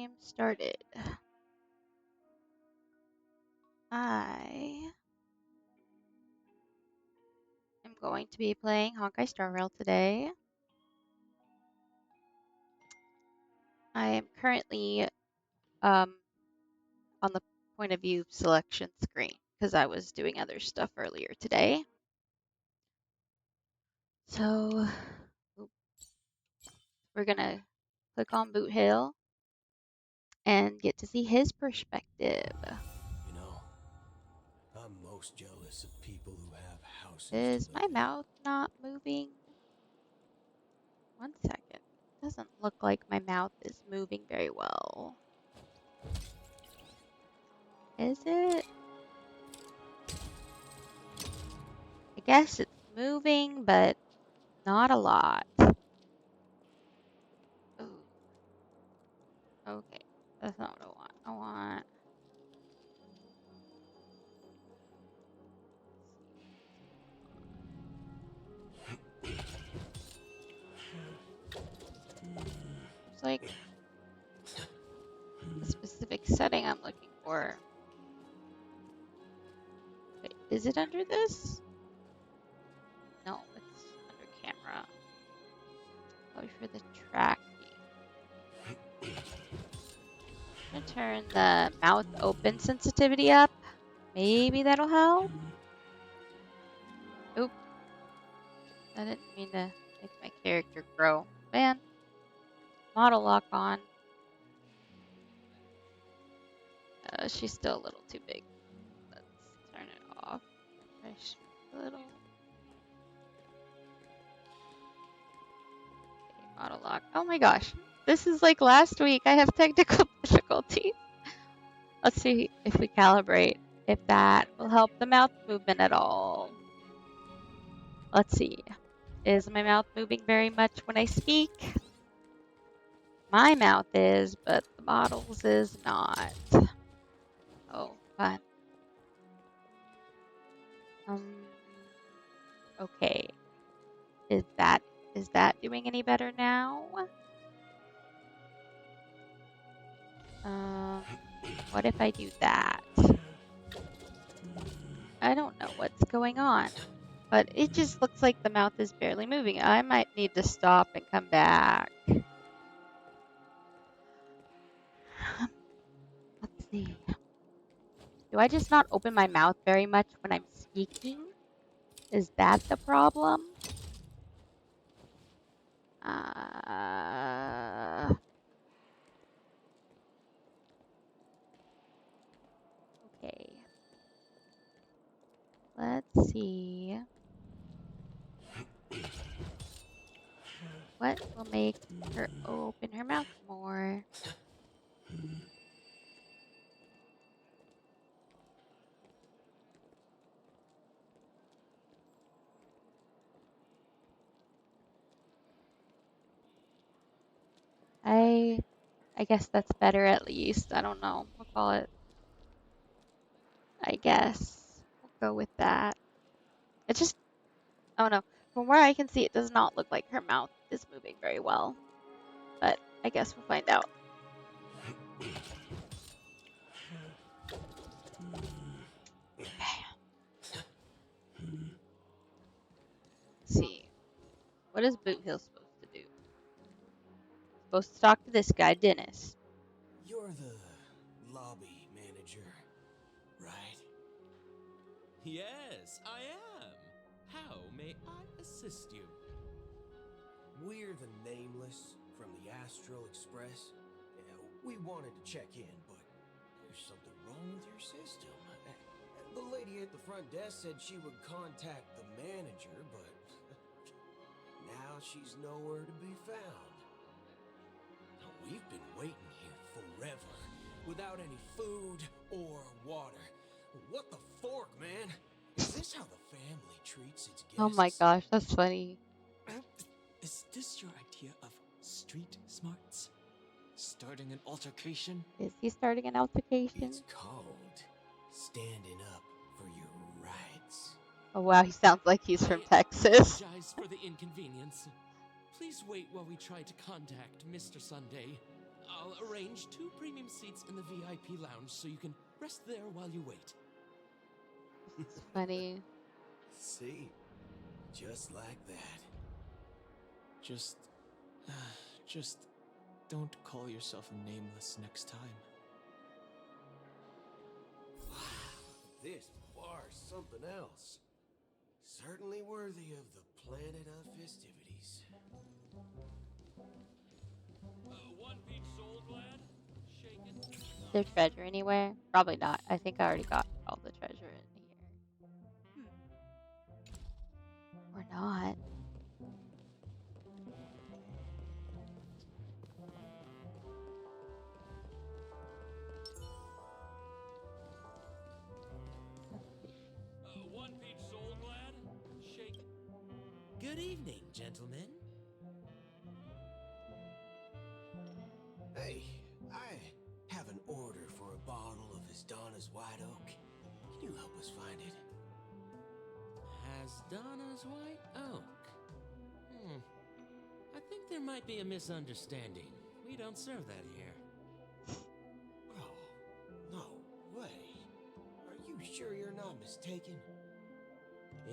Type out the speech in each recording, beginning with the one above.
game started. I am going to be playing Honkai Star Rail today. I am currently on the point of view selection screen because I was doing other stuff earlier today. So we're gonna click on Boot Hill and get to see his perspective. You know, I'm most jealous of people who have houses Is to my live in. mouth not moving? 1 second. Doesn't look like my mouth is moving very well. Is it? I guess it's moving, but not a lot. Ooh. Okay, that's not what I want. I want... It's like a specific setting I'm looking for. Wait, is it under this? No, it's under camera. Probably for the tracking. I'm gonna turn the mouth open sensitivity up. Maybe that'll help. Oop. I didn't mean to make my character grow. Man. Model lock on. She's still a little too big. Let's turn it off. Push a little. Okay, model lock. Oh my gosh. This is like last week. I have technical difficulties. Let's see if we calibrate. If that will help the mouth movement at all. Let's see. Is my mouth moving very much when I speak? My mouth is, but the model's is not. Oh, fun. Okay. Is that doing any better now? What if I do that? I don't know what's going on, but it just looks like the mouth is barely moving. I might need to stop and come back. Let's see. Do I just not open my mouth very much when I'm speaking? Is that the problem? Okay. Let's see. What will make her open her mouth more? I guess that's better at least. I don't know. We'll call it. I guess we'll go with that. It just, oh no. From where I can see, it does not look like her mouth is moving very well. But I guess we'll find out. Okay. Let's see. What is Boot Hill supposed to do? Supposed to talk to this guy, Dennis. You're the lobby manager, right? Yes, I am. How may I assist you? We're the Nameless from the Astral Express. We wanted to check in, but there's something wrong with your system. The lady at the front desk said she would contact the manager, but now she's nowhere to be found. We've been waiting here forever, without any food or water. What the fork, man? Is this how the family treats its guests? Oh my gosh, that's funny. Is this your idea of street smarts? Starting an altercation? Is he starting an altercation? It's called standing up for your rights. Oh wow, he sounds like he's from I Texas. apologize for the inconvenience. Please wait while we try to contact Mr. Sunday. I'll arrange 2 premium seats in the VIP lounge so you can rest there while you wait. It's funny. See? Just like that. Just don't call yourself nameless next time. Wow, this bar's something else. Certainly worthy of the planet of festivities. One peach soul glad? Shaken? Is there treasure anywhere? Probably not. I think I already got all the treasure in here. Or not. One peach soul glad? Shaken? Good evening, gentlemen. Hey, I have an order for a bottle of Donna's White Oak. Can you help us find it? Donna's White Oak? I think there might be a misunderstanding. We don't serve that here. Oh, no way. Are you sure you're not mistaken?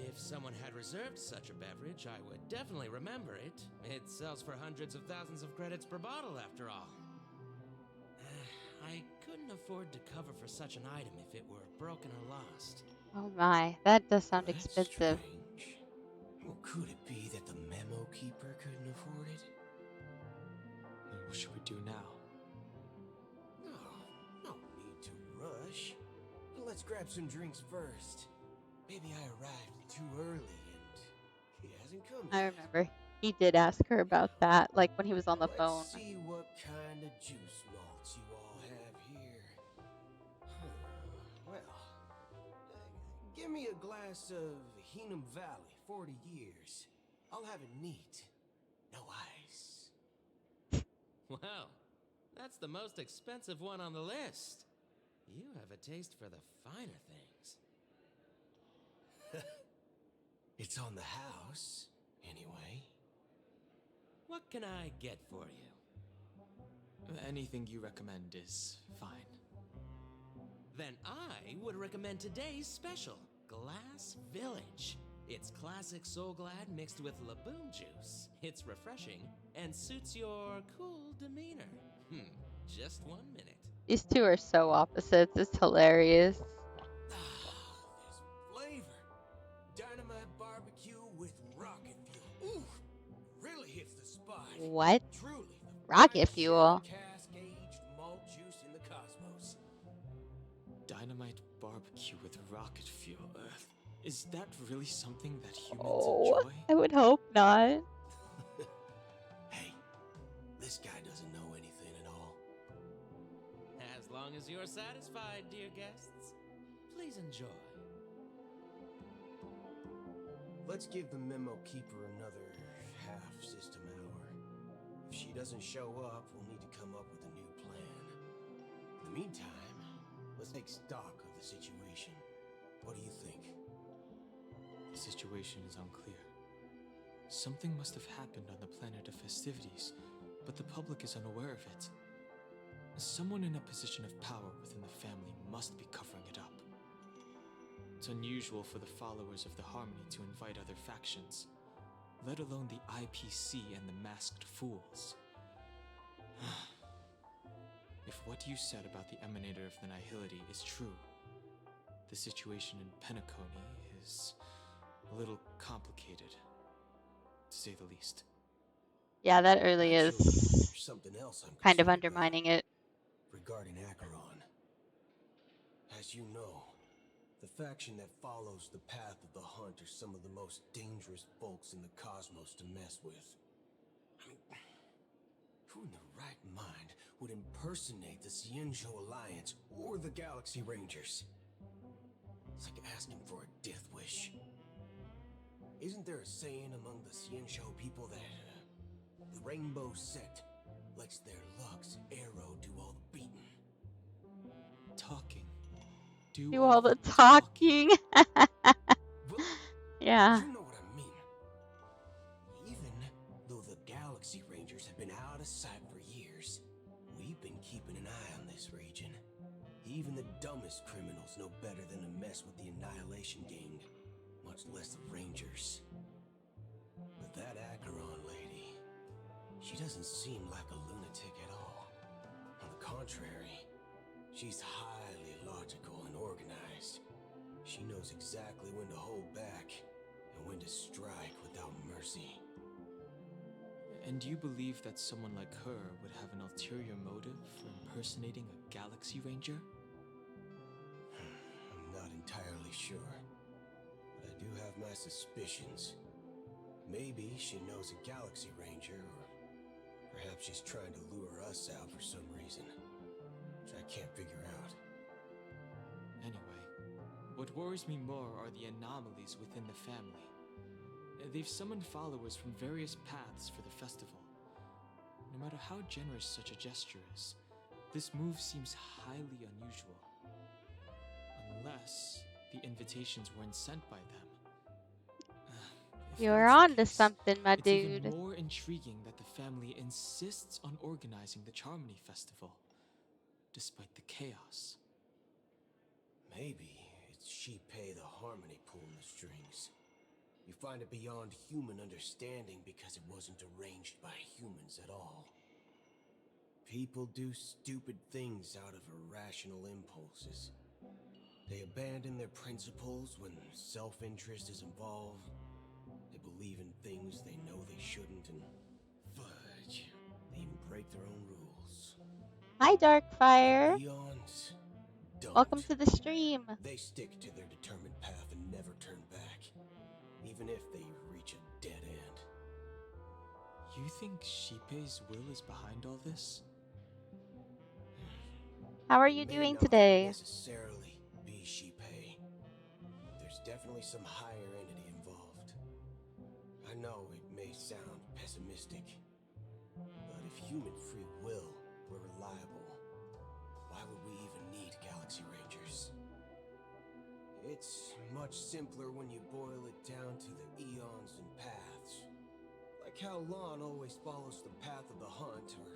If someone had reserved such a beverage, I would definitely remember it. It sells for hundreds of thousands of credits per bottle, after all. I couldn't afford to cover for such an item if it were broken or lost. Oh my, that does sound That's expensive. strange. Well, could it be that the memo keeper couldn't afford it? Then what should we do now? No need to rush. Let's grab some drinks first. Maybe I arrived too early and he hasn't come I yet. remember he did ask her about that, like when he was on the phone. Let's see what kind of juice malts you all have here. Well, give me a glass of Heenum Valley, 40 years. I'll have it neat. No ice. Wow, that's the most expensive one on the list. You have a taste for the finer things. It's on the house, anyway. What can I get for you? Anything you recommend is fine. Then I would recommend today's special, Glass Village. It's classic Soul Glad mixed with Laboon juice. It's refreshing and suits your cool demeanor. Just 1 minute. These two are so opposites. It's hilarious. There's flavor. Dynamite barbecue with rocket fuel. Ooh, really hits the spot. What? Truly, the Rocket finest fuel. cask-aged malt juice in the cosmos. Dynamite barbecue with rocket fuel. Is that really something that humans Oh, enjoy? I would hope not. Hey, this guy doesn't know anything at all. As long as you're satisfied, dear guests, please enjoy. Let's give the memo keeper another half-system hour. If she doesn't show up, we'll need to come up with a new plan. In the meantime, let's take stock of the situation. What do you think? The situation is unclear. Something must have happened on the planet of festivities, but the public is unaware of it. Someone in a position of power within the family must be covering it up. It's unusual for the followers of the Harmony to invite other factions, let alone the IPC and the Masked Fools. If what you said about the Emanator of the Nihility is true, the situation in Penacony is a little complicated, to say the least. Yeah, that really Actually, is there's something else I'm kind of concerned undermining about it. regarding Acheron. As you know, the faction that follows the path of the Hunt are some of the most dangerous folks in the cosmos to mess with. I mean, who in their right mind would impersonate the Cienjo Alliance or the Galaxy Rangers? It's like asking for a death wish. Isn't there a saying among the Cienjo people that the Rainbow Sect lets their Lux Arrow do all the beating? Talking. Do all the talking. Well, Yeah. you know what I mean. Even though the Galaxy Rangers have been out of sight for years, we this region. Even the dumbest criminals know better than to mess with the Annihilation Gang, much less the Rangers. But that Acheron lady, she doesn't seem like a lunatic at all. On the contrary, she's highly logical and organized. She knows exactly when to hold back and when to strike without mercy. And you believe that someone like her would have an ulterior motive for impersonating a Galaxy Ranger? I'm not entirely sure, but I do have my suspicions. Maybe she knows a Galaxy Ranger, or perhaps she's trying to lure us out for some reason, which I can't figure out. Anyway, what worries me more are the anomalies within the family. They've summoned followers from various paths for the festival. No matter how generous such a gesture is, this move seems highly unusual. Unless the invitations weren't sent by them. If You're that's the on to case, something, my it's dude. even more intriguing that the family insists on organizing the Charmony Festival, despite the chaos. Maybe it's Shipei the Harmony pulling the strings. You find it beyond human understanding because it wasn't arranged by humans at all. People do stupid things out of irrational impulses. They abandon their principles when self-interest is involved. They believe in things they know they shouldn't, and fudge, they even break their own rules. Hi, Darkfire. Eons don't. Welcome to the stream. They stick to their determined path and never turn back, even if they reach a dead end. You think Shipei's will is behind all this? How are you May doing not today? necessarily be Shipei. There's definitely some higher entity involved. I know it may sound pessimistic, but if human free will were reliable, why would we even need Galaxy Rangers? It's much simpler when you boil it down to the eons and paths. Like how Lon always follows the path of the hunt, or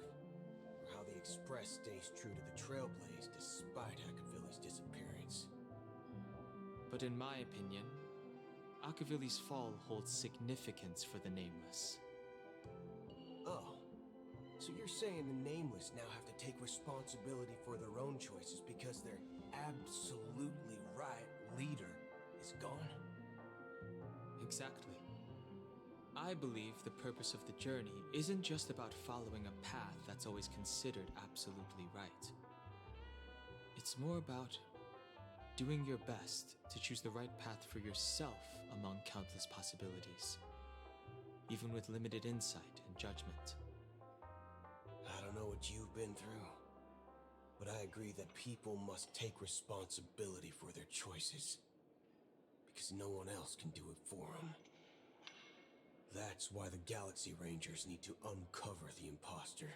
how the Express stays true to the Trailblaze despite Akavili's disappearance. But in my opinion, Akavili's fall holds significance for the Nameless. Oh, so you're saying the Nameless now have to take responsibility for their own choices because their absolutely right leader is gone? Exactly. I believe the purpose of the journey isn't just about following a path that's always considered absolutely right. It's more about doing your best to choose the right path for yourself among countless possibilities, even with limited insight and judgment. I don't know what you've been through, but I agree that people must take responsibility for their choices, because no one else can do it for them. That's why the Galaxy Rangers need to uncover the imposter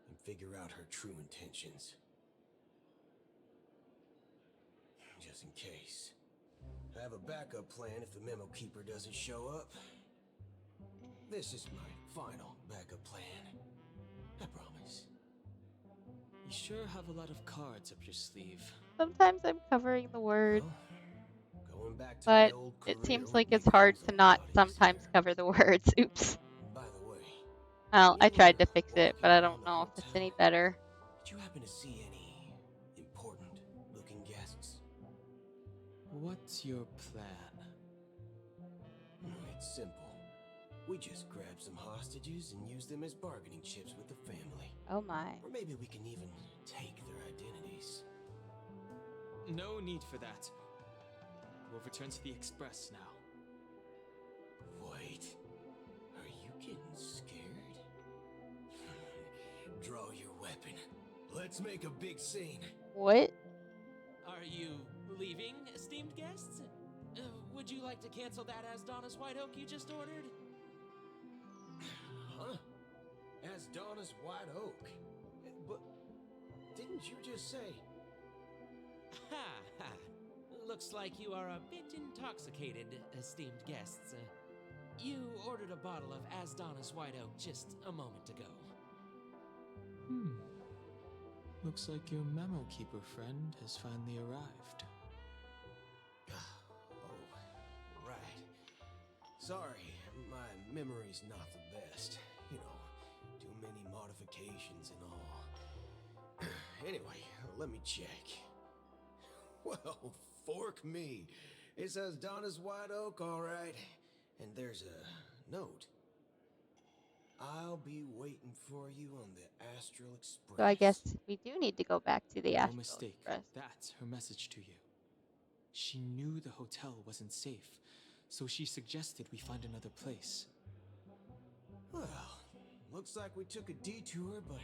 and figure out her true intentions. Just in case. I have a backup plan if the Memo Keeper doesn't show up. This is my final backup plan. I promise. You sure have a lot of cards up your sleeve. Sometimes I'm covering the words, Well, going back to my but old it career seems would like it's make hard things to a not lot sometimes easier. cover the words. Oops. By the way, Well, I when you tried were to fix it, but walking I around don't the know if it's hotel, any better. did you happen to see any important looking guests? What's your plan? It's simple. We just grab some hostages and use them as bargaining chips with the family. Oh my. Or maybe we can even take their identities. No need for that. We'll return to the Express now. Wait, are you getting scared? Draw your weapon. Let's make a big scene. What? Are you leaving, esteemed guests? Would you like to cancel that Asdonis White Oak you just ordered? Huh? As Donna's White Oak. But didn't you just say? Ha ha. Looks like you are a bit intoxicated, esteemed guests. You ordered a bottle of Asdonis White Oak just a moment ago. Looks like your memo keeper friend has finally arrived. Oh, right. Sorry, my memory's not the best. You know, too many modifications and all. Anyway, let me check. Well, fork me. It says Donna's White Oak, all right. And there's a note. I'll be waiting for you on the Astral Express. So I guess we do need to go back to the No Astral mistake. Express. That's her message to you. She knew the hotel wasn't safe, so she suggested we find another place. Well, looks like we took a detour, but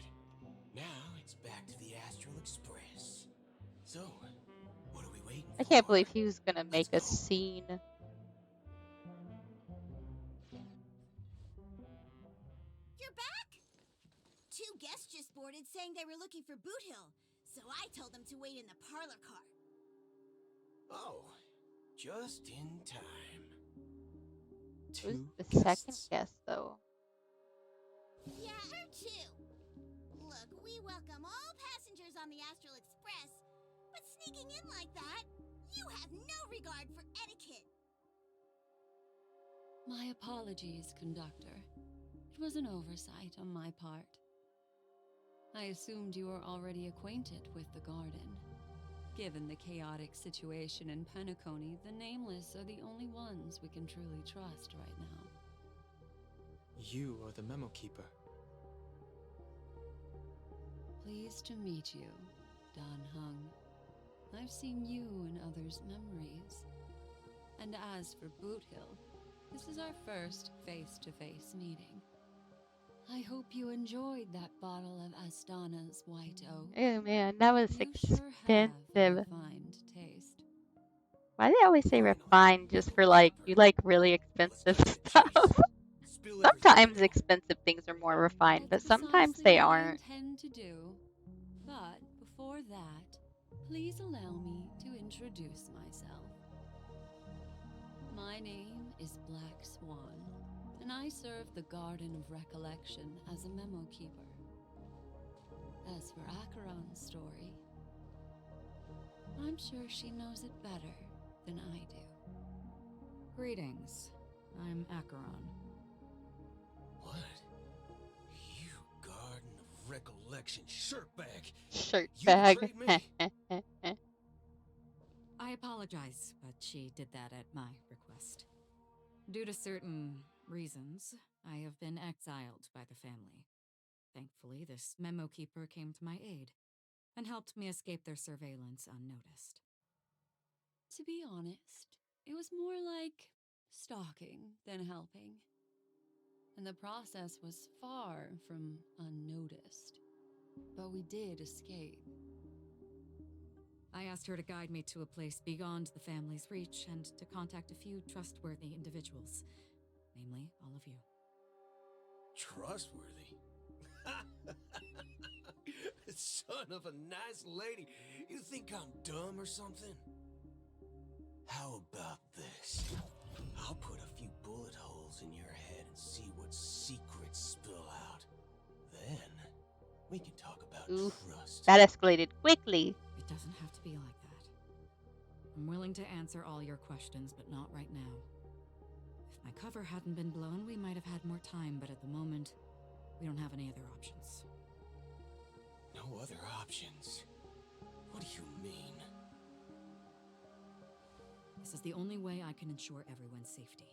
now it's back to the Astral Express. So, what are we waiting for? I can't believe he was gonna make a Let's go. scene. You're back? Two guests just boarded saying they were looking for Boot Hill, so I told them to wait in the parlor car. Oh, just in time. Who's Two the guests. second guest, though? Yeah, her too. Look, we welcome all passengers on the Astral Express, but sneaking in like that, you have no regard for etiquette. My apologies, conductor. It was an oversight on my part. I assumed you were already acquainted with the garden. Given the chaotic situation in Penacony, the Nameless are the only ones we can truly trust right now. You are the memo keeper. Pleased to meet you, Dan Hung. I've seen you in others' memories. And as for Boot Hill, this is our first face-to-face meeting. I hope you enjoyed that bottle of Astana's White Oak. Oh man, that was You sure have expensive. refined taste. Why do they always say Finally, refined just for like you like really expensive Let's cut to the stuff? chase. Spill everything Sometimes now. expensive things are more refined, but That's sometimes precisely they what aren't. I intend to do. But before that, please allow me to introduce myself. My name is Black Swan, and I serve the Garden of Recollection as a memo keeper. As for Acheron's story, I'm sure she knows it better than I do. Greetings. I'm Acheron. What? You Garden of Recollection shirtbag. Shirt You bag. betrayed me. I apologize, but she did that at my request. Due to certain reasons, I have been exiled by the family. Thankfully, this memo keeper came to my aid and helped me escape their surveillance unnoticed. To be honest, it was more like stalking than helping. And the process was far from unnoticed. But we did escape. I asked her to guide me to a place beyond the family's reach and to contact a few trustworthy individuals, namely all of you. Trustworthy? Son of a nice lady. You think I'm dumb or something? How about this? I'll put a few bullet holes in your head and see what secrets spill out. Then, we can talk about Oof. trust. That escalated quickly. It doesn't have to be like that. I'm willing to answer all your questions, but not right now. If my cover hadn't been blown, we might have had more time, but at the moment, we don't have any other options. No other options? What do you mean? This is the only way I can ensure everyone's safety.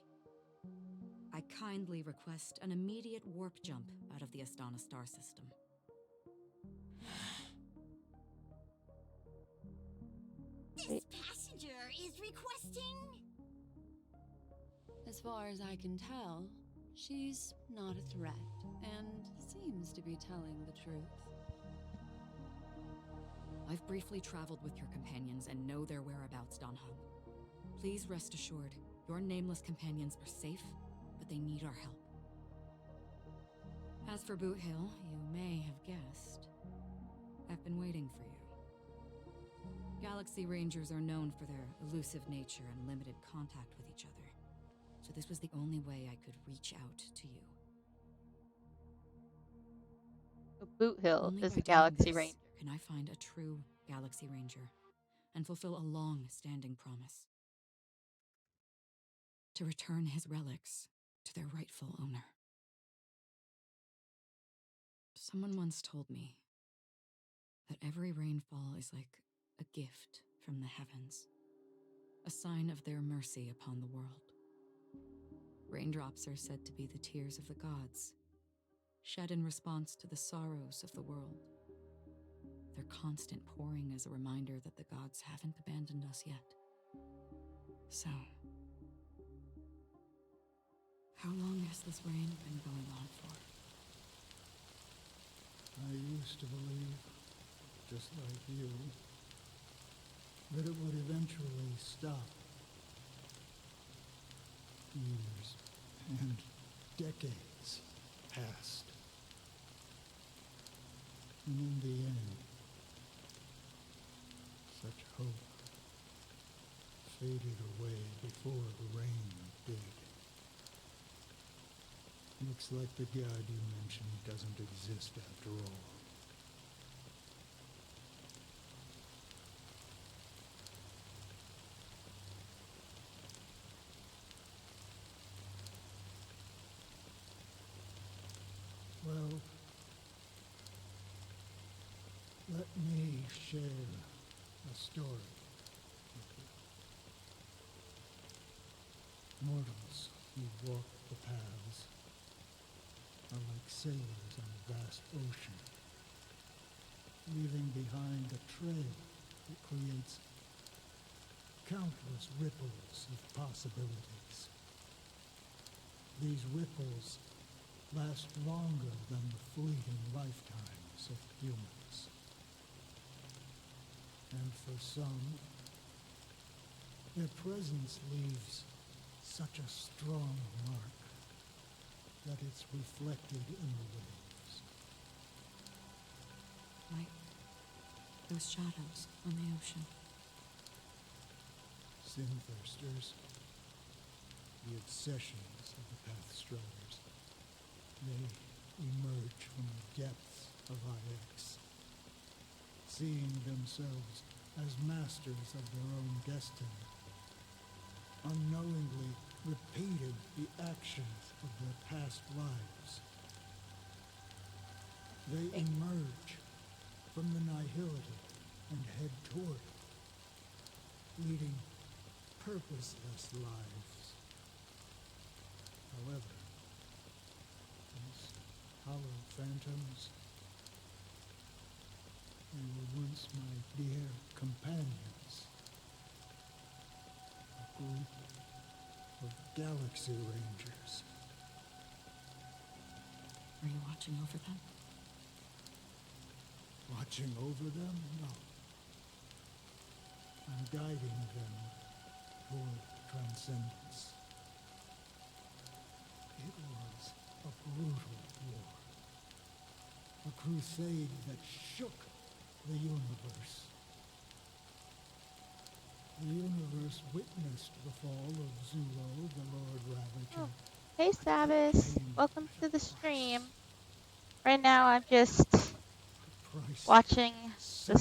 I kindly request an immediate warp jump out of the Astana star system. This passenger is requesting. As far as I can tell, she's not a threat and seems to be telling the truth. I've briefly traveled with your companions and know their whereabouts, Don Hung. Please rest assured, your nameless companions are safe, but they need our help. As for Boot Hill, you may have guessed. I've been waiting for you. Galaxy Rangers are known for their elusive nature and limited contact with each other, so this was the only way I could reach out to you. Boot Hill Only is by a doing Galaxy this Ranger. can I find a true Galaxy Ranger and fulfill a long-standing promise. To return his relics to their rightful owner. Someone once told me that every rainfall is like a gift from the heavens, a sign of their mercy upon the world. Raindrops are said to be the tears of the gods, shed in response to the sorrows of the world. Their constant pouring is a reminder that the gods haven't abandoned us yet. So, how long has this rain been going on for? I used to believe, just like you, that it would eventually stop. Years and decades passed. And in the end, such hope faded away before the rain did. Looks like the god you mentioned doesn't exist after all. Well, let me share a story with you. Mortals who walk the paths are like sailors on a vast ocean, leaving behind a trail that creates countless ripples of possibilities. These ripples last longer than the fleeting lifetimes of humans. And for some, their presence leaves such a strong mark that it's reflected in the waves. Like those shadows on the ocean. Sin-thirsters, the obsessions of the Pathstriders, they emerge from the depths of IX, seeing themselves as masters of their own destiny, unknowingly repeating the actions of their past lives. They emerge from the nihility and head toward it, leading purposeless lives. However, these hollow phantoms, they were once my dear companions, a group of Galaxy Rangers. Are you watching over them? Watching over them? No. I'm guiding them toward transcendence. It was a brutal war. A crusade that shook the universe. The universe witnessed the fall of Zulo, the Lord Ravager. Oh, hey, But it Sabas. came Welcome at to a the price. stream. Right now, I'm just A price watching so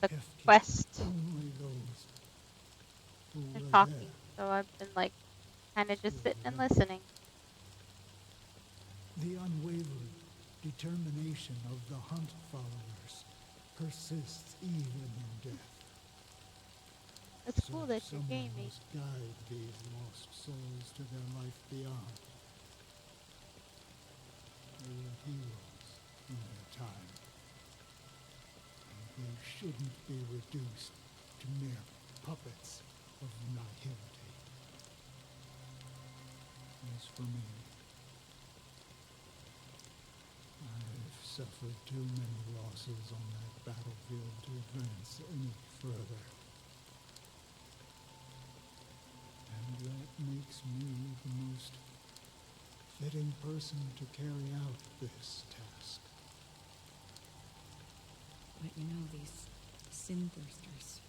the hefty, quest only those who and were talking. there So I've been like kind of just still sitting and know. listening. The unwavering determination of the Hunt followers persists even in death. It's So cool that you're someone gaming. must guide these lost souls to their life beyond. They were heroes in their time. And they shouldn't be reduced to mere puppets of nihility. As for me, I've suffered too many losses on that battlefield to advance any further. And that makes me the most fitting person to carry out this task. But you know, these sin-thirsters,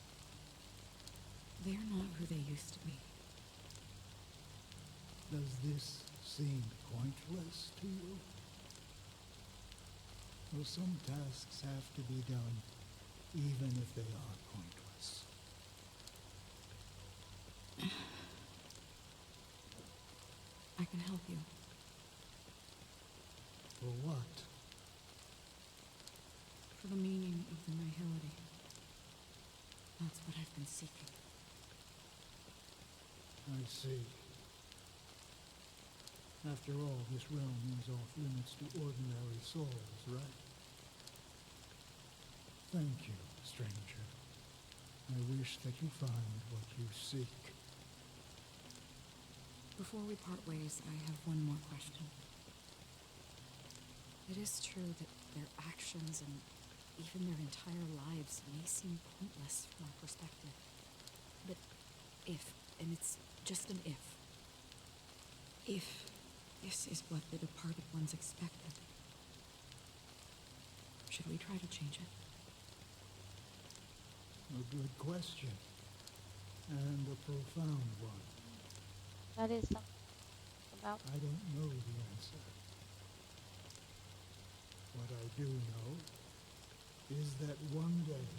they're not who they used to be. Does this seem pointless to you? Well, some tasks have to be done even if they are pointless. I can help you. For what? For the meaning of the nihility. That's what I've been seeking. I see. After all, this realm is off limits to ordinary souls, right? Thank you, stranger. I wish that you find what you seek. Before we part ways, I have one more question. It is true that their actions and even their entire lives may seem pointless from our perspective. But if, and it's just an if this is what the departed ones expected, should we try to change it? A good question. And a profound one. That is something about. I don't know the answer. What I do know is that one day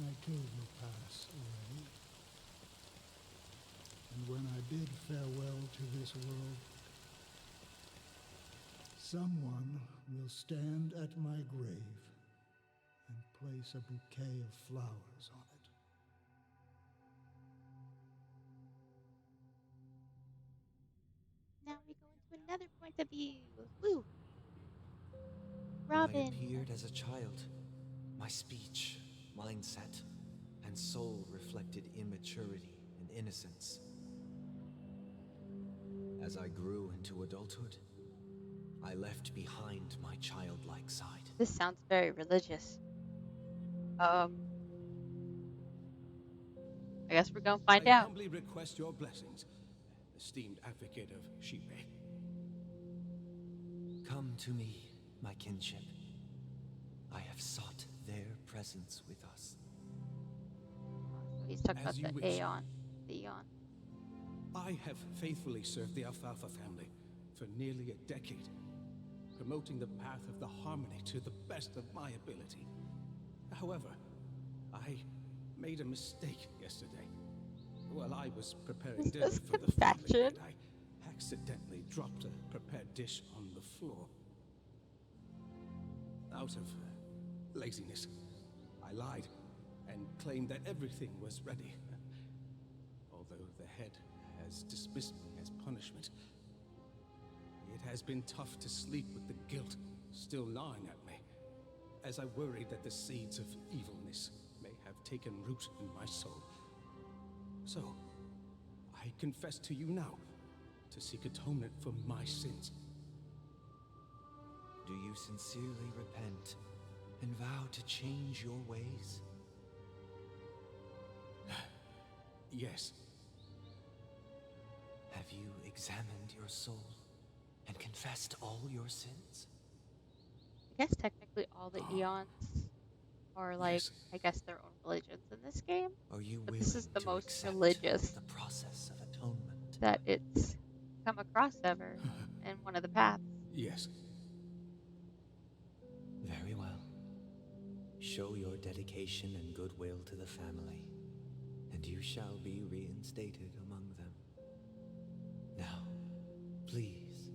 I too will pass away. And when I bid farewell to this world, someone will stand at my grave and place a bouquet of flowers on it. Now we go into another point of view. Woo! When I Robin. appeared as a child, my speech, mindset, and soul reflected immaturity and innocence. As I grew into adulthood, I left behind my childlike side. This sounds very religious. I guess we're gonna find I out. humbly request your blessings, esteemed advocate of Shipe. Come to me, my kinship. I have sought their presence with us. So he's talking As about you the wish. Aeon. The Aeon. I have faithfully served the Alfalfa family for nearly a decade, promoting the path of the harmony to the best of my ability. However, I made a mistake yesterday. While I was preparing Is dinner this for the family, confession? and I accidentally dropped a prepared dish on the floor. Out of laziness, I lied and claimed that everything was ready. Although the head has dismissed me as punishment, it has been tough to sleep with the guilt still gnawing at me, as I worried that the seeds of evilness may have taken root in my soul. So, I confess to you now to seek atonement for my sins. Do you sincerely repent and vow to change your ways? Yes. Have you examined your soul and confessed all your sins? I guess technically all the Eons are like, Yes. I guess their own religions in this game. Are you But willing this is the to most accept religious the process of atonement? that it's come across ever in one of the paths. Yes. Very well. Show your dedication and goodwill to the family, and you shall be reinstated among them. Now, please,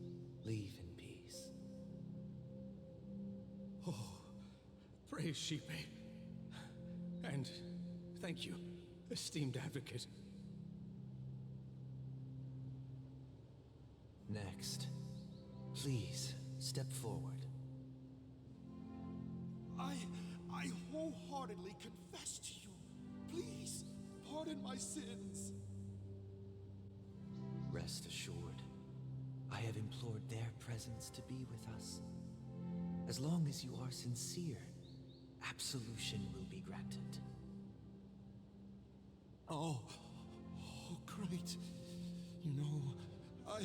leave in peace. Oh, praise Shipe. And thank you, esteemed advocate. Next, please step forward. I wholeheartedly confess to you. Please, pardon my sins. Rest assured, I have implored their presence to be with us. As long as you are sincere, absolution will be granted. Oh, great. You know, I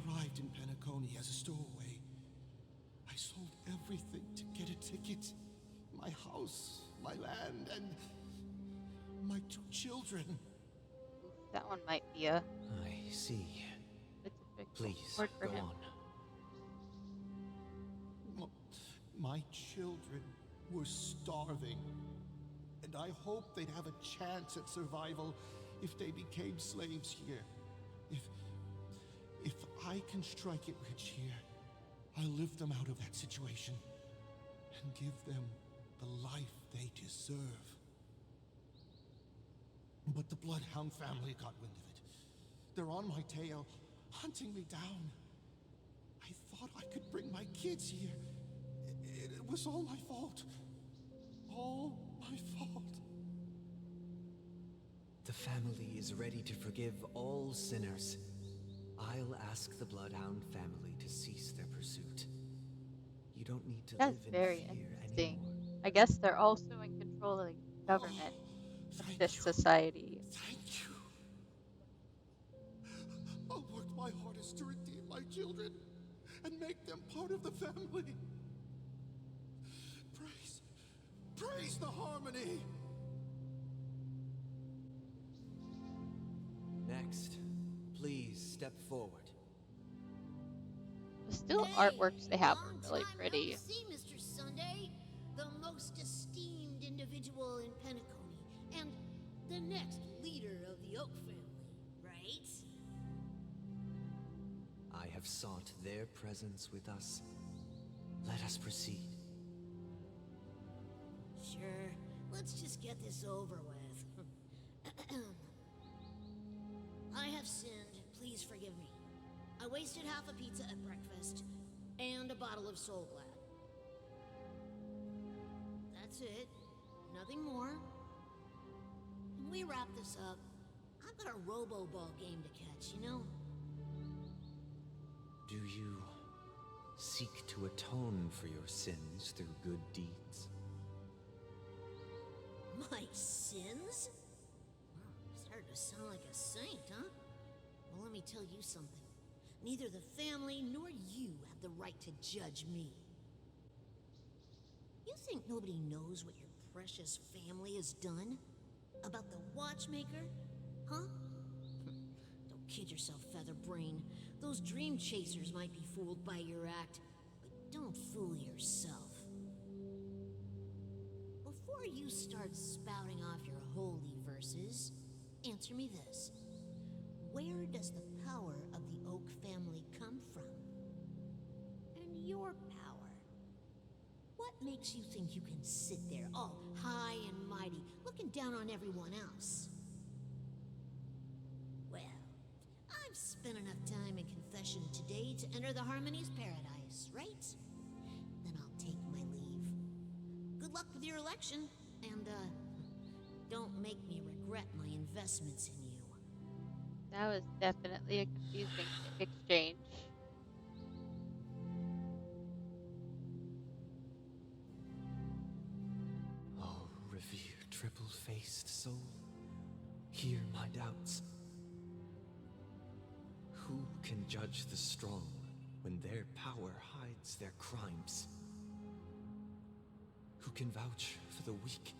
arrived in Penacony as a stowaway. I sold everything to get a ticket. My house, my land, and my 2 children. Oof, that one might be a I see. it's a big Please, word for go him. on. My children. were starving. And I hoped they'd have a chance at survival if they became slaves here. If I can strike it rich here, I'll lift them out of that situation and give them the life they deserve. But the Bloodhound family got wind of it. They're on my tail, hunting me down. I thought I could bring my kids here. It was all my fault. All my fault. The family is ready to forgive all sinners. I'll ask the Bloodhound family to cease their pursuit. You don't need to That's live in very fear interesting. anymore. I guess they're also in control of the government of Thank this you. society. Thank you. I'll work my hardest to redeem my children and make them part of the family. Praise the harmony. Next, please step forward. The still Hey, artworks they have are long really time pretty. No see, Mr. Sunday, the most esteemed individual in Penacony, and the next leader of the Oak family, right? I have sought their presence with us. Let us proceed. Sure, let's just get this over with. I have sinned, please forgive me. I wasted half a pizza at breakfast, and a bottle of Soul Glad. That's it. Nothing more. When we wrap this up, I've got a robo-ball game to catch, you know? Do you seek to atone for your sins through good deeds? My sins? Wow, started to sound like a saint, huh? Well, let me tell you something. Neither the family nor you have the right to judge me. You think nobody knows what your precious family has done? About the watchmaker? Huh? Don't kid yourself, Featherbrain. Those dream chasers might be fooled by your act, but don't fool yourself. Before you start spouting off your holy verses, answer me this. Where does the power of the Oak family come from? And your power? What makes you think you can sit there, all high and mighty, looking down on everyone else? Well, I've spent enough time in confession today to enter the Harmony's paradise, right? Then I'll take my leave. Good luck with your election, and, don't make me regret my investments in you. That was definitely a confusing exchange. Oh, revered triple-faced soul, hear my doubts. Who can judge the strong when their power hides their crimes? Who can vouch for the weak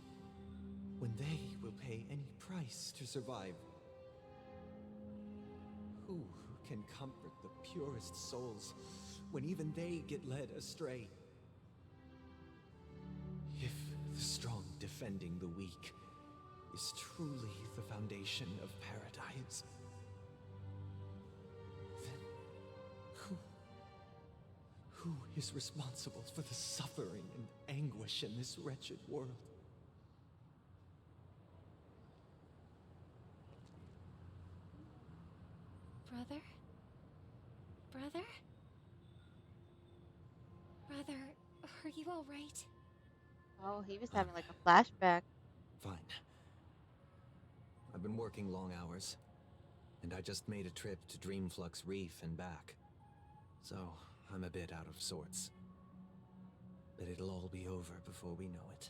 when they will pay any price to survive? Who can comfort the purest souls when even they get led astray? If the strong defending the weak is truly the foundation of paradise, then who is responsible for the suffering and anguish in this wretched world? Brother? Brother? Brother, are you all right? Oh, he was having like a flashback. Fine. I've been working long hours, and I just made a trip to Dreamflux Reef and back. So, I'm a bit out of sorts. But it'll all be over before we know it.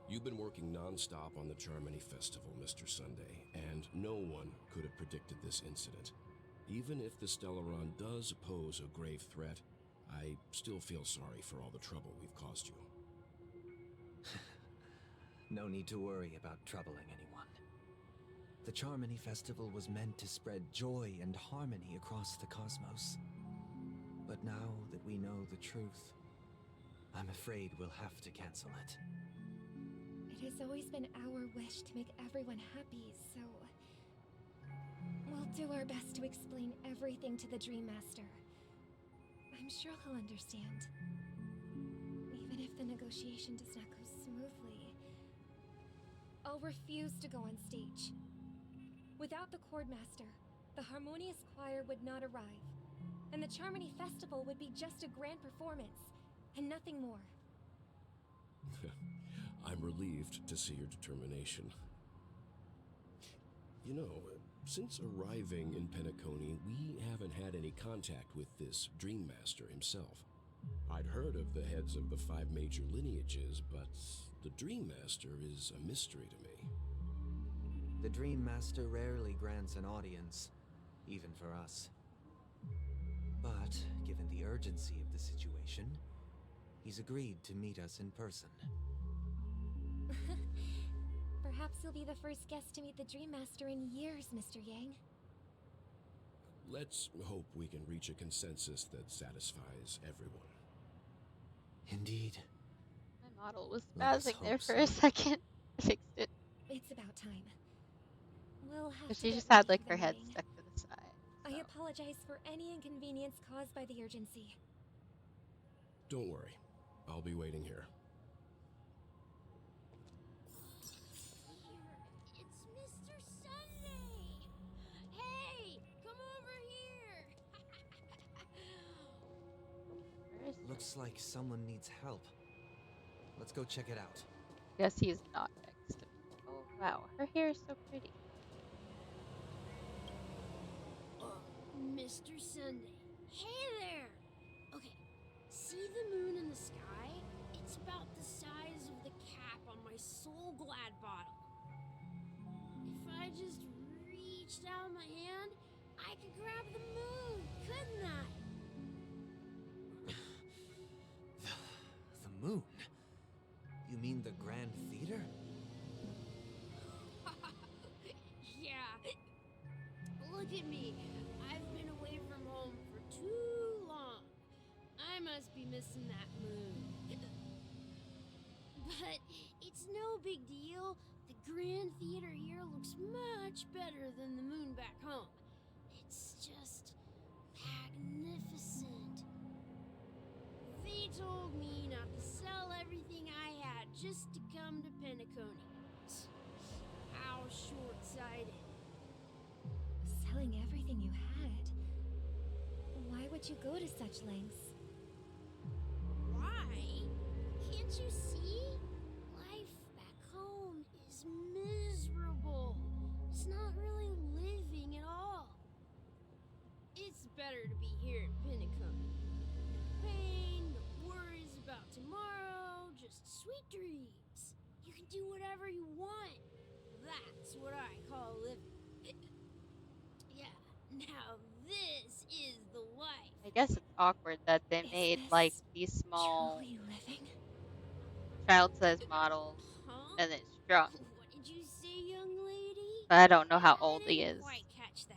You've been working non-stop on the Charmony Festival, Mr. Sunday, and no one could have predicted this incident. Even if the Stellaron does pose a grave threat, I still feel sorry for all the trouble we've caused you. No need to worry about troubling anyone. The Charmony Festival was meant to spread joy and harmony across the cosmos. But now that we know the truth, I'm afraid we'll have to cancel it. It has always been our wish to make everyone happy, so... we'll do our best to explain everything to the Dream Master. I'm sure he'll understand. Even if the negotiation does not go smoothly, I'll refuse to go on stage. Without the Chord Master, the Harmonious Choir would not arrive, and the Charmony Festival would be just a grand performance, and nothing more. I'm relieved to see your determination. You know, since arriving in Penacony, we haven't had any contact with this Dream Master himself. I'd heard of the heads of the 5 major lineages, but the Dream Master is a mystery to me. The Dream Master rarely grants an audience, even for us. But, given the urgency of the situation, he's agreed to meet us in person. Perhaps you'll be the first guest to meet the Dream Master in years, Mr. Yang. Let's hope we can reach a consensus that satisfies everyone. Indeed. My model was Let us spazzing there hope for so. a second. I fixed it. It's about time. We'll have 'Cause to she get just had ready like for her the head meeting. stuck to the side. I so. apologize for any inconvenience caused by the urgency. Don't worry. I'll be waiting here. It's Mr. Sunday! Hey, come over here! Where is he? Looks like someone needs help. Let's go check it out. Guess he's not next to me. Oh wow, her hair is so pretty. Mr. Sunday. Hey there! Okay, see the moon in the sky? It's about the size of the cap on my Soul Glad bottle. If I just reached out my hand, I could grab the moon, couldn't I? The moon? You mean the Grand Theater? Yeah. Look at me. I've been away from home for too long. I must be missing that moon. But it's no big deal. The Grand Theater here looks much better than the moon back home. It's just magnificent. They told me not to sell everything I had just to come to Penacony. How short-sighted. Selling everything you had. Why would you go to such lengths? Why? Can't you see? Life back home is miserable. It's not really living at all. It's better to be here in Penacony. No pain, no worries about tomorrow, just sweet dreams. You can do whatever you want. That's what I call living. Yeah, now this is the life. I guess it's awkward that they Is made this like these small truly living? child-sized models Huh? and it's drunk. What did you say, young lady? But I don't know how I old he didn't is. quite catch that.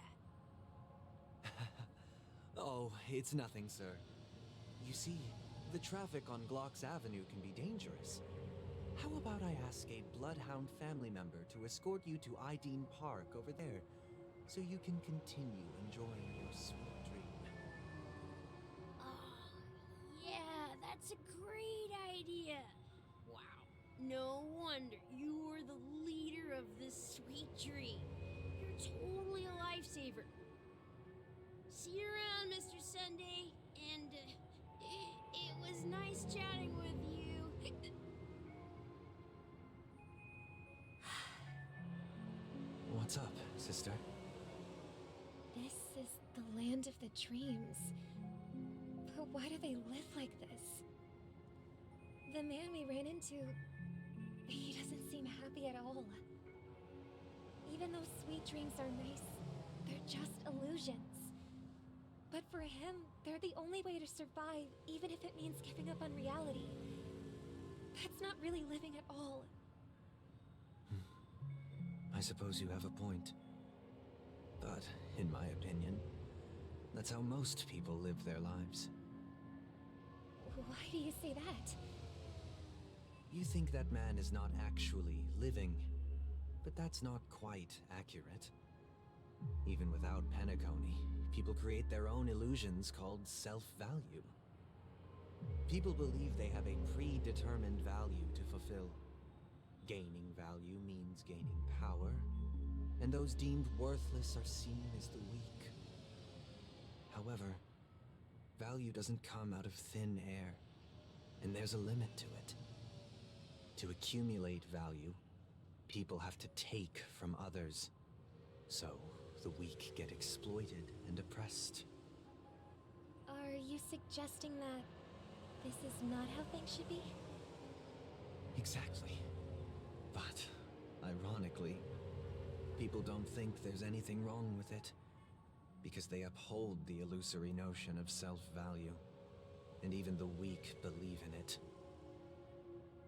Oh, it's nothing, sir. You see, the traffic on Glocks Avenue can be dangerous. How about I ask a Bloodhound family member to escort you to Ideen Park over there, so you can continue enjoying your sweet dream? Oh, yeah, that's a great idea. Wow, no wonder you were the leader of this sweet dream. You're totally a lifesaver. See you around, Mr. Sunday, and it was nice chatting with you. What's up, sister? This is the land of the dreams. But why do they live like this? The man we ran into, he doesn't seem happy at all. Even though sweet dreams are nice, they're just illusions. But for him, they're the only way to survive, even if it means giving up on reality. That's not really living at all. I suppose you have a point. But, in my opinion, that's how most people live their lives. Why do you say that? You think that man is not actually living, but that's not quite accurate. Even without Penacony, people create their own illusions called self-value. People believe they have a predetermined value to fulfill. Gaining value means gaining power, and those deemed worthless are seen as the weak. However, value doesn't come out of thin air, and there's a limit to it. To accumulate value, people have to take from others. So, the weak get exploited and oppressed. Are you suggesting that this is not how things should be? Exactly. But, ironically, people don't think there's anything wrong with it, because they uphold the illusory notion of self-value, and even the weak believe in it.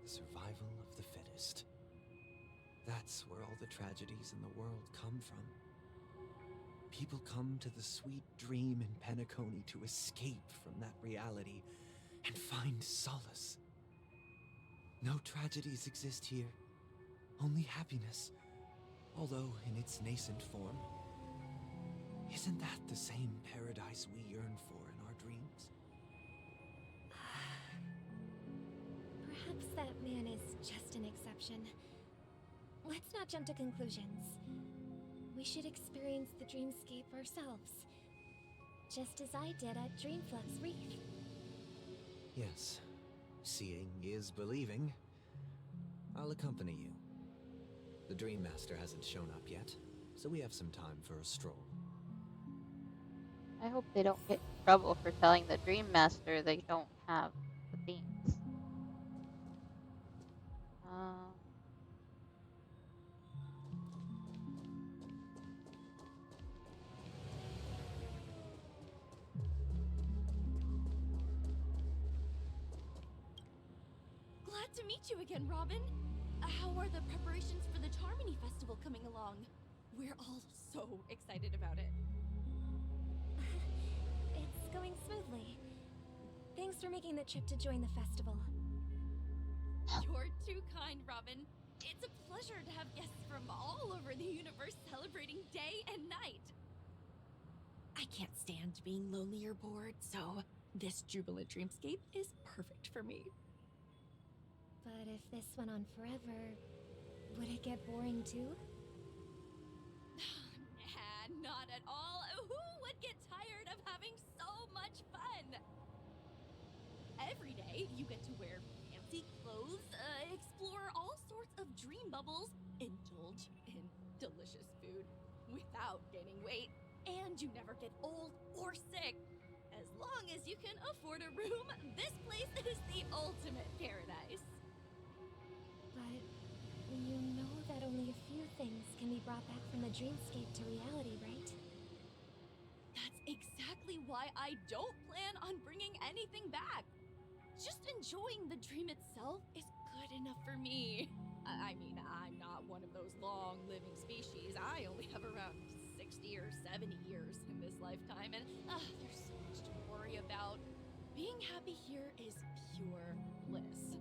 The survival of the fittest. That's where all the tragedies in the world come from. People come to the sweet dream in Penacony to escape from that reality and find solace. No tragedies exist here, only happiness, although in its nascent form. Isn't that the same paradise we yearn for in our dreams? Perhaps that man is just an exception. Let's not jump to conclusions. We should experience the dreamscape ourselves, just as I did at Dreamflux Reef. Yes, seeing is believing. I'll accompany you. The Dream Master hasn't shown up yet, so we have some time for a stroll. I hope they don't get in trouble for telling the Dream Master they don't have the themes. Um, Glad to meet you again, Robin. How are the preparations for the Charmony Festival coming along? We're all so excited about it. It's going smoothly. Thanks for making the trip to join the festival. You're too kind, Robin. It's a pleasure to have guests from all over the universe celebrating day and night. I can't stand being lonely or bored, so this jubilant dreamscape is perfect for me. But if this went on forever, would it get boring too? Nah, not at all. Who would get tired of having so much fun? Every day, you get to wear fancy clothes, explore all sorts of dream bubbles, indulge in delicious food without gaining weight, and you never get old or sick. As long as you can afford a room, this place is the ultimate paradise. But you know that only a few things can be brought back from the dreamscape to reality, right? That's exactly why I don't plan on bringing anything back. Just enjoying the dream itself is good enough for me. I mean, I'm not one of those long-living species. I only have around 60 or 70 years in this lifetime, and there's so much to worry about. Being happy here is pure bliss.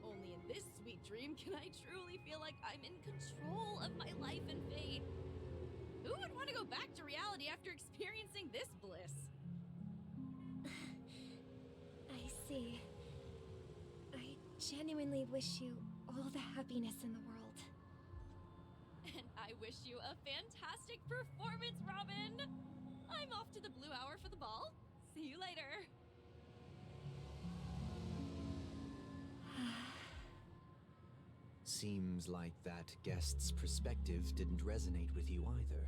Only in this sweet dream can I truly feel like I'm in control of my life and fate. Who would want to go back to reality after experiencing this bliss? I see. I genuinely wish you all the happiness in the world. And I wish you a fantastic performance, Robin! I'm off to the Blue Hour for the ball. See you later. Seems like that guest's perspective didn't resonate with you either.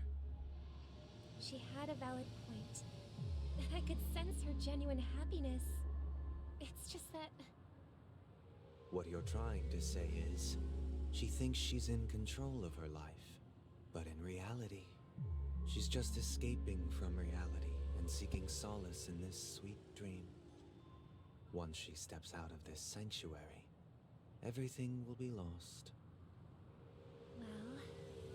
She had a valid point, and I could sense her genuine happiness. It's just that... What you're trying to say is, she thinks she's in control of her life. But in reality, she's just escaping from reality and seeking solace in this sweet dream. Once she steps out of this sanctuary, everything will be lost. Well,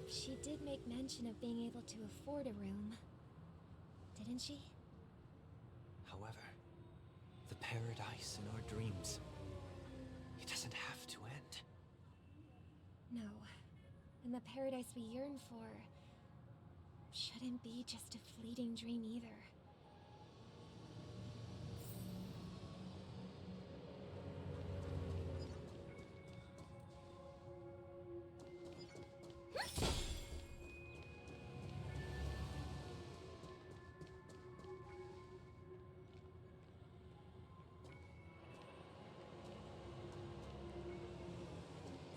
she did make mention of being able to afford a room, didn't she? However, the paradise in our dreams. It doesn't have to end. No. And the paradise we yearn for shouldn't be just a fleeting dream either.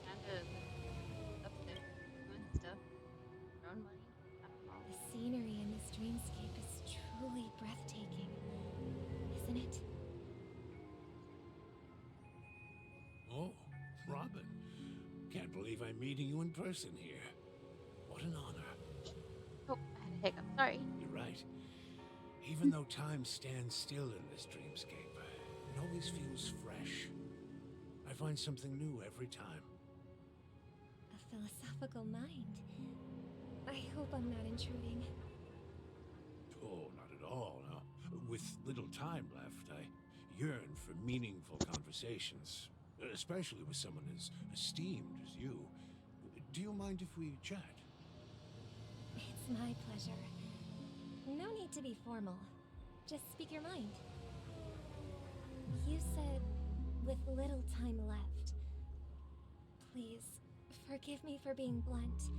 Kind of up there doing stuff, throwing money. The scenery in this dreamscape is truly breathtaking, isn't it? Oh, Robin. Can't believe I'm meeting you in person here. What an honor. Oh, I had a hiccup. Sorry. You're right. Even though time stands still in this dreamscape, it always feels fresh. I find something new every time. A philosophical mind. I hope I'm not intruding. Oh, not at all. No. With little time left, I yearn for meaningful conversations, especially with someone as esteemed as you. Do you mind if we chat? It's my pleasure. No need to be formal. Just speak your mind. You said, with little time left. Please, forgive me for being blunt.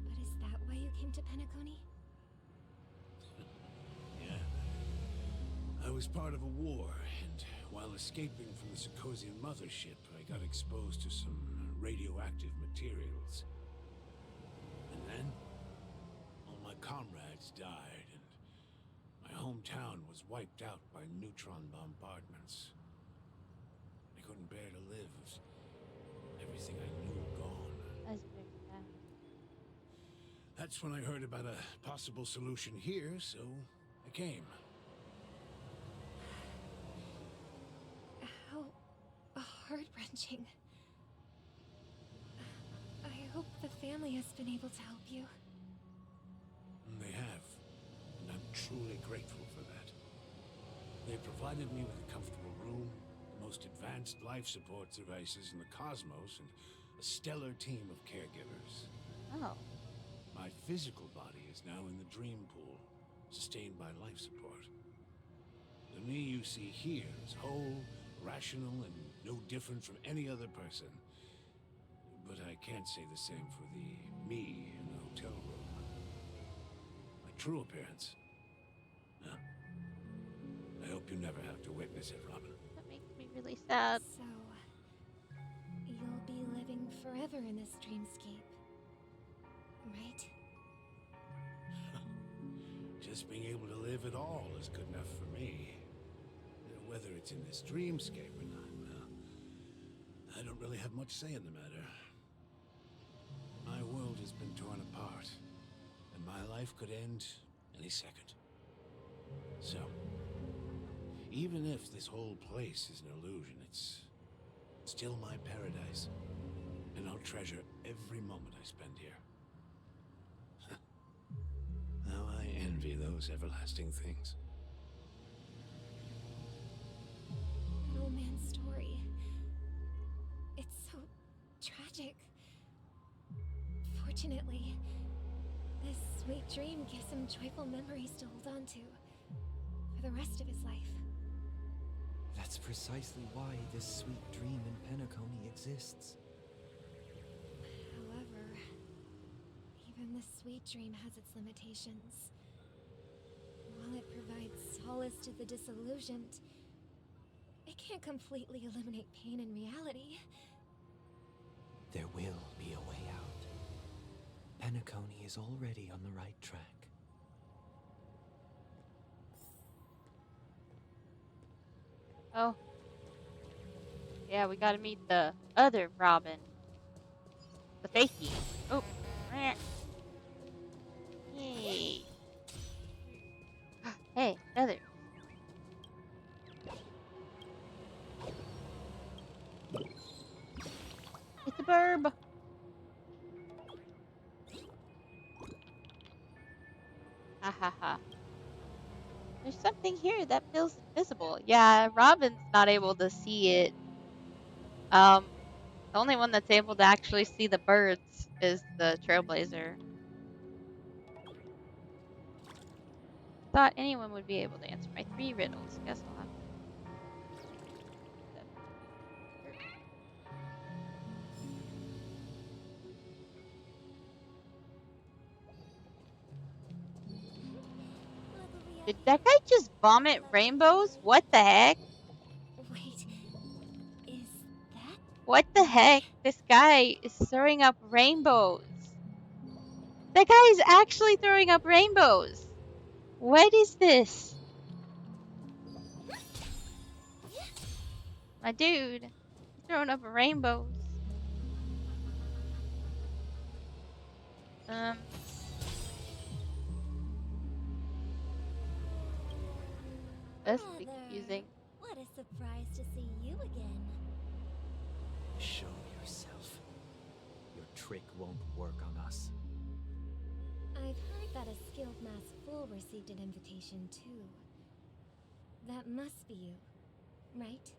But is that why you came to Penacony? Yeah. I was part of a war, and while escaping from the Sarkosian mothership, I got exposed to some radioactive materials. And then, all my comrades died, and my hometown was wiped out by neutron bombardments. I couldn't bear to live with everything I knew gone. That's very sad. That's when I heard about a possible solution here, so I came. How heart-wrenching. I hope the family has been able to help you. They have, and I'm truly grateful for that. They provided me with a comfortable room, the most advanced life support devices in the cosmos, and a stellar team of caregivers. Oh. My physical body is now in the dream pool, sustained by life support. The me you see here is whole, rational, and no different from any other person. But I can't say the same for the me in the hotel room. My true appearance. No. I hope you never have to witness it, Robin. That makes me really sad. So, you'll be living forever in this dreamscape, right? Just being able to live at all is good enough for me. Whether it's in this dreamscape or not, well, I don't really have much say in the matter. My world has been torn apart, and my life could end any second. So, even if this whole place is an illusion, it's still my paradise, and I'll treasure every moment I spend here. How I envy those everlasting things. An old man's story. It's so tragic. Fortunately, this sweet dream gives him joyful memories to hold on to for the rest of his life. That's precisely why this sweet dream in Penacony exists. However, even the sweet dream has its limitations. While it provides solace to the disillusioned, it can't completely eliminate pain in reality. There will be a way out. Penacony is already on the right track. Oh. Yeah, we gotta meet the other Robin. The fakie. Oh. Hey. Hey, another. It's a burb. Ha ha ha. There's something here that feels invisible. Yeah, Robin's not able to see it. The only one that's able to actually see the birds is the Trailblazer. Thought anyone would be able to answer my 3 riddles. Guess I'll have to. Did that guy just vomit rainbows? What the heck? Wait, is that? What the heck? This guy is throwing up rainbows. That guy is actually throwing up rainbows. What is this? My dude, he's throwing up rainbows. That's pretty confusing. What a surprise to see you again. Show yourself. Your trick won't work on us. I've heard that a skilled masked fool received an invitation too. That must be you, right?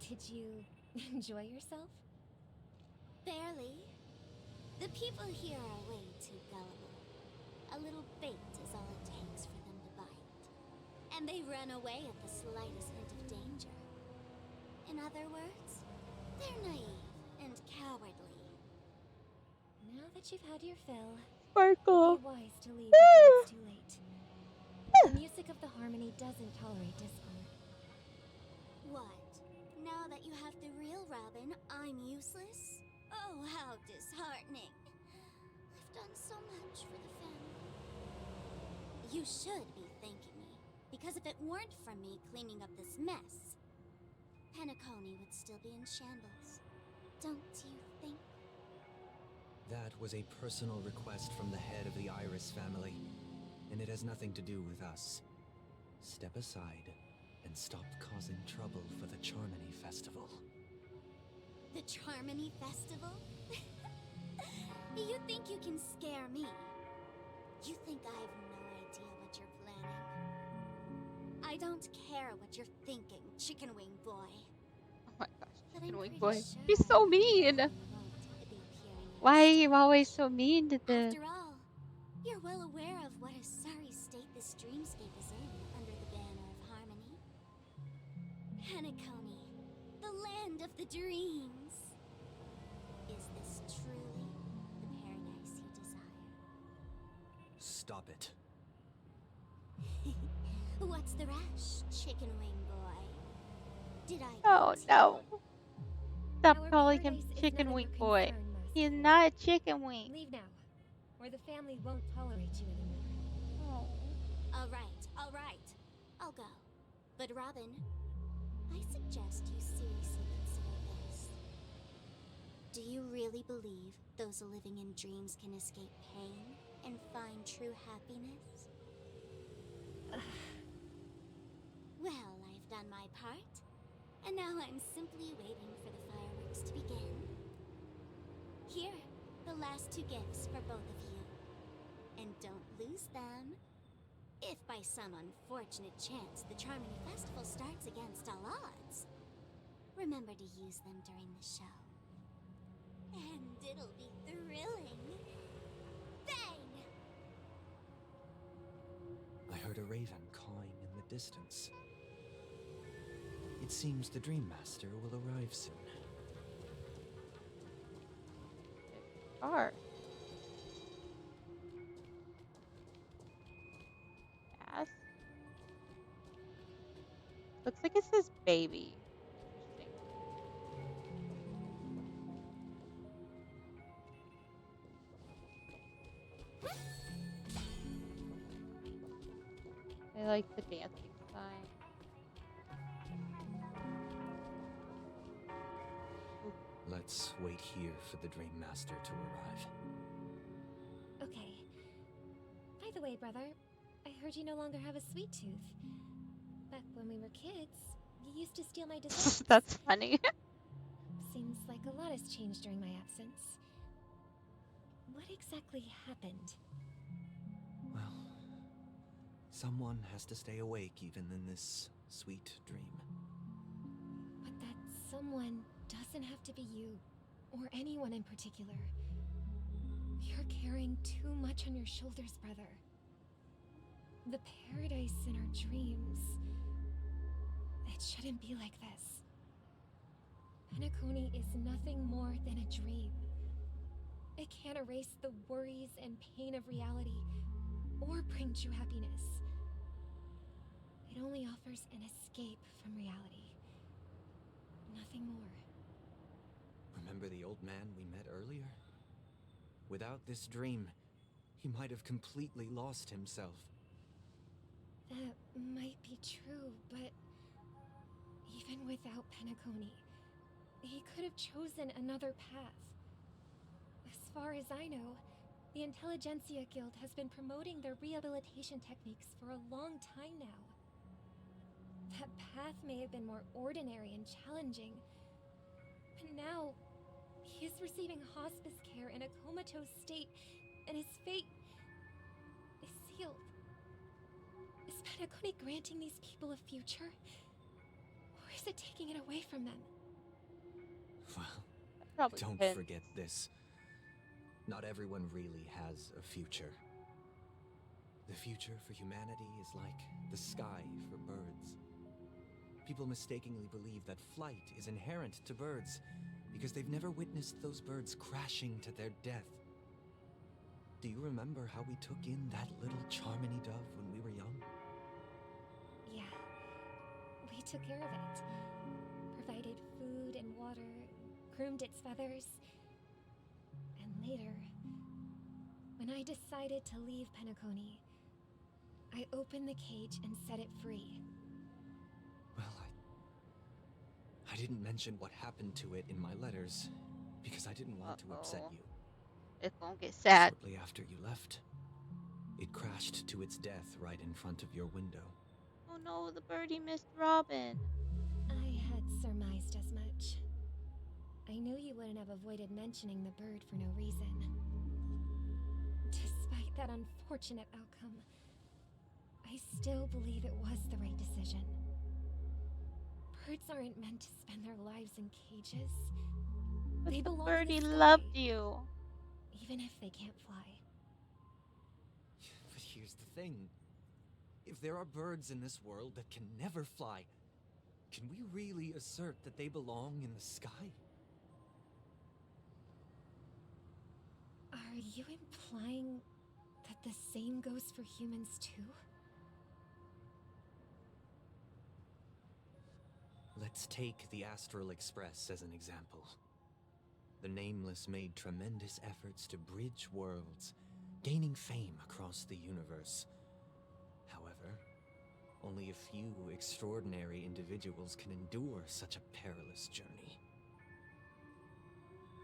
Did you enjoy yourself? Barely. The people here are way too gullible. A little bait is all it takes for them to bite. And they run away at the slightest hint of danger. In other words, they're naive and cowardly. Now that you've had your fill, Sparkle. it'd be wise to leave before it's too late. The music of the harmony doesn't tolerate discord. What? Now that you have the real Robin, I'm useless? Oh, how disheartening. I've done so much for the family. You should be thanking me, because if it weren't for me cleaning up this mess, Penacony would still be in shambles. Don't you think? That was a personal request from the head of the Iris family, and it has nothing to do with us. Step aside and stop causing trouble for the Charmony Festival. The Charmony Festival? You think you can scare me? You think I have no idea what you're planning? I don't care what you're thinking, Chicken Wing Boy. Oh my gosh, But Chicken I'm Wing pretty Boy. sure He's so mean. you won't be appearing in Why are this you always so mean to the... After all, you're well aware of what a sorry state this dreamscape is in under the banner of harmony. Penacony, the land of the dreams. Is this truly the paradise you desire? Stop it. What's the rush, Chicken Wing Boy? Did I Oh get no. Stop Our calling him paradise is Chicken none of Wing your Boy. concern, He is Master. not a chicken wing. Leave now, or the family won't tolerate you anymore. Oh. All right. I'll go. But Robin, I suggest you seriously consider this. Do you really believe those living in dreams can escape pain and find true happiness? Well, I've done my part, and now I'm simply waiting for the fireworks to begin. Here, the last 2 gifts for both of you. And don't lose them. If by some unfortunate chance the Charmony Festival starts against all odds, remember to use them during the show. And it'll be thrilling. Bang! I heard a raven cawing in the distance. It seems the Dream Master will arrive soon. Car. Yes. Looks like it says baby. Interesting. I like the dancing sign. Let's wait here for the Dream Master to arrive. Okay. By the way, brother, I heard you no longer have a sweet tooth. Back when we were kids, you used to steal my desserts. That's funny. Seems like a lot has changed during my absence. What exactly happened? Well, Someone has to stay awake even in this sweet dream. But that someone doesn't have to be you, or anyone in particular. You're carrying too much on your shoulders, brother. The paradise in our dreams... It shouldn't be like this. Penacony is nothing more than a dream. It can't erase the worries and pain of reality, or bring true happiness. It only offers an escape from reality. Nothing more. Remember the old man we met earlier? Without this dream, he might have completely lost himself. That might be true, but even without Penacony, he could have chosen another path. As far as I know, the Intelligentsia Guild has been promoting their rehabilitation techniques for a long time now. That path may have been more ordinary and challenging, but now he is receiving hospice care in a comatose state, and his fate is sealed. Is Penacony granting these people a future? Or is it taking it away from them? Well, Probably don't depends. forget this. Not everyone really has a future. The future for humanity is like the sky for birds. People mistakenly believe that flight is inherent to birds because they've never witnessed those birds crashing to their death. Do you remember how we took in that little Charmony dove when we were young? Yeah. We took care of it. Provided food and water, groomed its feathers. And later, when I decided to leave Penacony, I opened the cage and set it free. Well, I didn't mention what happened to it in my letters because I didn't want to upset you. It's gonna get sad. Shortly after you left, it crashed to its death right in front of your window. Oh no, the birdie missed Robin. I had surmised as much. I knew you wouldn't have avoided mentioning the bird for no reason. Despite that unfortunate outcome, I still believe it was the right decision. Birds aren't meant to spend their lives in cages. But They the belong birdie in the sky, loved you. even if they can't fly. But here's the thing. If there are birds in this world that can never fly, can we really assert that they belong in the sky? Are you implying that the same goes for humans too? Let's take the Astral Express as an example. The Nameless made tremendous efforts to bridge worlds, gaining fame across the universe. However, only a few extraordinary individuals can endure such a perilous journey.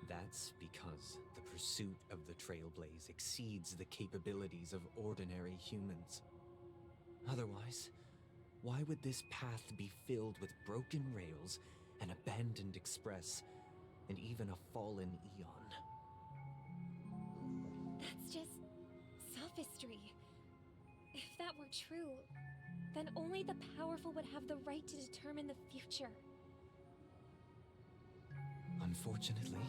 That's because the pursuit of the Trailblaze exceeds the capabilities of ordinary humans. Otherwise, why would this path be filled with broken rails, an abandoned express, and even a fallen eon? That's just sophistry. If that were true, then only the powerful would have the right to determine the future. Unfortunately,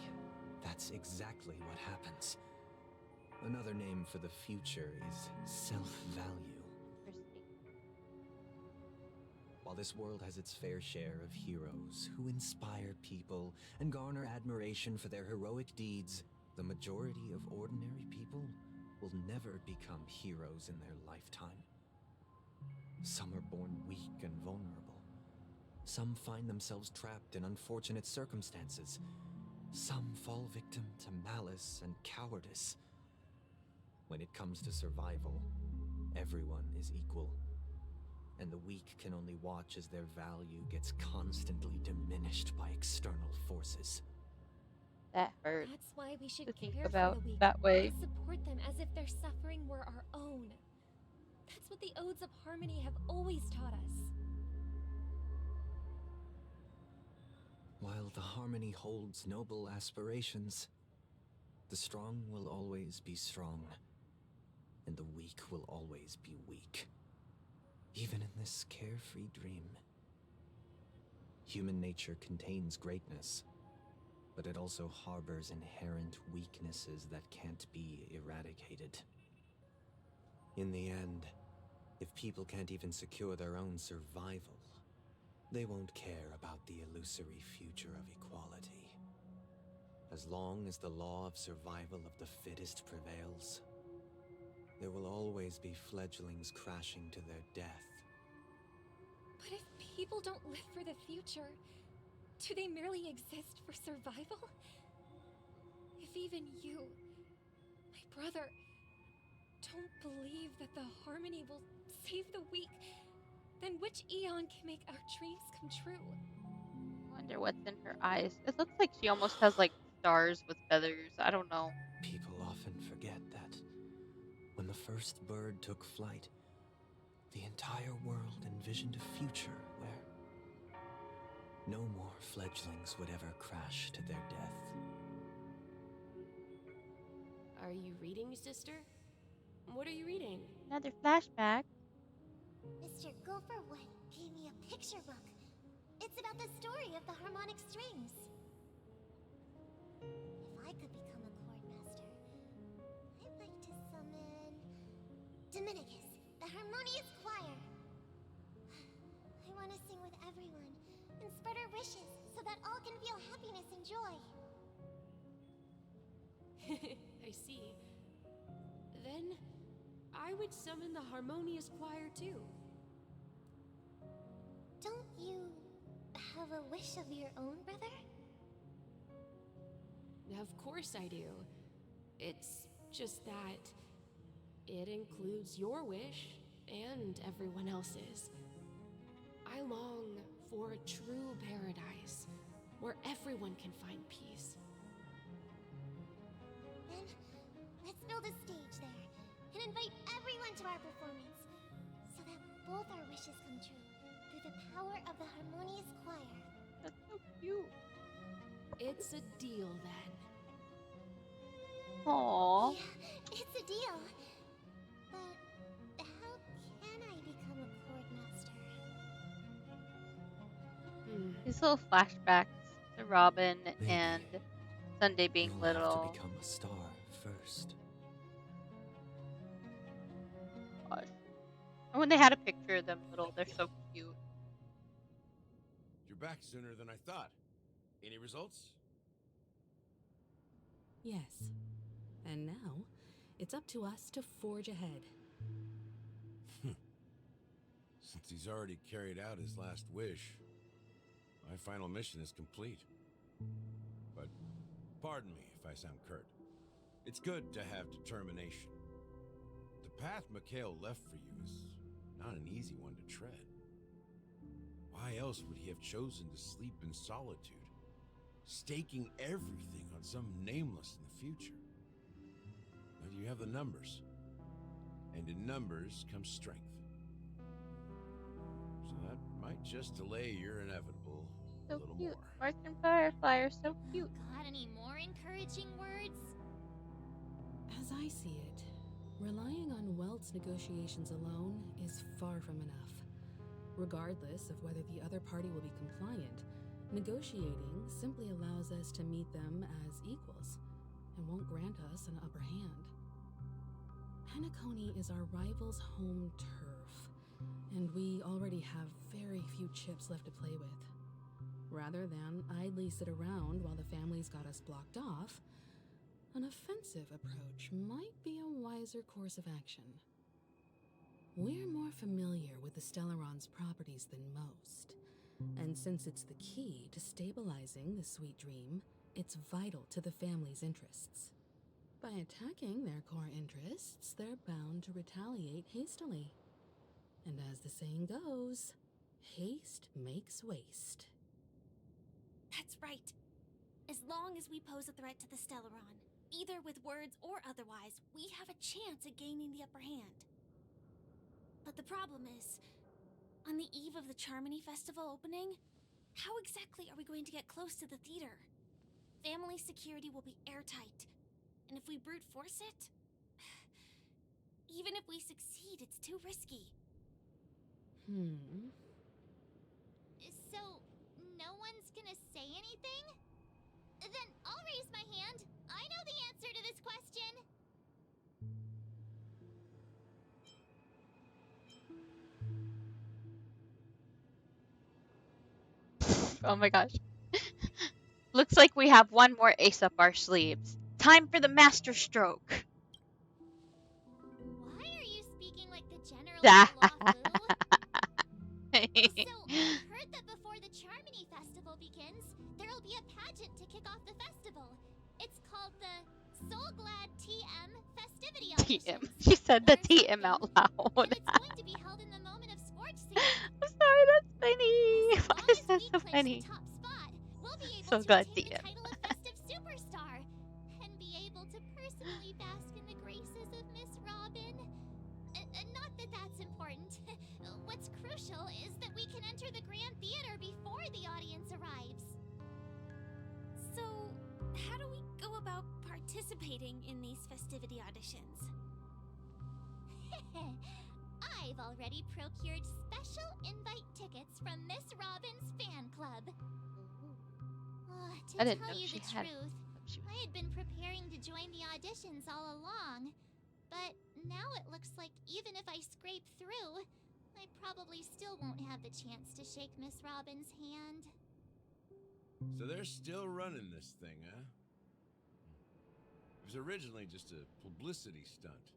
that's exactly what happens. Another name for the future is self-value. While this world has its fair share of heroes who inspire people and garner admiration for their heroic deeds, the majority of ordinary people will never become heroes in their lifetime. Some are born weak and vulnerable. Some find themselves trapped in unfortunate circumstances. Some fall victim to malice and cowardice. When it comes to survival, everyone is equal. And the weak can only watch as their value gets constantly diminished by external forces. That hurts. That's why we should to think care about for the weak that way. and support them as if their suffering were our own. That's what the Odes of Harmony have always taught us. While the Harmony holds noble aspirations, the strong will always be strong, and the weak will always be weak. even in this carefree dream. Human nature contains greatness, but it also harbors inherent weaknesses that can't be eradicated. In the end, if people can't even secure their own survival, they won't care about the illusory future of equality. As long as the law of survival of the fittest prevails, there will always be fledglings crashing to their death. But if people don't live for the future, do they merely exist for survival? If even you, my brother, don't believe that the harmony will save the weak, then which eon can make our dreams come true? I wonder what's in her eyes. It looks like she almost has like stars with feathers. I don't know. People often forget that when the first bird took flight, the entire world envisioned a future where no more fledglings would ever crash to their death. Are you reading, sister? What are you reading? Another flashback. Mr. Gopherwood gave me a picture book. It's about the story of the harmonic strings. If I could become a chord master, I'd like to summon Dominicus, the harmonious choir. I want to sing with everyone and spread our wishes so that all can feel happiness and joy. I see. Then I would summon the harmonious choir too. Don't you have a wish of your own, brother? Of course I do. It's just that it includes your wish and everyone else's. I long for a true paradise where everyone can find peace. Then, let's build a stage there and invite everyone to our performance so that both our wishes come true through the power of the harmonious choir. That's so cute. It's a deal then. Aww. Yeah, it's a deal. But how can I become a chord master? These little flashbacks to Robin Maybe and Sunday being you'll have to little. become a star first. Gosh. And when they had a picture of them little, they're so cute. You're back sooner than I thought. Any results? Yes. And now, it's up to us to forge ahead. Since he's already carried out his last wish, my final mission is complete. But pardon me if I sound curt. It's good to have determination. The path Mikhail left for you is not an easy one to tread. Why else would he have chosen to sleep in solitude, staking everything on some nameless in the future? But you have the numbers, and in numbers comes strength. So that might just delay your inevitable a So little cute. more. Martin Firefly are so cute. Got any more encouraging words? As I see it, relying on Welt's negotiations alone is far from enough. Regardless of whether the other party will be compliant, negotiating simply allows us to meet them as equals and won't grant us an upper hand. Penacony is our rival's home turf, and we already have very few chips left to play with. Rather than idly sit around while the family's got us blocked off, an offensive approach might be a wiser course of action. We're more familiar with the Stellaron's properties than most, and since it's the key to stabilizing the sweet dream, it's vital to the family's interests. By attacking their core interests, they're bound to retaliate hastily. And as the saying goes, haste makes waste. That's right. As long as we pose a threat to the Stellaron, either with words or otherwise, we have a chance at gaining the upper hand. But the problem is, on the eve of the Charmony Festival opening, how exactly are we going to get close to the theater? Family security will be airtight, and if we brute force it, even if we succeed, it's too risky. So, no one's gonna say anything? Then I'll raise my hand. I know the answer to this question. Oh my gosh. Looks like we have one more ace up our sleeves. Time for the master stroke. Why are you speaking like the general Olaf Lou? So, I've heard that before the Charmony Festival begins, there'll be a pageant to kick off the festival. It's called the Soulglad TM Festivity TM. Auditions. She said the or TM out something. loud. And it's going to be held in the moment of Scorch Singing. I'm sorry, that's funny. Why is that so Clinch funny? the top spot, we'll be able So to glad attain the TM. title of Festive Superstar and be able to personally bask in the graces of Miss Robin. Not that that's important. What's crucial is that we can enter the Grand Theater before the audience arrives. So, how do we go about participating in these festivity auditions? I've already procured special invite tickets from Miss Robin's fan club. To I didn't tell know you she the had. truth, I had been preparing to join the auditions all along. But now it looks like even if I scrape through, I probably still won't have the chance to shake Miss Robin's hand. So they're still running this thing, huh? It was originally just a publicity stunt,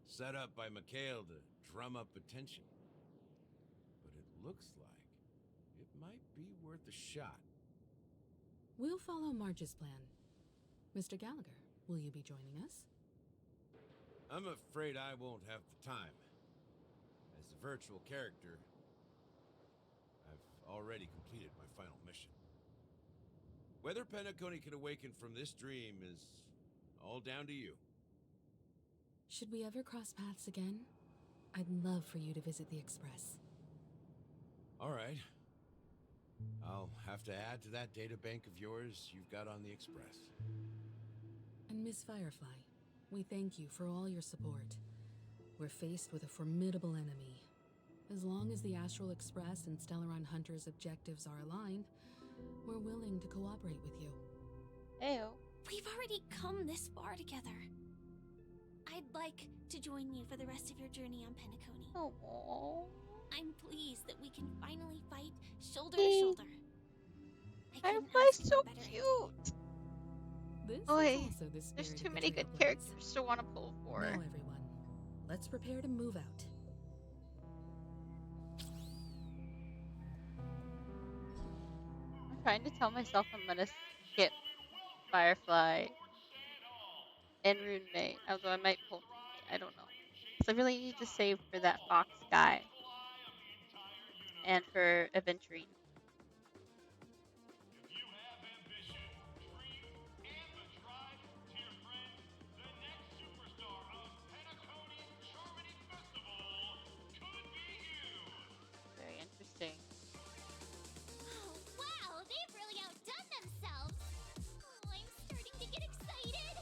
set up by Mikhail to drum up attention. But it looks like it might be worth a shot. We'll follow Marge's plan. Mr. Gallagher, will you be joining us? I'm afraid I won't have the time. As a virtual character, I've already completed my final mission. Whether Penacony can awaken from this dream is all down to you. Should we ever cross paths again? I'd love for you to visit the Express. All right. I'll have to add to that data bank of yours you've got on the Express. And Miss Firefly, we thank you for all your support. We're faced with a formidable enemy. As long as the Astral Express and Stellaron Hunter's objectives are aligned, we're willing to cooperate with you. Ew. We've already come this far together. I'd like to join you for the rest of your journey on Penacony. Oh. I'm pleased that we can finally fight shoulder to shoulder. Firefly's so cute. This Boy, is also the spirit there's of too the many good Trailblazers. characters to want to pull for. Now, everyone, let's prepare to move out. I'm trying to tell myself I'm gonna skip Firefly and Roommate, although I might pull Roommate. I don't know. So I really need to save for that Fox guy and for Aventurine. Very interesting. Oh, wow, they've really outdone themselves. Oh, I'm starting to get excited.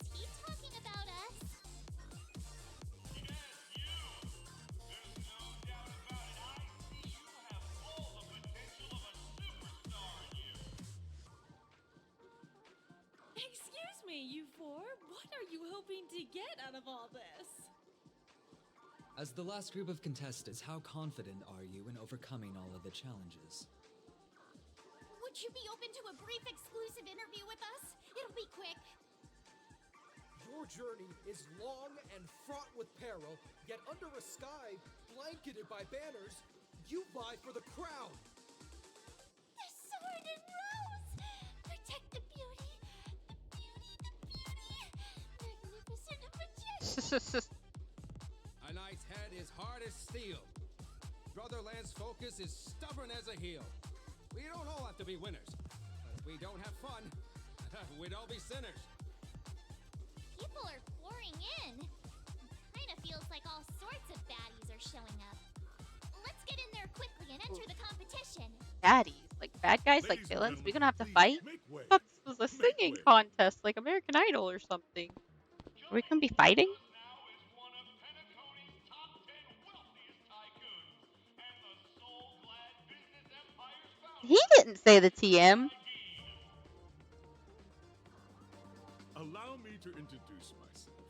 Is he talking about us? Excuse me, you four. What are you hoping to get out of all this? As the last group of contestants, how confident are you in overcoming all of the challenges? Would you be open to a brief exclusive interview with us? It'll be quick. Your journey is long and fraught with peril, yet under a sky blanketed by banners, you vie for the crown. The sword and rose! Protect the beauty! The beauty, the beauty! Magnificent and majestic! A knight's head is hard as steel. Brotherland's focus is stubborn as a heel. We don't all have to be winners, but if we don't have fun, we'd all be sinners. People are pouring in. Kinda feels like all sorts of baddies are showing up. Let's get in there quickly and enter the competition. Baddies. Like bad guys, like villains. We gonna have to fight? I thought this was a singing contest, like American Idol or something. Are we gonna be fighting? He didn't say the TM. Allow me to introduce myself.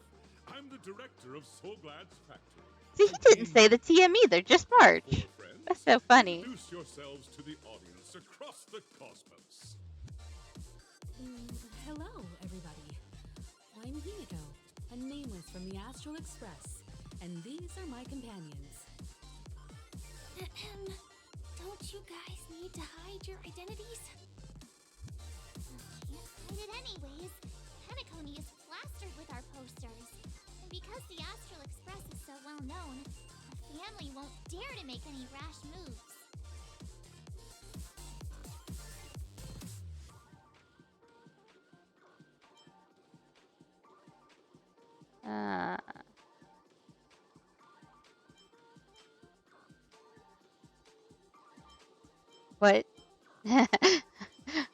I'm the director of Solglad's factory. See, he didn't say the TM either, just March. That's so funny. Introduce yourselves to the audience across the cosmos. Hello, everybody. I'm Himiko, a nameless from the Astral Express, and these are my companions. Don't you guys need to hide your identities? Can't hide it anyways. Penacony is plastered with our posters. And because the Astral Express is so well known, the family won't dare to make any rash moves. What?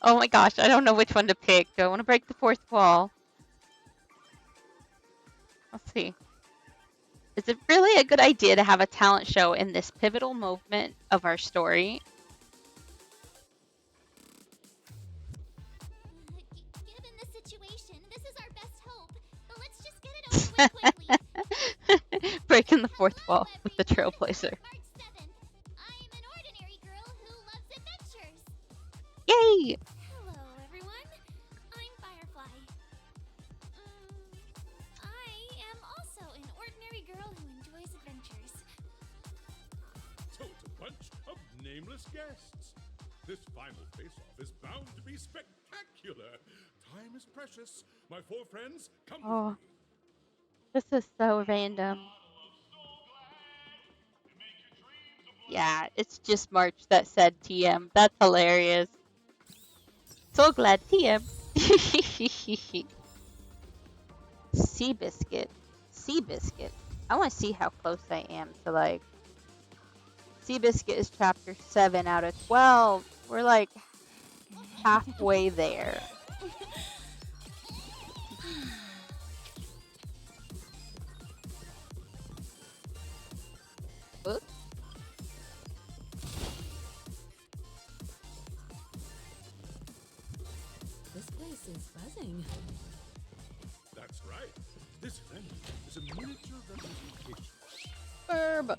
Oh my gosh, I don't know which one to pick. Do I want to break the fourth wall? Let's see. Is it really a good idea to have a talent show in this pivotal moment of our story? Given the situation, this is our best hope. But let's just get it over with quickly. Breaking the fourth wall with the Trailblazer. March 7th. I'm an ordinary girl who loves adventures. Yay! Hello, everyone. I'm Firefly. I am also an ordinary girl who enjoys adventures. Total bunch of nameless guests. This final face-off is bound to be spectacular. Time is precious. My four friends, come with me. This is so random. Yeah, it's just March that said TM. That's hilarious. So glad TM. Seabiscuit. Seabiscuit. I want to see how close I am to like. Seabiscuit is chapter 7 out of 12. We're like halfway there. Oops. This place is buzzing. That's right. This venue is a miniature representation. Burb.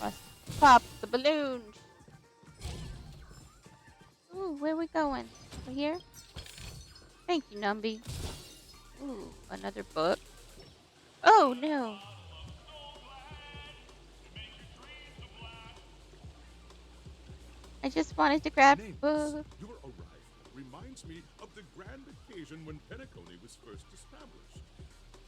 Must pop the balloons. Ooh, where are we going? Over here? Thank you, Numby. Ooh, another book. Oh, no. I just wanted to grab the book. Your arrival reminds me of the grand occasion when Penacony was first established.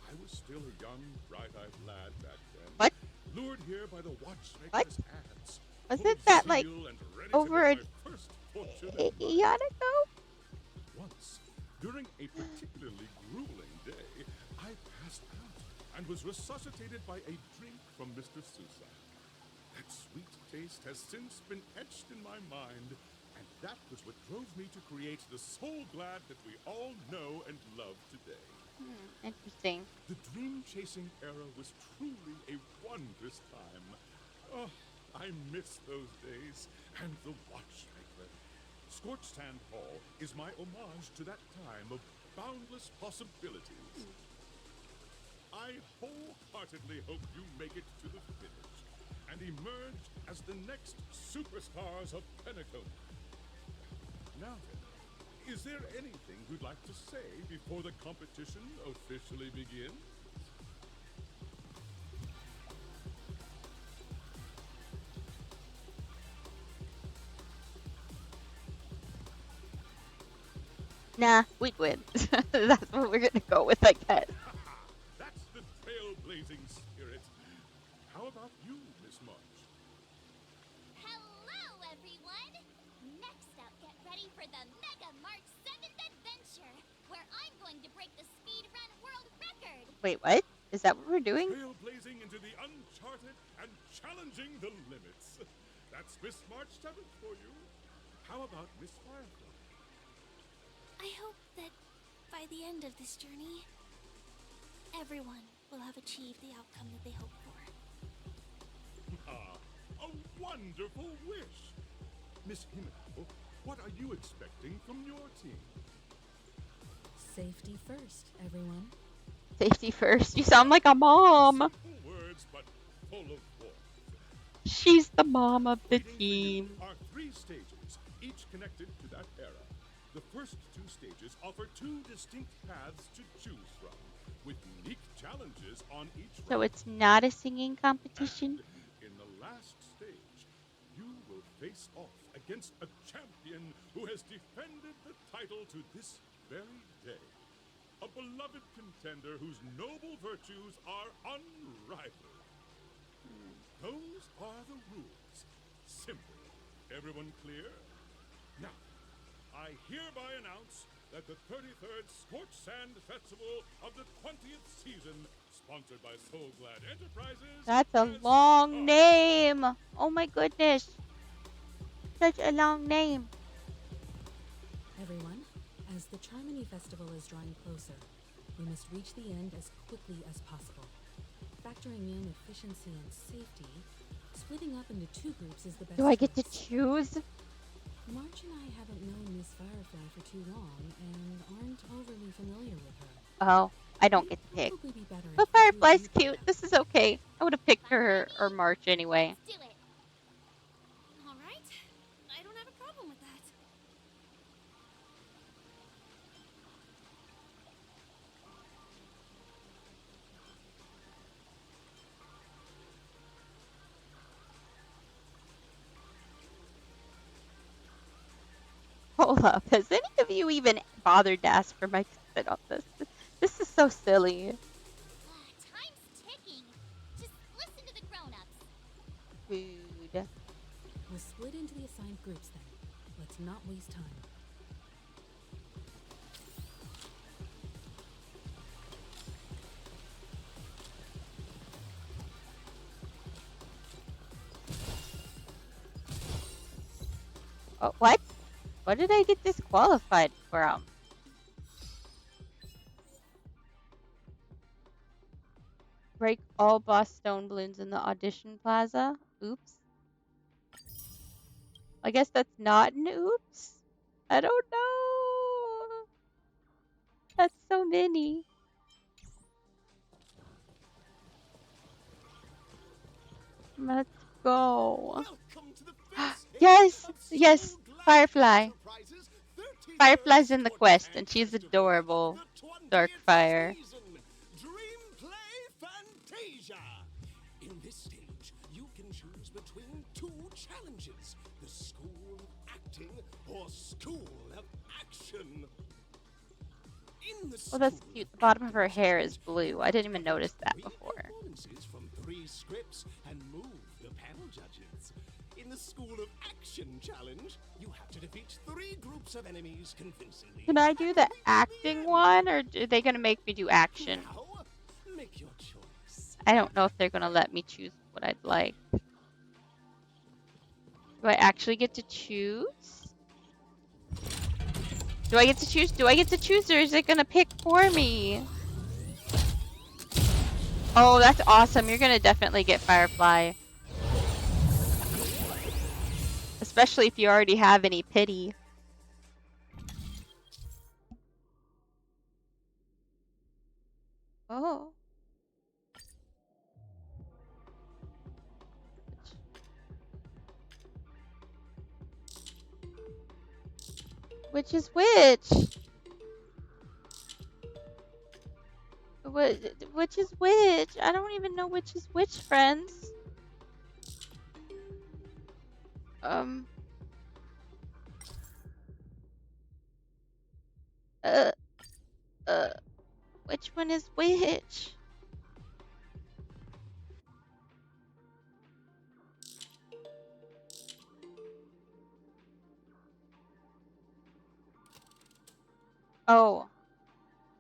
I was still a young, bright-eyed lad back then. What? Lured here by the watchmaker's ads. Was full it of that, like, zeal and ready over to a make my first fortune in life. eon ago? Once, during a particularly grueling day, I passed out and was resuscitated by a drink from Mr. Sousa. That sweet taste has since been etched in my mind, and that was what drove me to create the Soul Glad that we all know and love today. Interesting. The dream-chasing era was truly a wondrous time. Oh, I miss those days, and the watchmaker. Scorchsand Hall is my homage to that time of boundless possibilities. I wholeheartedly hope you make it to the finish and emerge as the next superstars of Penacony. Now then, is there anything you'd like to say before the competition officially begins? Nah, we'd win. That's what we're gonna go with, I guess. That's the trailblazing spirit. How about you, Miss March? Hello, everyone! Next up, get ready for the Mega March 7th Adventure, where I'm going to break the speedrun world record! Wait, what? Is that what we're doing? Trailblazing into the uncharted and challenging the limits. That's Miss March 7th for you. How about Miss Firefly? I hope that by the end of this journey, everyone will have achieved the outcome that they hoped for. Ah, a wonderful wish! Miss Himiko, what are you expecting from your team? Safety first, everyone. Safety first. You sound like a mom. Simple words, but full of warmth. She's the mom of the Waiting team. for you are 3 stages, each connected to that era. The first 2 stages offer 2 distinct paths to choose from, with unique challenges on each So route. it's not a singing competition? In the last stage, you will face off against a champion who has defended the title to this very day. A beloved contender whose noble virtues are unrivaled. Those are the rules. Simple. Everyone clear? Now, I hereby announce that the 33rd Scorch Sand Festival of the 20th season, sponsored by Soul Glad Enterprises. That's a long name. Oh my goodness. Such a long name. Everyone, as the Charmony Festival is drawing closer, we must reach the end as quickly as possible. Factoring in efficiency and safety, splitting up into 2 groups is the best Do I get to choice. choose? March and I haven't known Miss Firefly for too long and aren't overly familiar with her. Oh, I don't get to pick. Probably be better But if the 2 of Firefly's you cute. This is okay. I would have picked her or March anyway. Do it! Alright, I don't have a problem with that. Hold up. Has any of you even bothered to ask for my consent on this? This is so silly. Time's ticking. Just listen to the grown-ups. Rude. We'll split into the assigned groups then. Let's not waste time. Oh, what? What did I get disqualified from? Break all boss stone balloons in the audition plaza? Oops. I guess that's not an oops? I don't know. That's so many. Let's go. Yes! Yes! Firefly. Firefly's in the quest, and she's adorable. Darkfire. In this stage, you can choose between 2 challenges: the School of Acting or School of Action. Oh, that's cute. The bottom of her hair is blue. I didn't even notice that before. Performances from 3 scripts and move the panel judges. In the School of Action challenge, you have to defeat 3 groups of enemies convincingly. Can I do the acting one, or are they going to make me do action? Now, make your choice. I don't know if they're going to let me choose what I'd like. Do I actually get to choose? Do I get to choose? Do I get to choose, or is it going to pick for me? Oh, that's awesome. You're going to definitely get Firefly. Especially if you already have any pity. Oh. Which is which? Which is which? I don't even know which is which, friends. Uh, which one is which? Oh.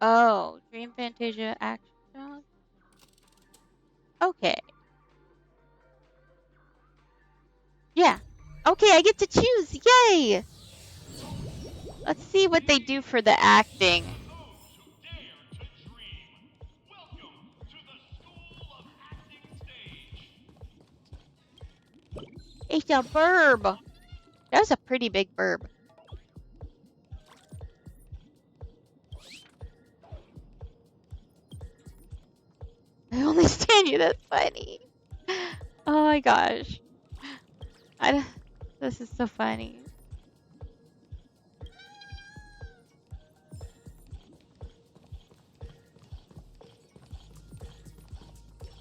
Oh, Dream Fantasia Action Challenge? Okay. Yeah. Okay, I get to choose! Yay! Let's see what they do for the acting. It's a burb! That was a pretty big burb. I only stand you, that's funny. Oh my gosh. This is so funny.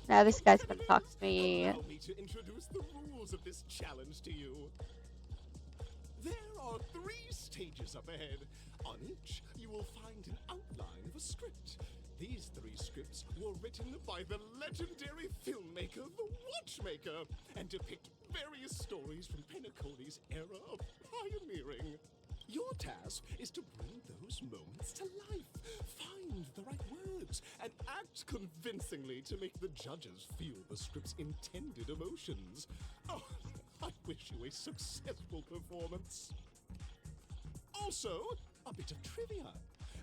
Now this guy's gonna talk to me. Allow me to introduce the rules of this challenge to you. There are 3 stages up ahead. On each, you will find an outline of a script. These 3 scripts were written by the legendary filmmaker, The Watchmaker, and depict various stories from Penacony's era of pioneering. Your task is to bring those moments to life, find the right words, and act convincingly to make the judges feel the script's intended emotions. Oh, I wish you a successful performance. Also, a bit of trivia.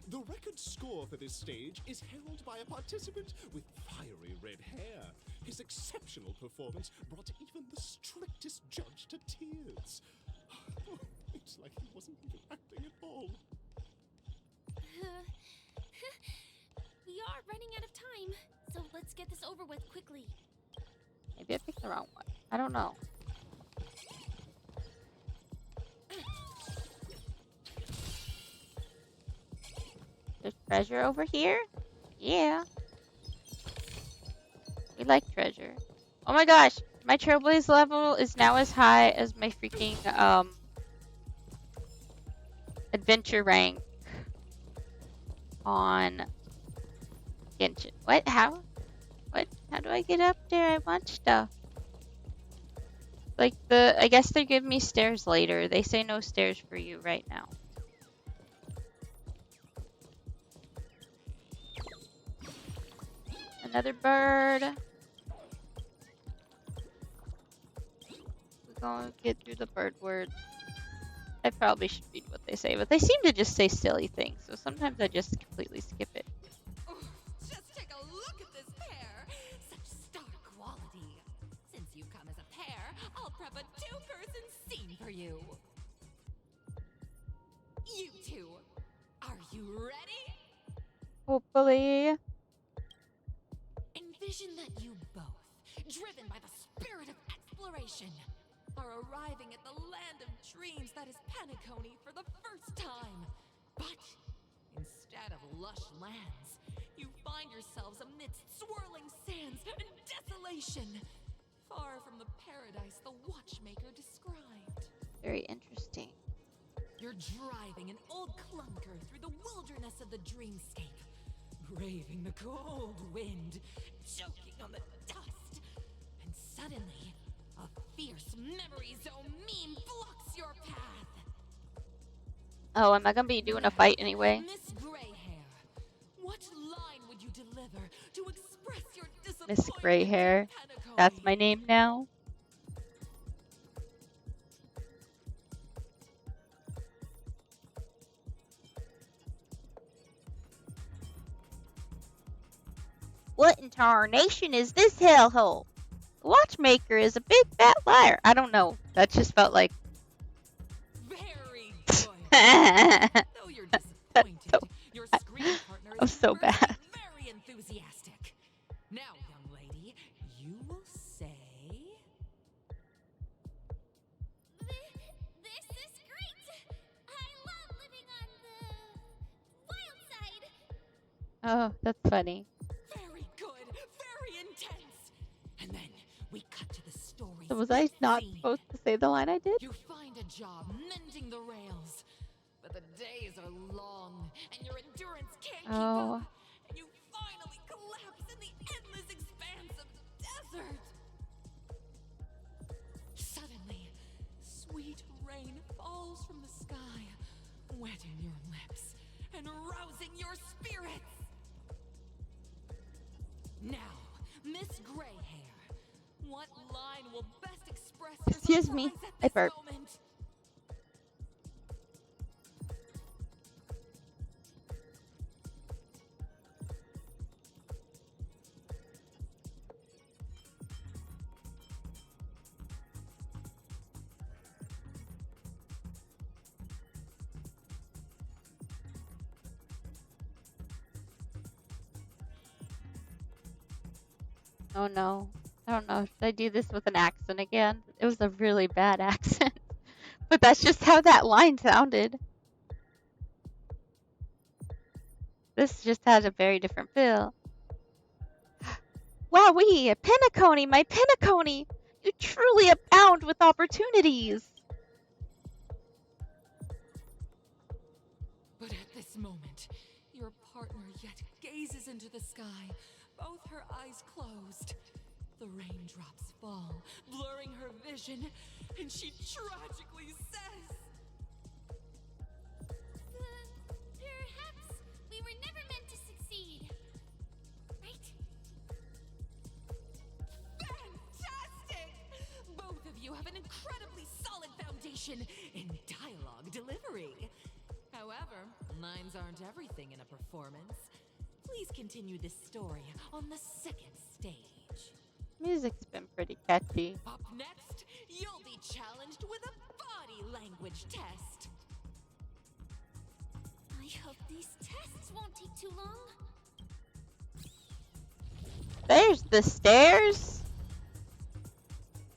The record score for this stage is held by a participant with fiery red hair. His exceptional performance brought even the strictest judge to tears. It's like he wasn't even acting at all. We are running out of time, so let's get this over with quickly. Maybe I picked the wrong one. I don't know. There's treasure over here? Yeah. We like treasure. Oh my gosh! My Trailblaze level is now as high as my freaking, adventure rank on Genshin. What? How? What? How do I get up there? I want stuff. Like I guess they give me stairs later. They say no stairs for you right now. Another bird. We're gonna get through the bird words. I probably should read what they say, but they seem to just say silly things, so sometimes I just completely skip it. Just take a look at this pair! Such star quality! Since you come as a pair, I'll prep a 2-person scene for you. You two, are you ready? Hopefully. Envision that you both, driven by the spirit of exploration, are arriving at the land of dreams that is Penacony for the first time. But instead of lush lands, you find yourselves amidst swirling sands and desolation, far from the paradise the Watchmaker described. Very interesting. You're driving an old clunker through the wilderness of the dreamscape, braving the cold wind, choking on the dust, and suddenly, a fierce memory zone meme blocks your path. Oh, am I gonna be doing a fight anyway? Miss Greyhair, what line would you deliver to express your disappointment? Miss Greyhair. That's my name now. What in tarnation is this hellhole? The Watchmaker is a big fat liar. I don't know. That just felt like. Very good. Though you're disappointed, your screen partner is so bad. very enthusiastic. Now, young lady, you will say. This is great! I love living on the wild side! Oh, that's funny. Very good, very intense. And then we cut to the story. So was I not supposed to say the line I did? You find a job mending the rails, but the days are long and your endurance can't keep Oh. up, and you finally collapse in the endless expanse of desert. Suddenly, sweet rain falls from the sky, wetting your lips and rousing your spirits. Now, Miss Greyhair, what line will best express your Excuse me. surprise at I this burped. moment? Oh no. I don't know. Should I do this with an accent again? It was a really bad accent. But that's just how that line sounded. This just has a very different feel. Wowee! Penacony! My Penacony! You truly abound with opportunities! But at this moment, your partner yet gazes into the sky, both her eyes closed. The raindrops fall, blurring her vision, and she tragically says, Perhaps we were never meant to succeed. Right? Fantastic! Both of you have an incredibly solid foundation in dialogue delivery. However, lines aren't everything in a performance. Please continue this story on the second stage. Music's been pretty catchy. Up next, you'll be challenged with a body language test. I hope these tests won't take too long. There's the stairs!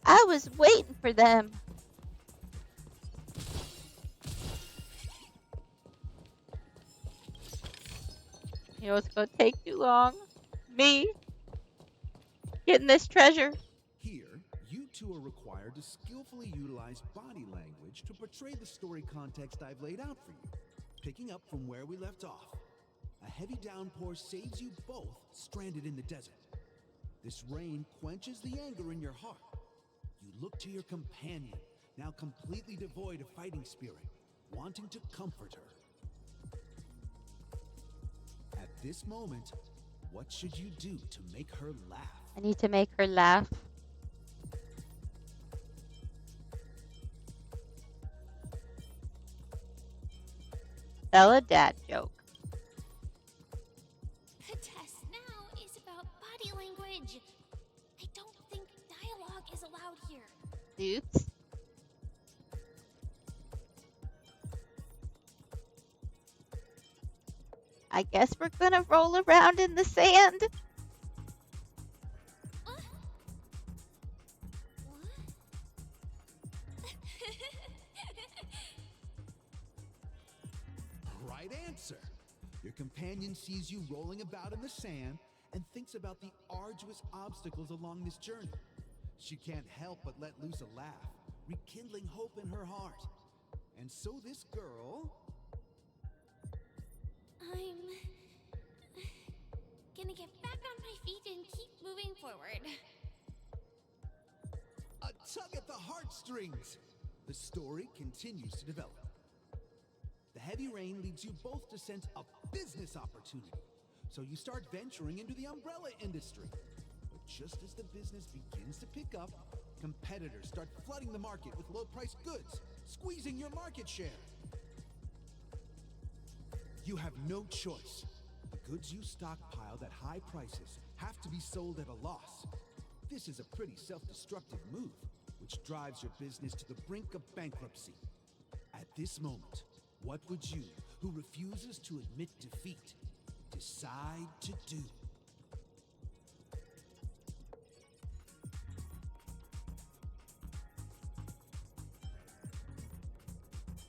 I was waiting for them. You know what's gonna take too long? Me getting this treasure. Here, you two are required to skillfully utilize body language to portray the story context I've laid out for you. Picking up from where we left off, a heavy downpour saves you both stranded in the desert. This rain quenches the anger in your heart. You look to your companion, now completely devoid of fighting spirit, wanting to comfort her. At this moment, what should you do to make her laugh? I need to make her laugh. Tell a dad joke. The test now is about body language. I don't think dialogue is allowed here. Oops. I guess we're gonna roll around in the sand. Right answer. Your companion sees you rolling about in the sand and thinks about the arduous obstacles along this journey. She can't help but let loose a laugh, rekindling hope in her heart. And so this girl... I'm gonna get back on my feet and keep moving forward. A tug at the heartstrings! The story continues to develop. The heavy rain leads you both to sense a business opportunity, so you start venturing into the umbrella industry. But just as the business begins to pick up, competitors start flooding the market with low-priced goods, squeezing your market share. You have no choice. The goods you stockpiled at high prices have to be sold at a loss. This is a pretty self-destructive move, which drives your business to the brink of bankruptcy. At this moment, what would you, who refuses to admit defeat, decide to do?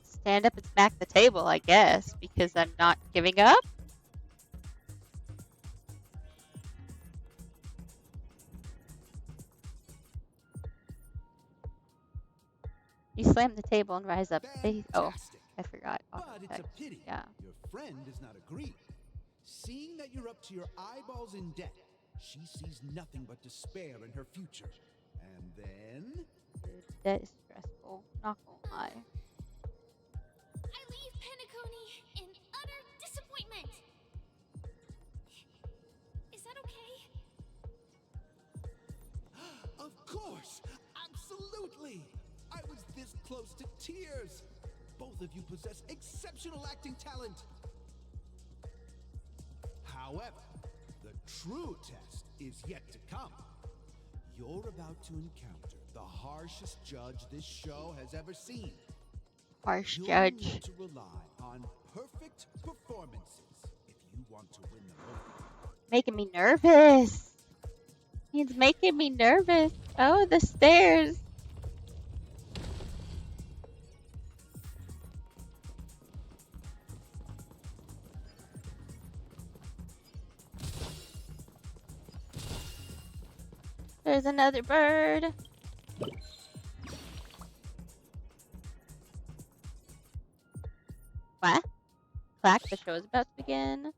Stand up and smack the table, I guess, because I'm not giving up. You slam the table and rise up. Oh, I forgot. it's a pity your friend does not agree. Seeing that you're up to your eyeballs in debt, she sees nothing but despair in her future. And then... That is stressful, not gonna lie. I leave Penacony in utter disappointment. Is that okay? Of course! Absolutely! I was this close to tears! Both of you possess exceptional acting talent! However, the true test is yet to come. You're about to encounter the harshest judge this show has ever seen. Harsh You'll judge. need to rely on perfect performances if you want to win them over. Making me nervous. He's making me nervous. Oh, the stairs. There's another bird. What? Clack, the show is about to begin.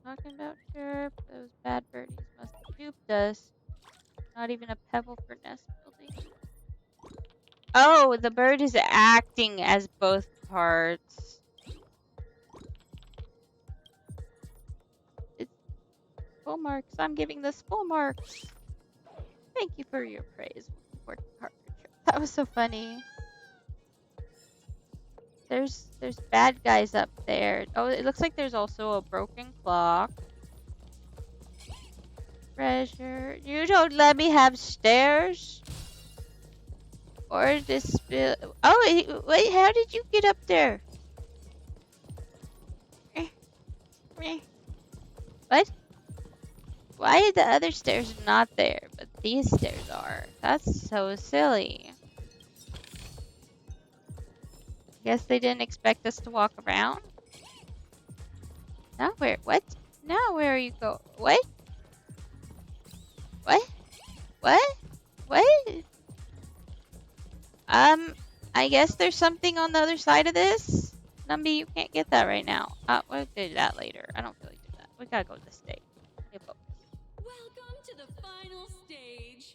Talking about chirp. Those bad birdies must have duped us. Not even a pebble for nest building. Oh, the bird is acting as both parts. It's full marks. I'm giving this full marks. Thank you for your praise. Working hard for chirp. That was so funny. There's bad guys up there. Oh, it looks like there's also a broken clock. Treasure. You don't let me have stairs? Or this... Oh, wait, how did you get up there? What? Why are the other stairs not there, but these stairs are? That's so silly. Guess they didn't expect us to walk around? Now where? What? Now where are you go? What? What? What? What? I guess there's something on the other side of this? Numby, you can't get that right now. We'll do that later. I don't feel like doing that. We gotta go to the stage. Get focused. Welcome to the final stage.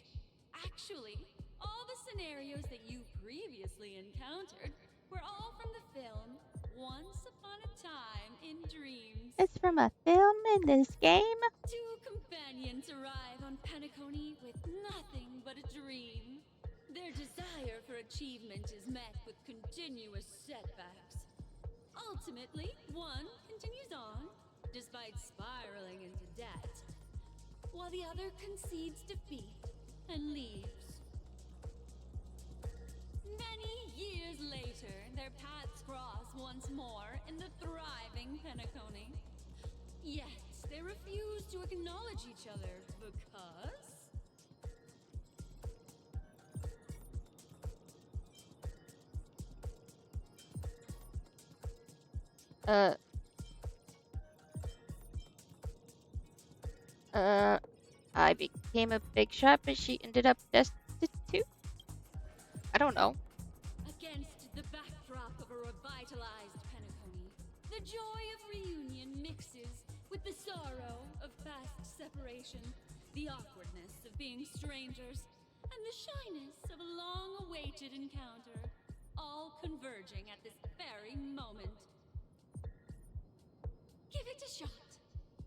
Actually, all the scenarios that you previously encountered were all from the film Once Upon a Time in Dreams. It's from a film in this game? Two companions arrive on Penacony with nothing but a dream. Their desire for achievement is met with continuous setbacks. Ultimately, one continues on, despite spiraling into debt, while the other concedes defeat and leaves. Many years later, their paths cross once more in the thriving Penacony. Yet, they refuse to acknowledge each other because... I became a big shot, but she ended up destitute? I don't know. Against the backdrop of a revitalized Penacony, the joy of reunion mixes with the sorrow of past separation, the awkwardness of being strangers, and the shyness of a long-awaited encounter, all converging at this very moment. Give it a shot.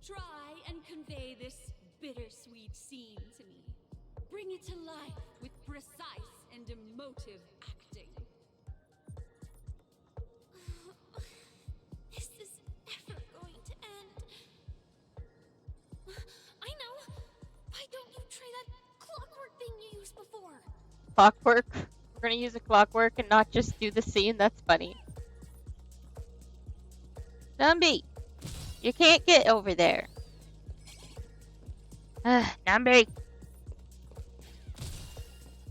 Try and convey this bittersweet scene to me. Bring it to life with precise and emotive acting. Is this ever going to end? I know! Why don't you try that clockwork thing you used before? Clockwork? We're gonna use a clockwork and not just do the scene? That's funny. Numby! You can't get over there. Numby!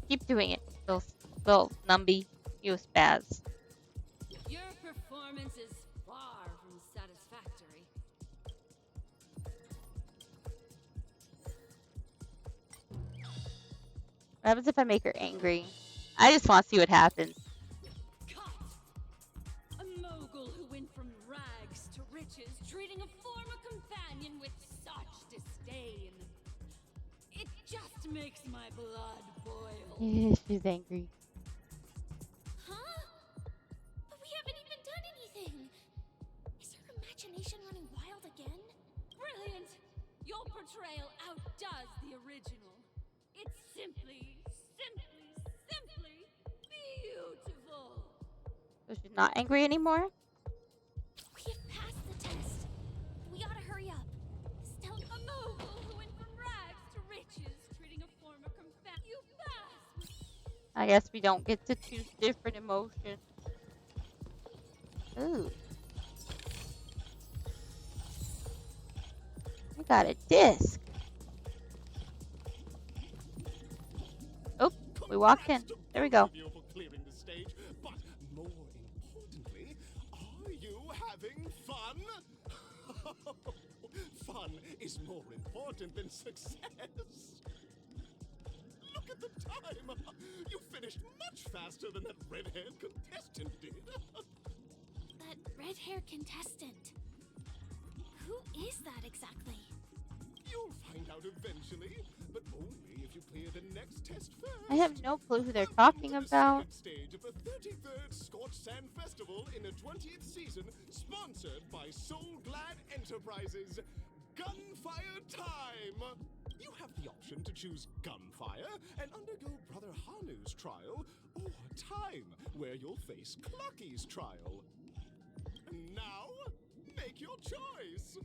Keep doing it, little Numby. You spaz. Your performance is far from satisfactory. What happens if I make her angry? I just want to see what happens. just makes my blood boil. She's angry. Huh? But we haven't even done anything. Is her imagination running wild again? Brilliant! Your portrayal outdoes the original. It's simply beautiful. So she's not angry anymore? We have passed the test. We ought to hurry up. Stella... A mogul who went from rags to riches, treating a former companion. You pass! I guess we don't get to choose different emotions. Ooh. I got a disc. Oh, we walked in. There we go. You for clearing the stage, but more importantly, are you having fun? Fun is more important than success. Look at the time. You finished much faster than that red-haired contestant did. That red-haired contestant. Who is that exactly? You'll find out eventually, but only if you clear the next test first. I have no clue who they're talking about. Stage of the 33rd Scorch Sand Festival in the 20th season, sponsored by Soul Glad Enterprises. Gunfire time! You have the option to choose gunfire and undergo Brother Hanu's trial, or time, where you'll face Clucky's trial. And now, make your choice!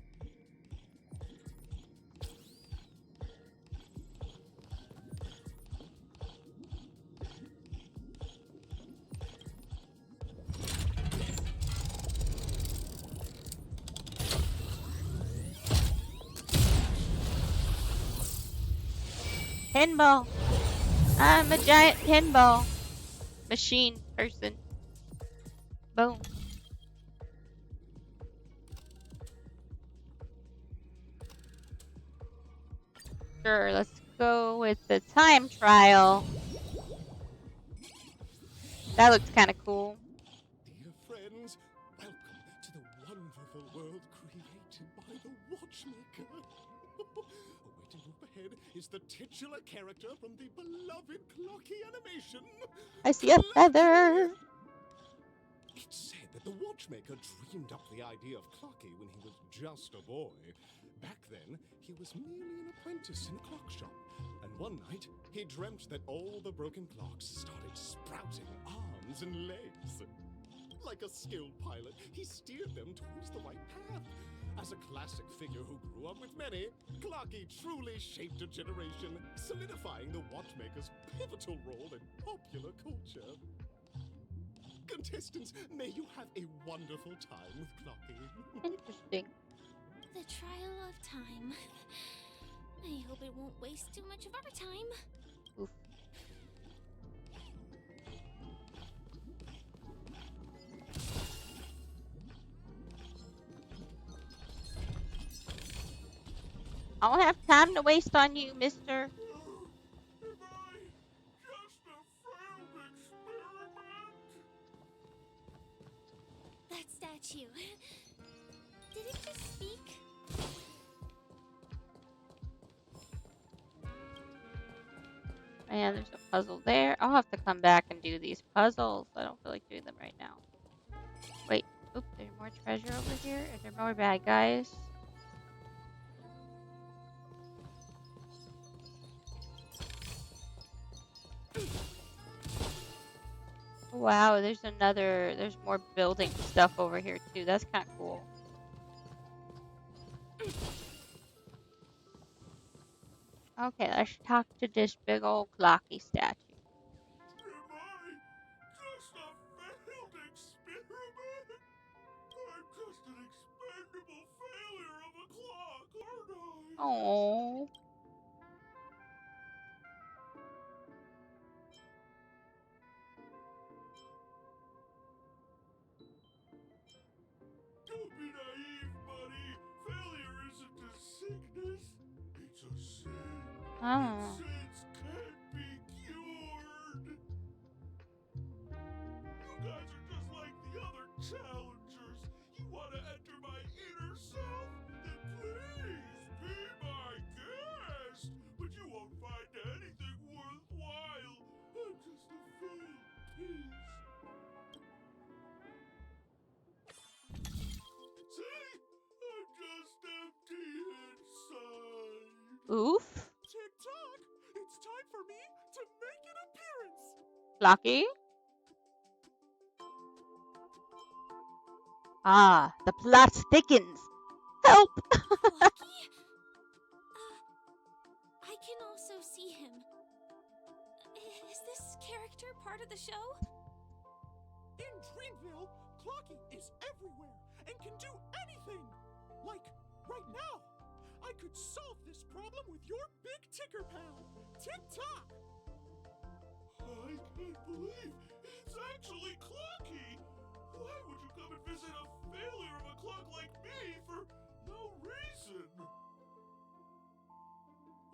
Pinball. I'm a giant pinball machine person. Boom. Sure, let's go with the time trial. That looks kind of cool. Dear friends, welcome to the wonderful world created by the Watchmaker. Waiting up ahead is the titular character from the beloved Clocky animation. I see a feather. It's said that the Watchmaker dreamed up the idea of Clocky when he was just a boy. Back then, he was merely an apprentice in a clock shop. And one night, he dreamt that all the broken clocks started sprouting arms and legs. Like a skilled pilot, he steered them towards the right path. As a classic figure who grew up with many, Clocky truly shaped a generation, solidifying the Watchmaker's pivotal role in popular culture. Contestants, may you have a wonderful time with Clocky. Interesting. The trial of time. I hope it won't waste too much of our time. Oof. I don't have time to waste on you, mister. That statue. Did it just speak? Man, there's a puzzle there. I'll have to come back and do these puzzles. I don't feel like doing them right now. Wait. Oop, there's more treasure over here. Are there more bad guys? Wow, there's more building stuff over here too. That's kind of cool. Okay, let's talk to this big old clocky statue. Just a failed experiment? I'm just an expendable failure of a clock, aren't I? Oh. Don't be naive, buddy. Failure isn't a sickness. It's a sin. Oh. And sins can't be cured. You guys are just like the other challengers. You want to enter my inner self? Then please be my guest. But you won't find Oof. Tick-tock! It's time for me to make an appearance! Clocky? Ah, the plot thickens. Help! Clocky? I can also see him. Is this character part of the show? In Dreamville, Clocky is everywhere and can do anything! Like, right now! I could solve this problem with your big ticker pal, Tick-tock! I can't believe it's actually Clocky! Why would you come and visit a failure of a clock like me for no reason?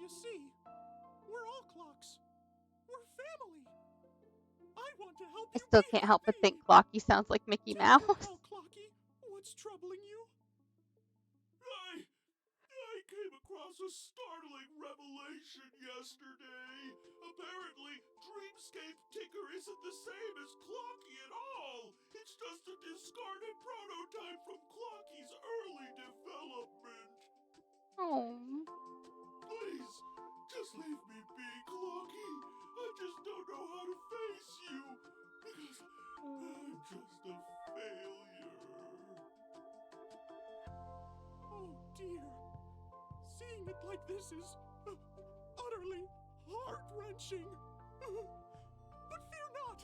You see, we're all clocks. We're family. I want to help I you still be can't help but happy. think Clocky sounds like Mickey Mouse. Tell Clocky, what's troubling you? I came across a startling revelation yesterday. Apparently, Dreamscape Ticker isn't the same as Clocky at all. It's just a discarded prototype from Clocky's early development. Oh. Please, just leave me be, Clocky. I just don't know how to face you. Because I'm just a failure. Oh dear. Seeing it like this is utterly heart-wrenching. But fear not.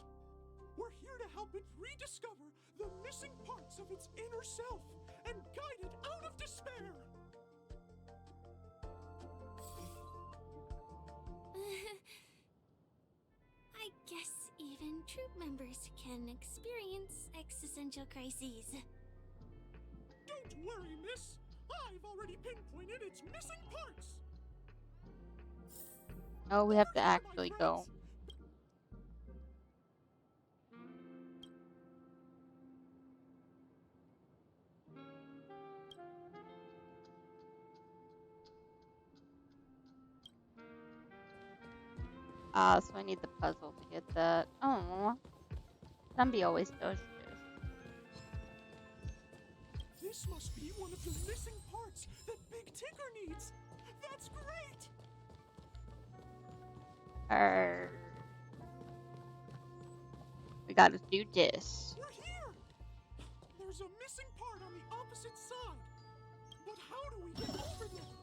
We're here to help it rediscover the missing parts of its inner self and guide it out of despair. I guess even troop members can experience existential crises. Don't worry, miss. I've already pinpointed its missing parts. Oh, we have to actually go. So I need the puzzle to get that. Oh, Zombie always does this. This must be one of the missing parts that Big Ticker needs. That's great! We gotta do this. We're here! There's a missing part on the opposite side. But how do we get over there?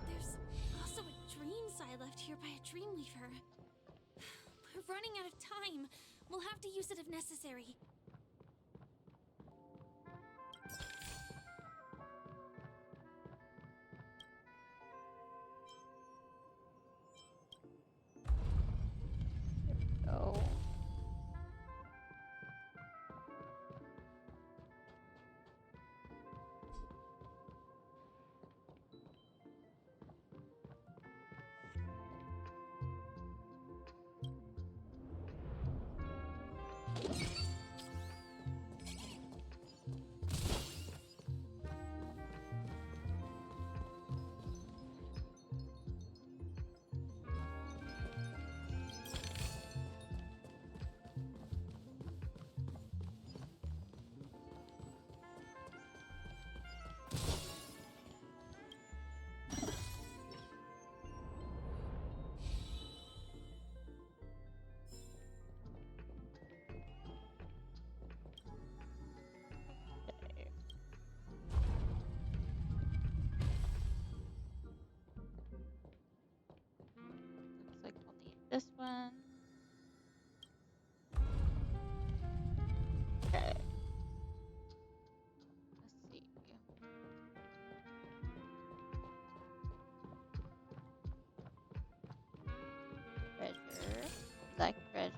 There's also a dream side left here by a Dreamweaver. We're running out of time. We'll have to use it if necessary. Go. Looks like we'll need this one. Okay. Let's see. Treasure. Like treasure.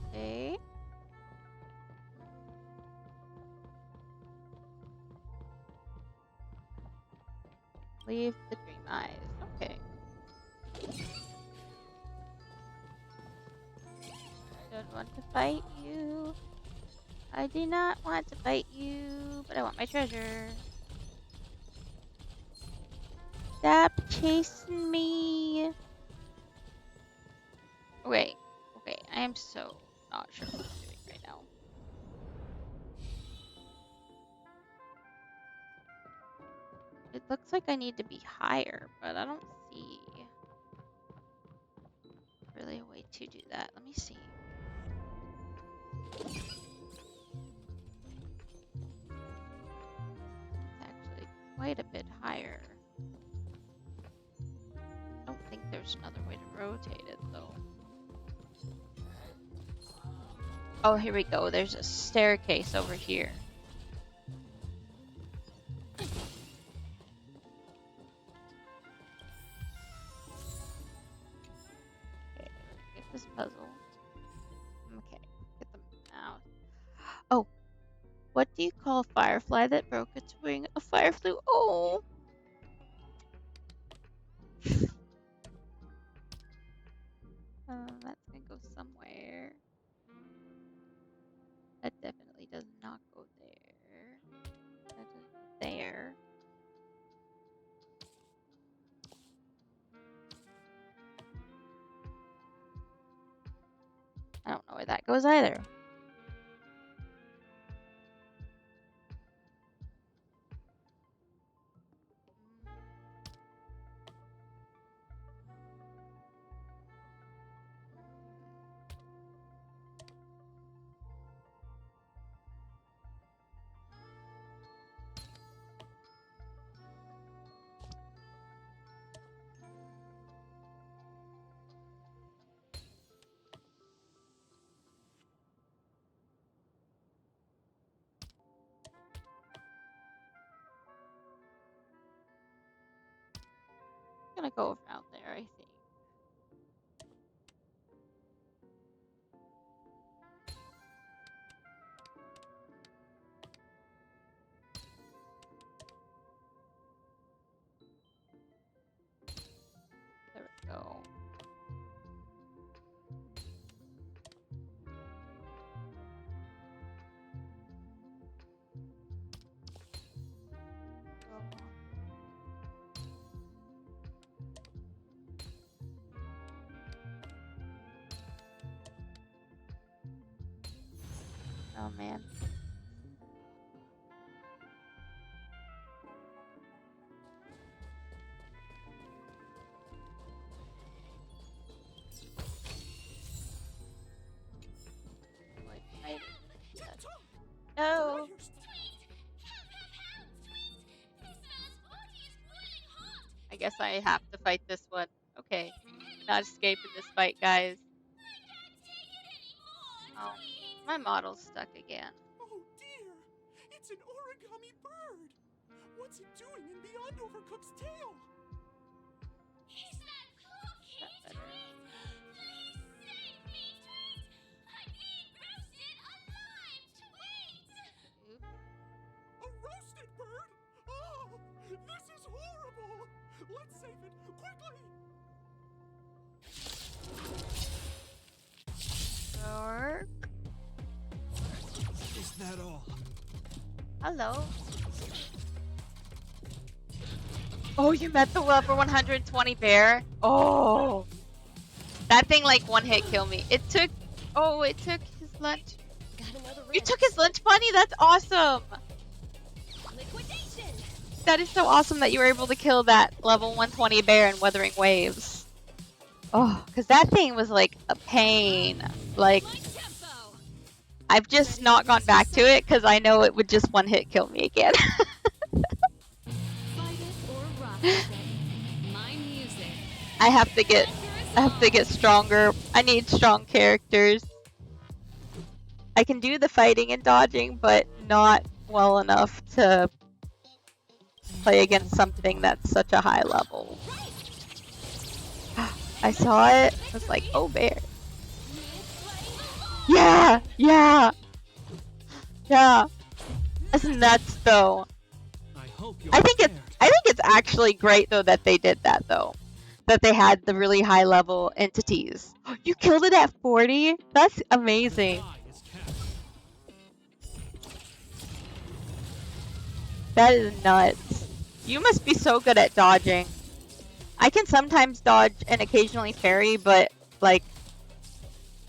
Okay. Leave the dream eyes. Okay. Don't want to fight you. I do not want to fight you, but I want my treasure. Stop chasing me. Wait. Okay, I am so not sure what I'm doing right now. It looks like I need to be higher, but I don't see really a way to do that. Let me see. It's actually quite a bit higher. I don't think there's another way to rotate it though. Oh, here we go. There's a staircase over here. Okay, let's get this puzzle. Okay, get the mouse. Oh, what do you call a firefly that broke its wing? A firefly. Oh! That's gonna go somewhere. That definitely does not go there. That doesn't go there. I don't know where that goes either. I'm gonna go around there, I think. There we go. Oh man. No. I guess I have to fight this one. Okay. Not escaping this fight, guys. Oh, my model's stuck again. Oh dear! It's an origami bird! What's it doing in beyond Overcook's tail? Is that cookie, Tweet? Please save me, Tweet! I'm being roasted alive, Tweet! A roasted bird? Oh, this is horrible! Let's save it, quickly! Sure. Is that all? Hello. Oh, you met the level 120 bear? Oh. That thing like one hit killed me. It took his lunch. You took his lunch bunny? That's awesome. Liquidation! That is so awesome that you were able to kill that level 120 bear in Wuthering Waves. Oh, because that thing was like a pain. Like, I've just not gone back to it because I know it would just one hit kill me again. I have to get stronger. I need strong characters. I can do the fighting and dodging, but not well enough to play against something that's such a high level. I saw it. I was like, oh, bear. Yeah, yeah, yeah. That's nuts, though. I think it's actually great though that they did that though. That they had the really high level entities. You killed it at 40? That's amazing. That is nuts. You must be so good at dodging. I can sometimes dodge and occasionally parry, but like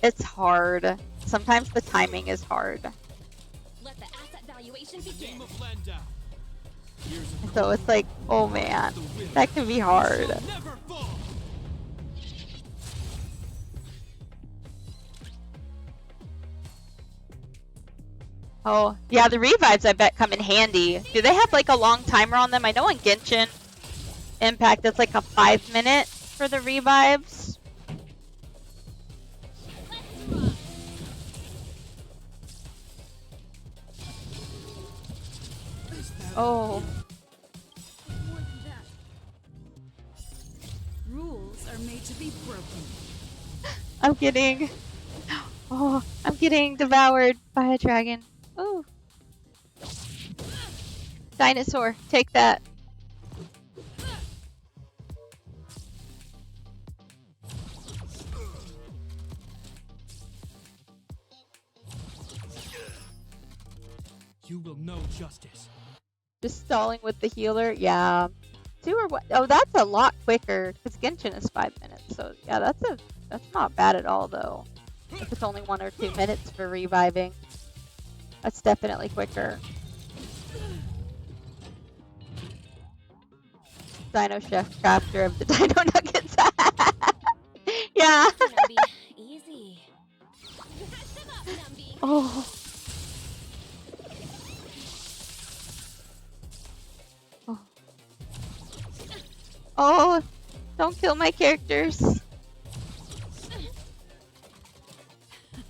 it's hard. Sometimes the timing is hard. Let the asset valuation begin. Name of Landau. So it's like, oh man, that can be hard. Oh, yeah, the revives I bet come in handy. Do they have like a long timer on them? I know in Genshin Impact it's like a 5-minute for the revives. Oh. Rules are made to be broken. I'm getting devoured by a dragon. Ooh. Dinosaur, take that. You will know justice. Just stalling with the healer, yeah. 2 or what? Oh, that's a lot quicker because Genshin is 5 minutes. So yeah, that's not bad at all though. If it's only 1 or 2 minutes for reviving, that's definitely quicker. Dino Chef, crafter of the Dino Nuggets. Yeah. Easy. Oh. Oh. Oh, don't kill my characters.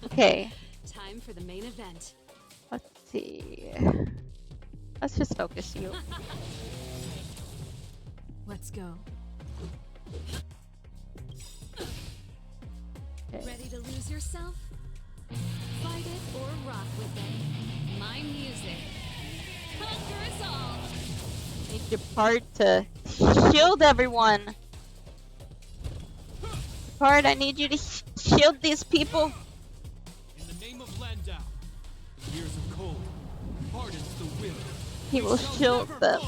Okay. Time for the main event. Let's see. Let's just focus you. Let's go. Okay. Ready to lose yourself? Fight it or rock with it. My music. Conquer us all. Need your part to shield everyone. Part, I need you to shield these people. In the name of Landau, years of cold hardens the will. He will shield them.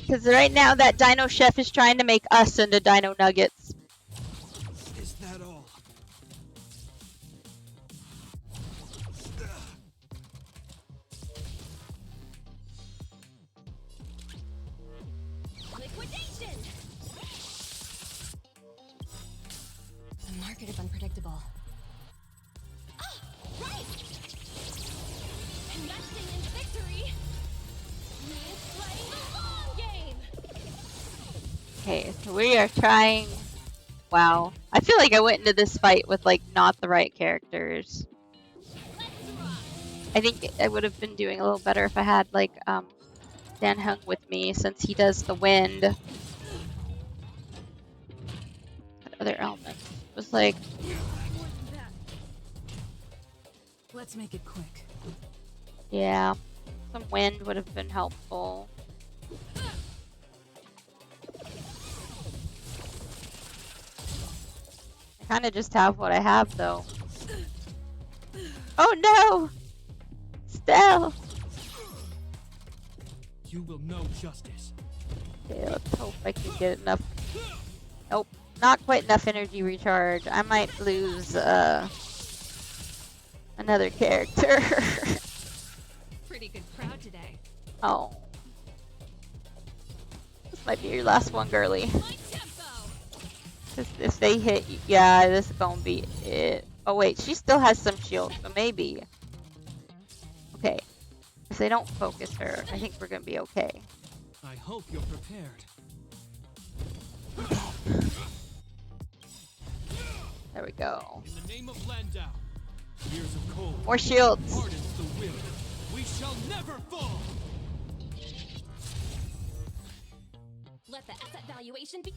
Because right now that Dino Chef is trying to make us into Dino Nuggets. Is that all? Liquidation! The market is unpredictable. Ah, right! Investing in victory means playing the long game! Okay, so we are trying. Wow. I feel like I went into this fight with like not the right characters. I think I would have been doing a little better if I had like Dan Hung with me since he does the wind. What other element was like? Let's make it quick. Yeah, some wind would have been helpful. I kind of just have what I have though. Oh no! Stell! You will know justice. Okay, let's hope I can get enough. Nope, not quite enough energy recharge. I might lose another character. Pretty good crowd today. Oh. This might be your last one, girly. If they hit you, yeah, this is gonna be it. Oh wait, she still has some shield, so maybe. Okay. If they don't focus her, I think we're gonna be okay. I hope you're prepared. There we go. In the name of Landau, years of cold More shields. hardens the will. We shall never fall. Let the asset valuation be.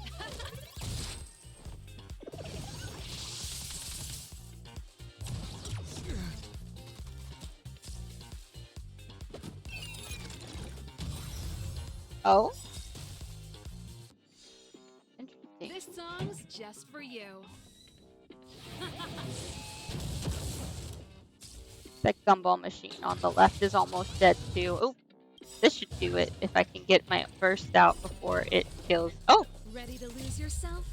Oh? Interesting. This song's just for you. That gumball machine on the left is almost dead too. Oh, this should do it if I can get my burst out before it kills. Oh, Ready to lose yourself?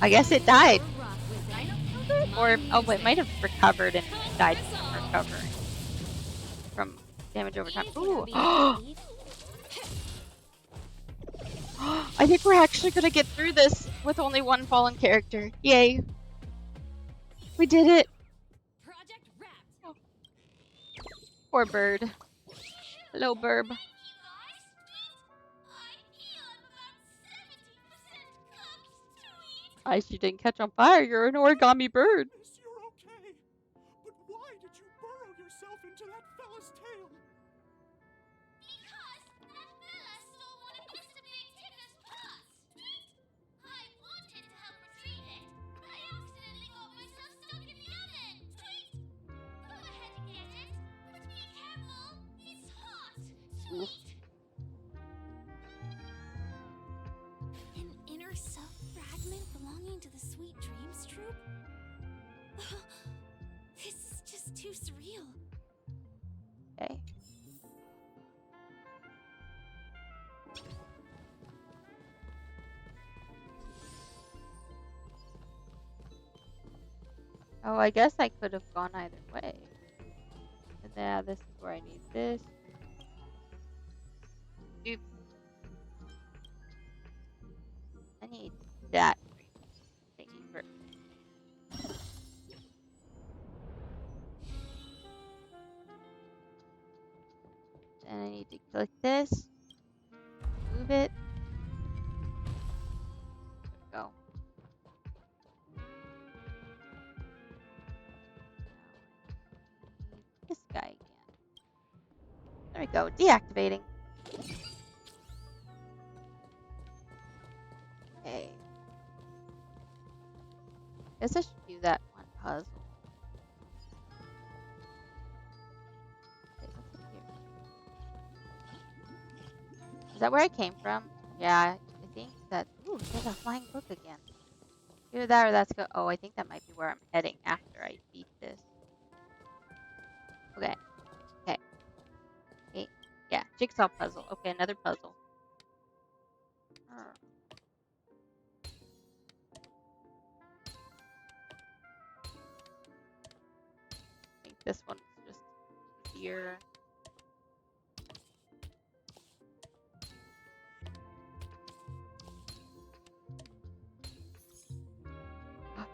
I guess it died. Or rock with it. Or, oh, it might have recovered and died from recovering from damage over time. Ooh. I think we're actually gonna get through this with only one fallen character. Yay. We did it. Project wrapped. Poor bird. Hello, Burb. I she didn't catch on fire. You're an origami bird. Miss, you're okay. But why did you burrow yourself into that fella's tail? Because that fella stole one of Mr. Big Ticker's pots. I wanted to help retrieve it, but I accidentally got myself stuck in the oven. Go ahead and get it, but be careful. It's hot. An inner self fragment belonging to the Sweet Dreams troupe? This is just too surreal. Okay. Oh, I guess I could have gone either way. And now this is where I need this. Oops. I need that thingy first. Then I need to click this. Move it. There we go. This guy again. There we go. Deactivating. Okay. Guess I should do that one puzzle. Okay, what's up here? Is that where I came from? Yeah, I think that. Ooh, there's a flying book again. Either that or that's go. Oh, I think that might be where I'm heading after I beat this. Okay. Okay. Okay. Yeah, jigsaw puzzle. Okay, another puzzle. I think this one's just easier.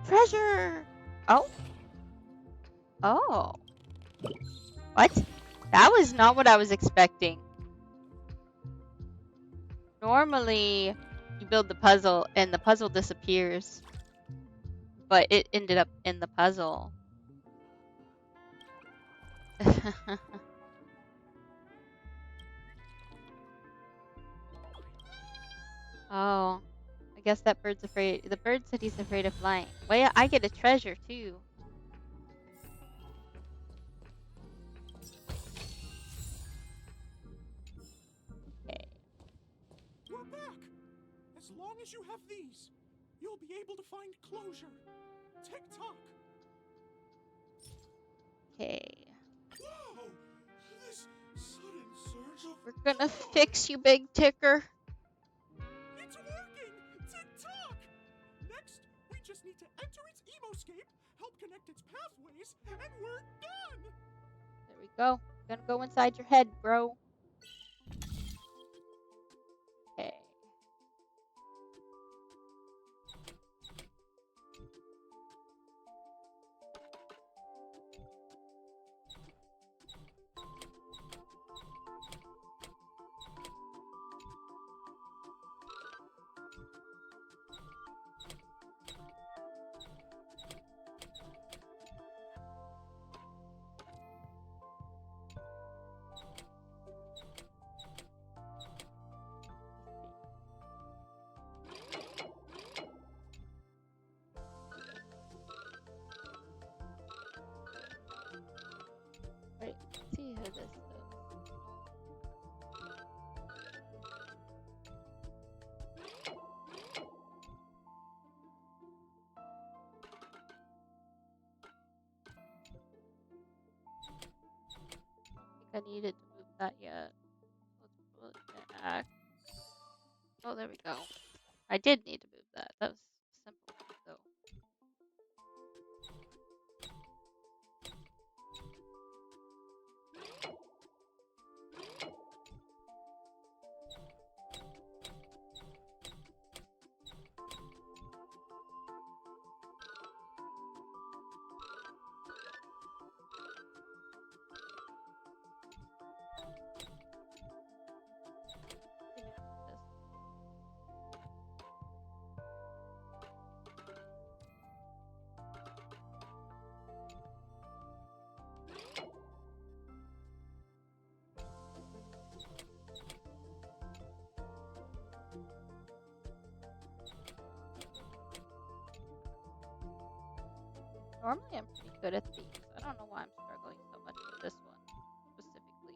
Treasure! Oh. Oh. What? That was not what I was expecting. Normally, you build the puzzle and the puzzle disappears. But it ended up in the puzzle. Oh. I guess that bird's afraid. The bird said he's afraid of flying. Well, yeah, I get a treasure too. Okay. We're back. As long as you have these, you'll be able to find closure. Tick-tock. Okay. Whoa! This sudden surge of... We're gonna fix you, Big Ticker. It's working! Tick-tock! Next, we just need to enter its emoscape, help connect its pathways, and we're done! There we go. Gonna go inside your head, bro. Okay. Right. Let's see how this goes. I think I needed to move that yet. Let's pull it back. Oh, there we go. I did need to move that. That was simple, though. Normally I'm pretty good at these. I don't know why I'm struggling so much with this one specifically.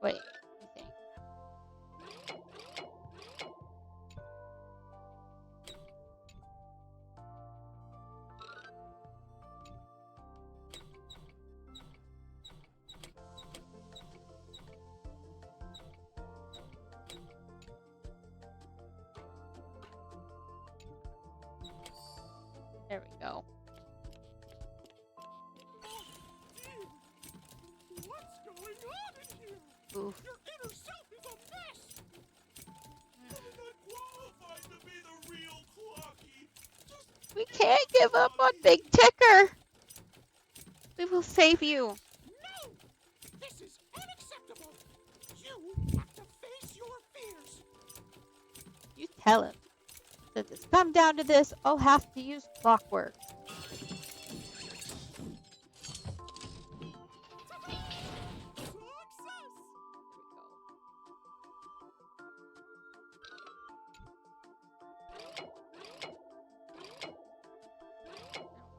Wait, let me think. There we go. What's going on in here? Oof. Your inner self is a mess! I'm not qualified to be the real Clocky. We can't give up on Big Ticker. We will save you. No! This is unacceptable! You have to face your fears! You tell him. If it's come down to this, I'll have to use clockwork.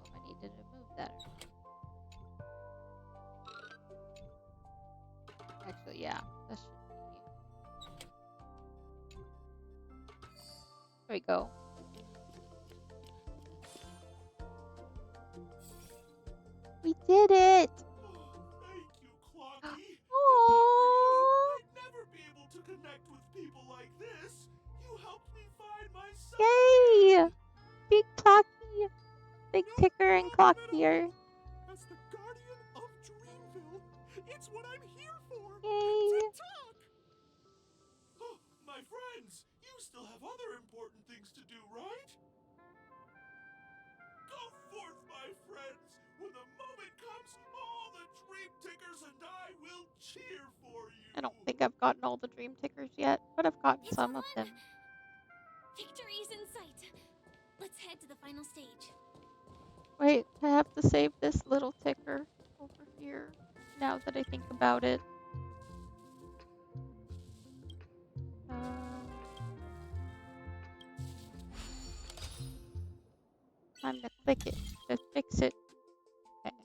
I needed to move that. Actually, yeah, that should be. There we go. We did it! Thank you, Clocky. Aww. I'd never be able to connect with people like this. You helped me find myself. Yay! Big Clocky, Big Ticker, and Clockier. As the guardian of Dreamville, it's what I'm here for. Yay! To talk. Oh, my friends, you still have other important things to do, right? Go forth, my friends. When the moment comes, all the Dream Tickers and I will cheer for you. I don't think I've gotten all the dream tickers yet, but I've gotten It's some of won! them. Victory is in sight. Let's head to the final stage. Wait, I have to save this little ticker over here, now that I think about it. Time to click it to fix it. Okay.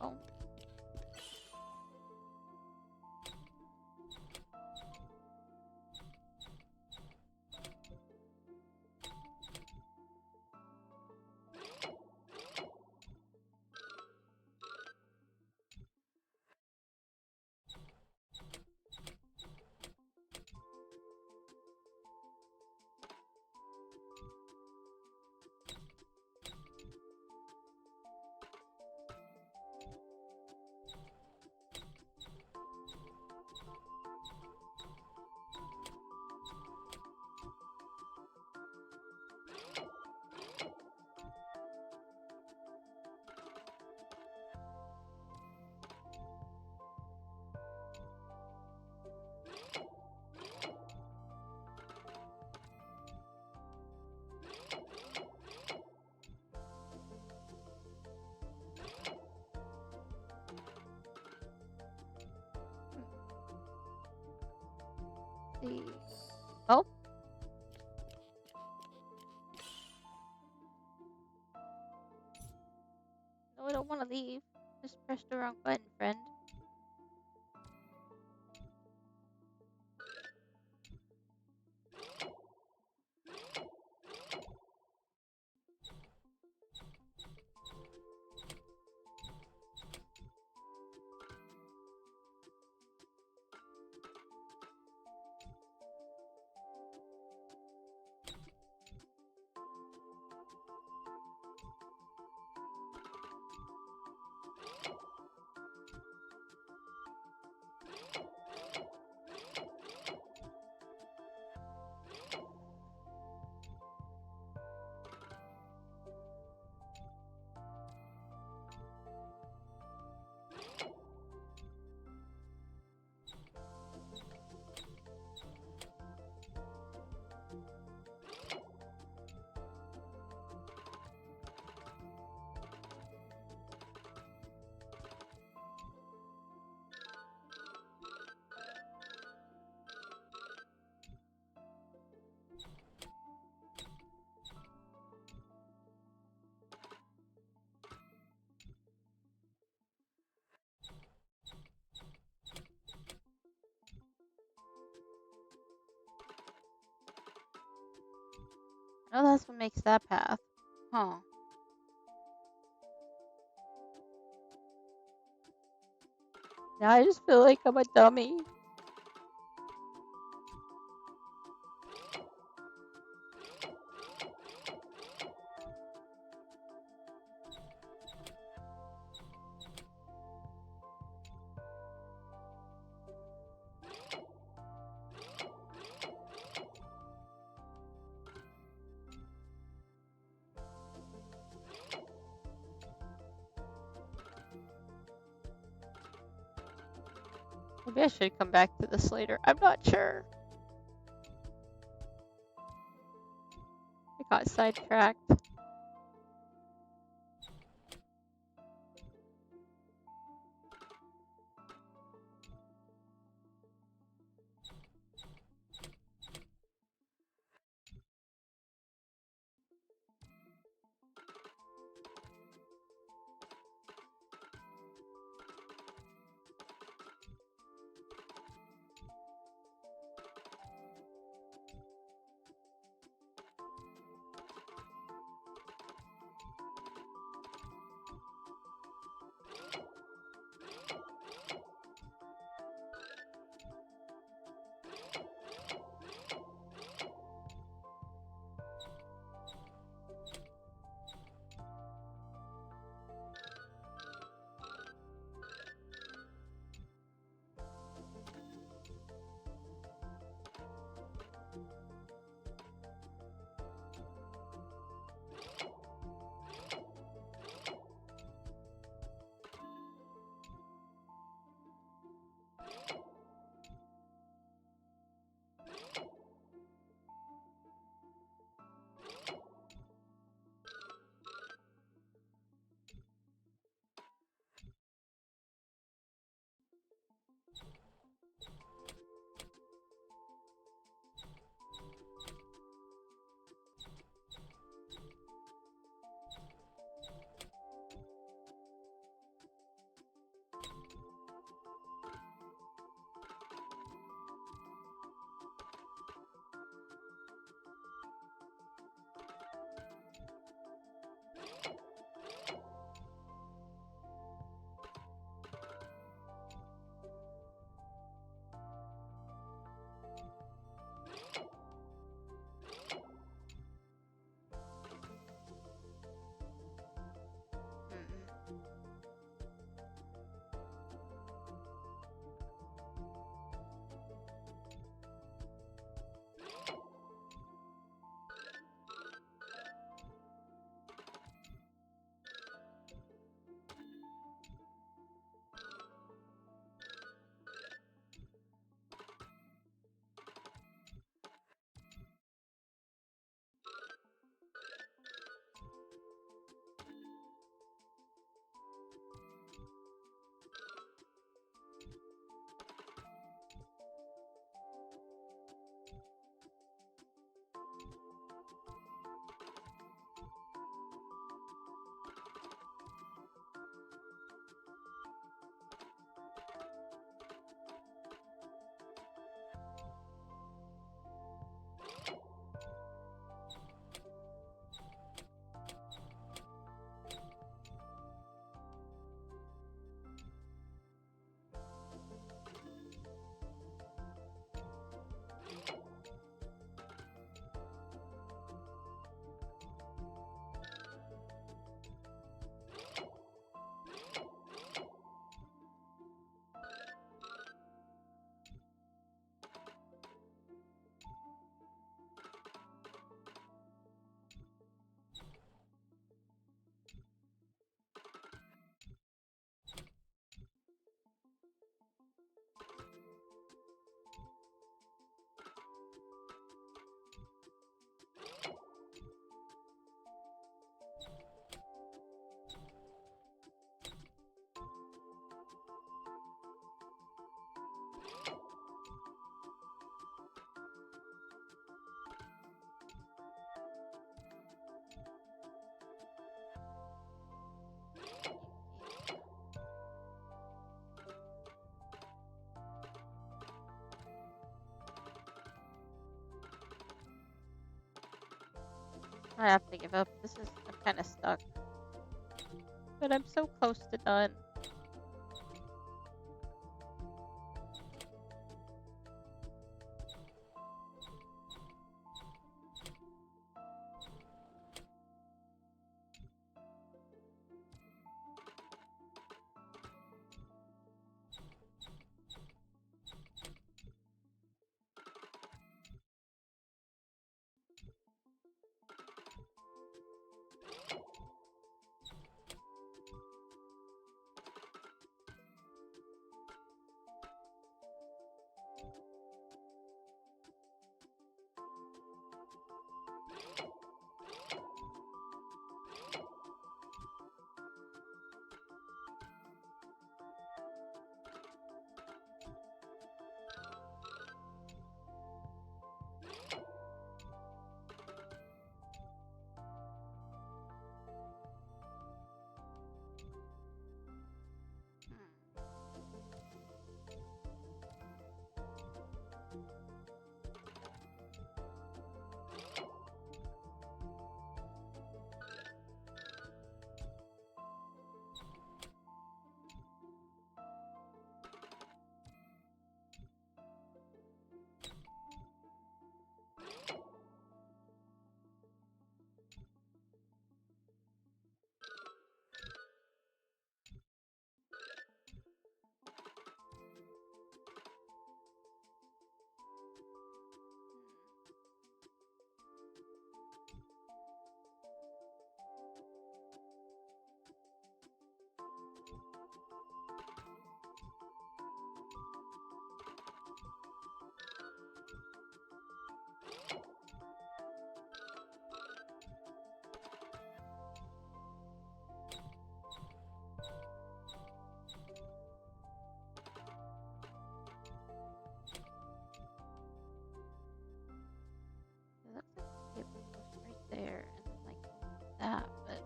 Oh. see. Oh. No, I don't want to leave. Just press the wrong button, friend. Oh, that's what makes that path. Huh. Now I just feel like I'm a dummy. Maybe I should come back to this later. I'm not sure. I got sidetracked. I have to give up. I'm kind of stuck. But I'm so close to done. It looks like the cable goes right there and then like that, but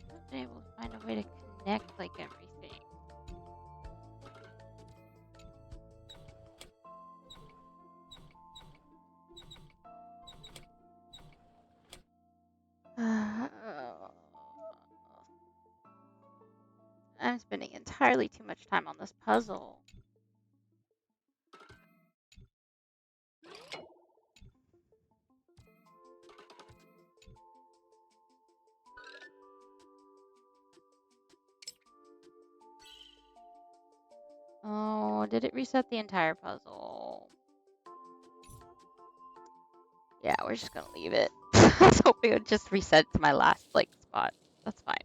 I haven't been able to find a way to connect like everything. I'm spending entirely too much time on this puzzle. Oh, did it reset the entire puzzle? Yeah, we're just gonna leave it. I was hoping it would just reset to my last like spot. That's fine.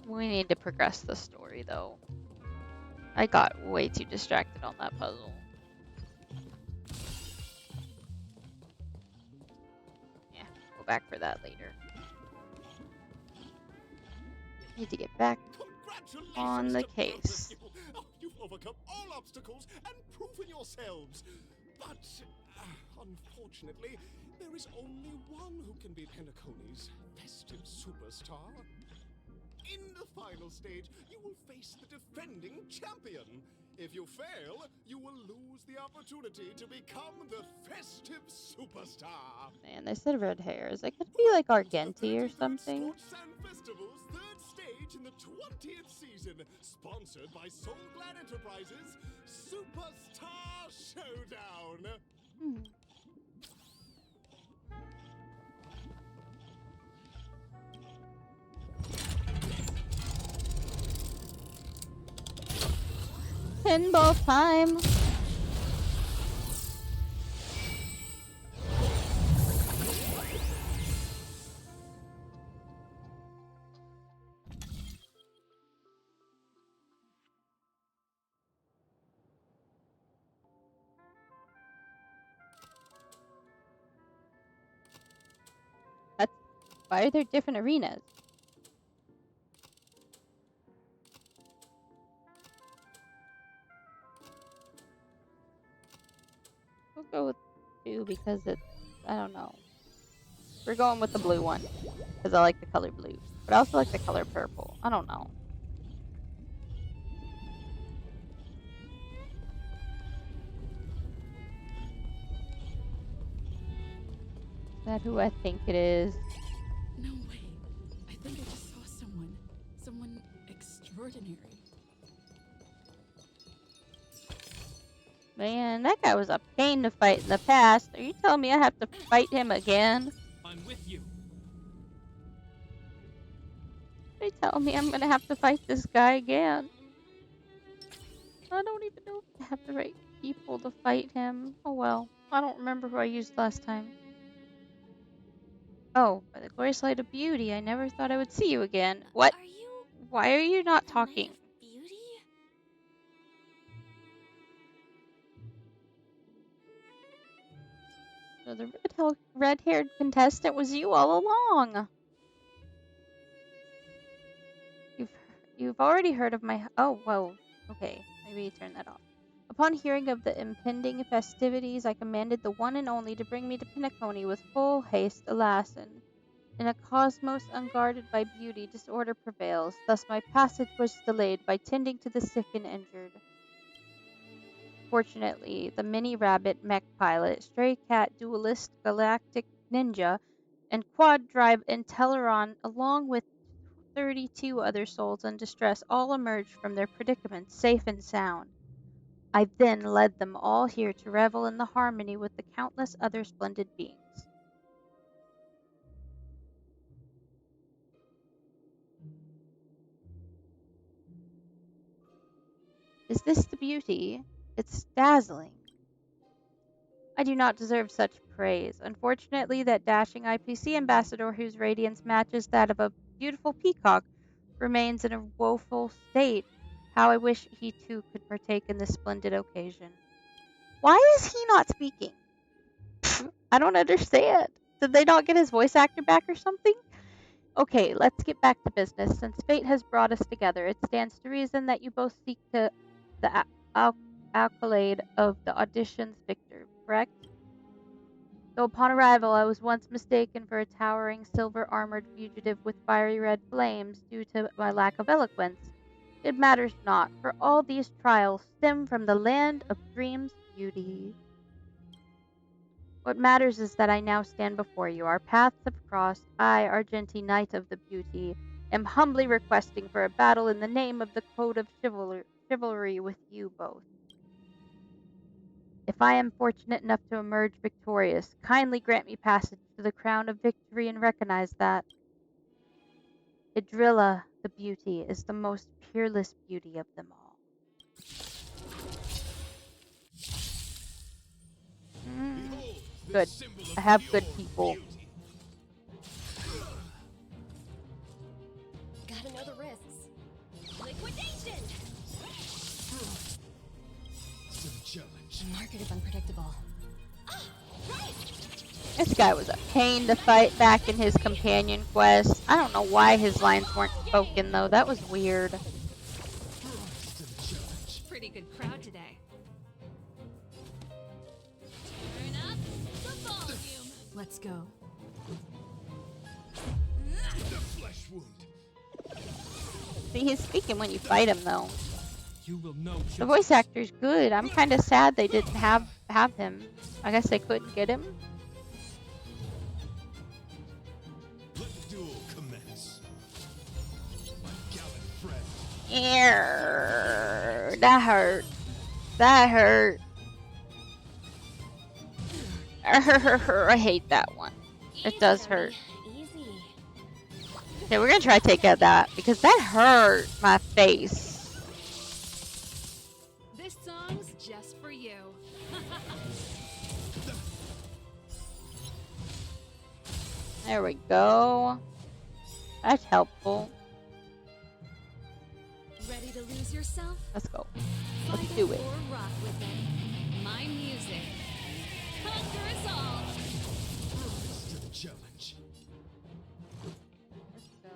We need to progress the story though. I got way too distracted on that puzzle. Yeah, go back for that later. Need to get back on the case. Oh, you've overcome all obstacles and proven yourselves. But, unfortunately, there is only one who can be Penacony's festive superstar. In the final stage, you will face the defending champion. If you fail, you will lose the opportunity to become the festive superstar. Man, they said red hairs. It could be like Argenti or something. Sand Festival's third stage in the 20th season, sponsored by Soul Glad Enterprises, Superstar Showdown. Pinball time! Why are there different arenas? We'll go with 2 because it's, I don't know. We're going with the blue one because I like the color blue. But I also like the color purple. I don't know. that who I think it is? No way. I think I just saw someone. Someone extraordinary. Man, that guy was a pain to fight in the past. Are you telling me I have to fight him again? I'm with you. Are you telling me I'm gonna have to fight this guy again? I don't even know if I have the right people to fight him. Oh well. I don't remember who I used last time. Oh, by the glorious light of beauty, I never thought I would see you again. What? Are you Why are you not the Knight talking? of Beauty? So the red-haired contestant was you all along. You've already heard of my... Oh, whoa. Okay, maybe turn that off. Upon hearing of the impending festivities, I commanded the one and only to bring me to Penacony with full haste. Alas, and in a cosmos unguarded by beauty, disorder prevails. Thus my passage was delayed by tending to the sick and injured. Fortunately, the mini rabbit mech pilot, stray cat duelist, galactic ninja, and quad drive Inteleron, along with 32 other souls in distress, all emerged from their predicament safe and sound. I then led them all here to revel in the harmony with the countless other splendid beings. Is this the beauty? It's dazzling. I do not deserve such praise. Unfortunately, that dashing IPC ambassador whose radiance matches that of a beautiful peacock remains in a woeful state. How I wish he too could partake in this splendid occasion. Why is he not speaking? I don't understand. Did they not get his voice actor back or something? Okay, let's get back to business. Since fate has brought us together, it stands to reason that you both seek the accolade of the audition's victor, correct? Though upon arrival I was once mistaken for a towering silver-armored fugitive with fiery red flames due to my lack of eloquence, it matters not, for all these trials stem from the land of dreams' beauty. What matters is that I now stand before you. Our paths have crossed. I, Argenti, Knight of the Beauty, am humbly requesting for a battle in the name of the code of chivalry with you both. If I am fortunate enough to emerge victorious, kindly grant me passage to the crown of victory and recognize that Idrilla, the beauty, is the most peerless beauty of them all. Good. I have good people. Gotta know the risks. Liquidation! Challenge. The market is unpredictable. This guy was a pain to fight back in his companion quest. I don't know why his lines weren't spoken, though. That was weird. Pretty good crowd today. Turn up the volume. Let's go. The flesh wound. See, he's speaking when you fight him, though. You will know The voice actor's good. I'm kind of sad they didn't have him. I guess they couldn't get him. Let the duel commence. My gallant friend. That hurt. That hurt. I hate that one. It does hurt. Easy. Okay, we're gonna try to take out that because that hurt my face. This song's just for you. There we go. That's helpful. Ready to lose yourself? Let's go. Let's Fight do it. or rock with it. My music. Conquer us all. Rise to the challenge. Let's go.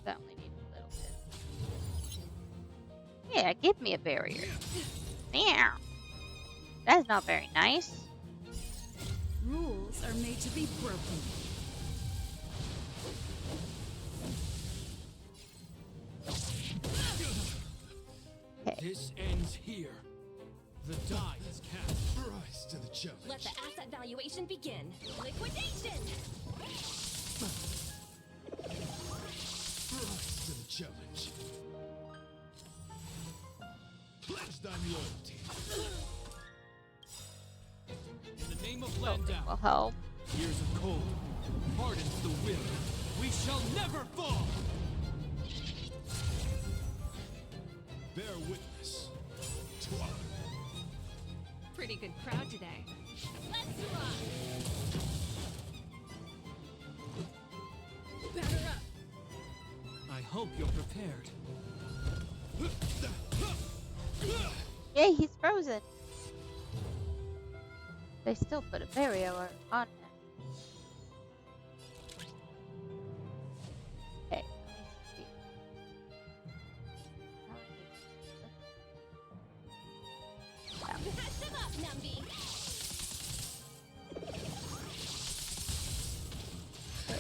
That only needs a little bit. Yeah, give me a barrier. Yeah. That's not very nice. Rules are made to be broken. This ends here. The die is cast. Rise to the challenge. Let the asset valuation begin. Liquidation! Rise to the challenge. Pledge thy loyalty. In the name of Will Landau, help. years of cold hardens the will. We shall never fall. Bear witness to honor. Pretty good crowd today. Let's rock! Batter up. I hope you're prepared. Yay, he's frozen. They still put a barrier on him. Okay, let me see. Patch them up, Numby!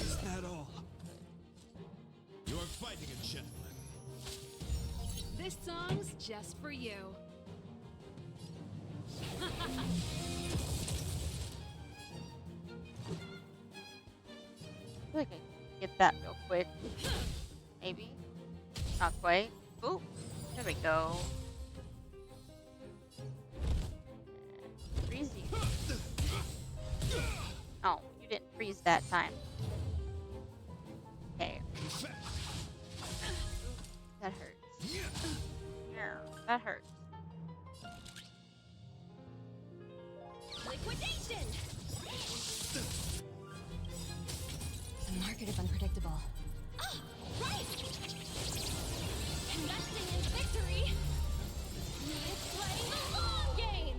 Is that all? You're fighting a gentleman. This song's just for you. I feel like I can get that real quick. Maybe. Not quite. Ooh, there we go. Freeze you. Oh, you didn't freeze that time. Okay. That hurts. Yeah, that hurts. Liquidation! The market is unpredictable. Ah, right! Investing in victory means playing the long game!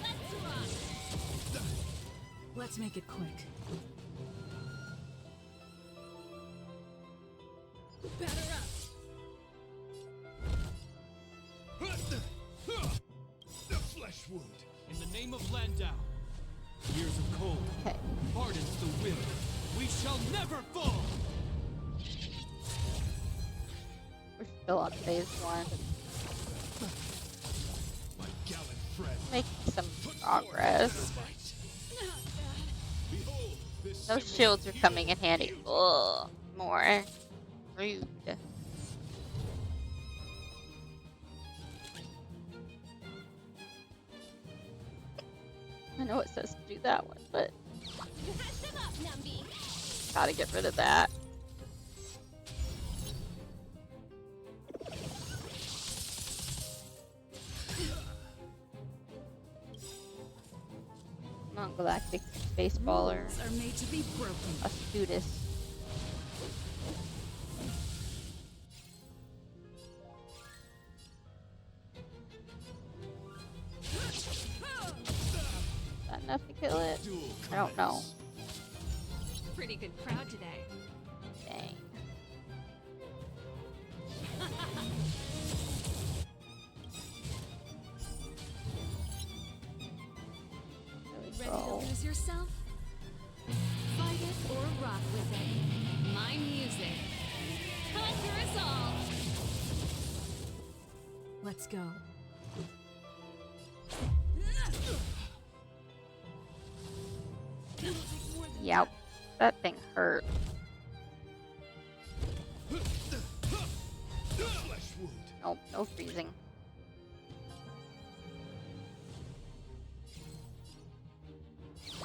Let's rock! Let's make it quick. Batter up. The flesh wound. In the name of Landau, years of cold hardens the will. We shall never fall. We're still on phase 1. My gallant friend. Making some progress. Behold, this Those shields are coming in handy. Ugh, more. Rude. I know it says to do that one, but Patch them up, Numby! gotta get rid of that. Non-galactic baseballer. Rules are made to be broken. Astutus. Is that enough to kill it? I don't know. Pretty good crowd today. Dang. Ready to lose yourself? Fight it or rock with it. My music. Conquer us all! Let's go. Yep. That thing hurt. Nope, no freezing.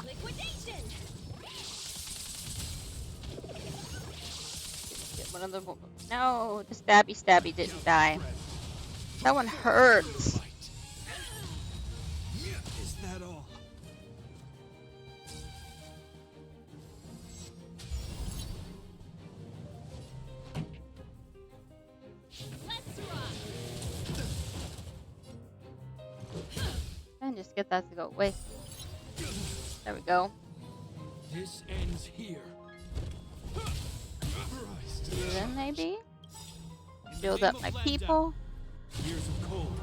Liquidation! Get one of the. No, the stabby didn't die. That one hurts. Is that all? Let's rock! And just get that to go away. There we go. This ends here. Then maybe build up my people. Years of cold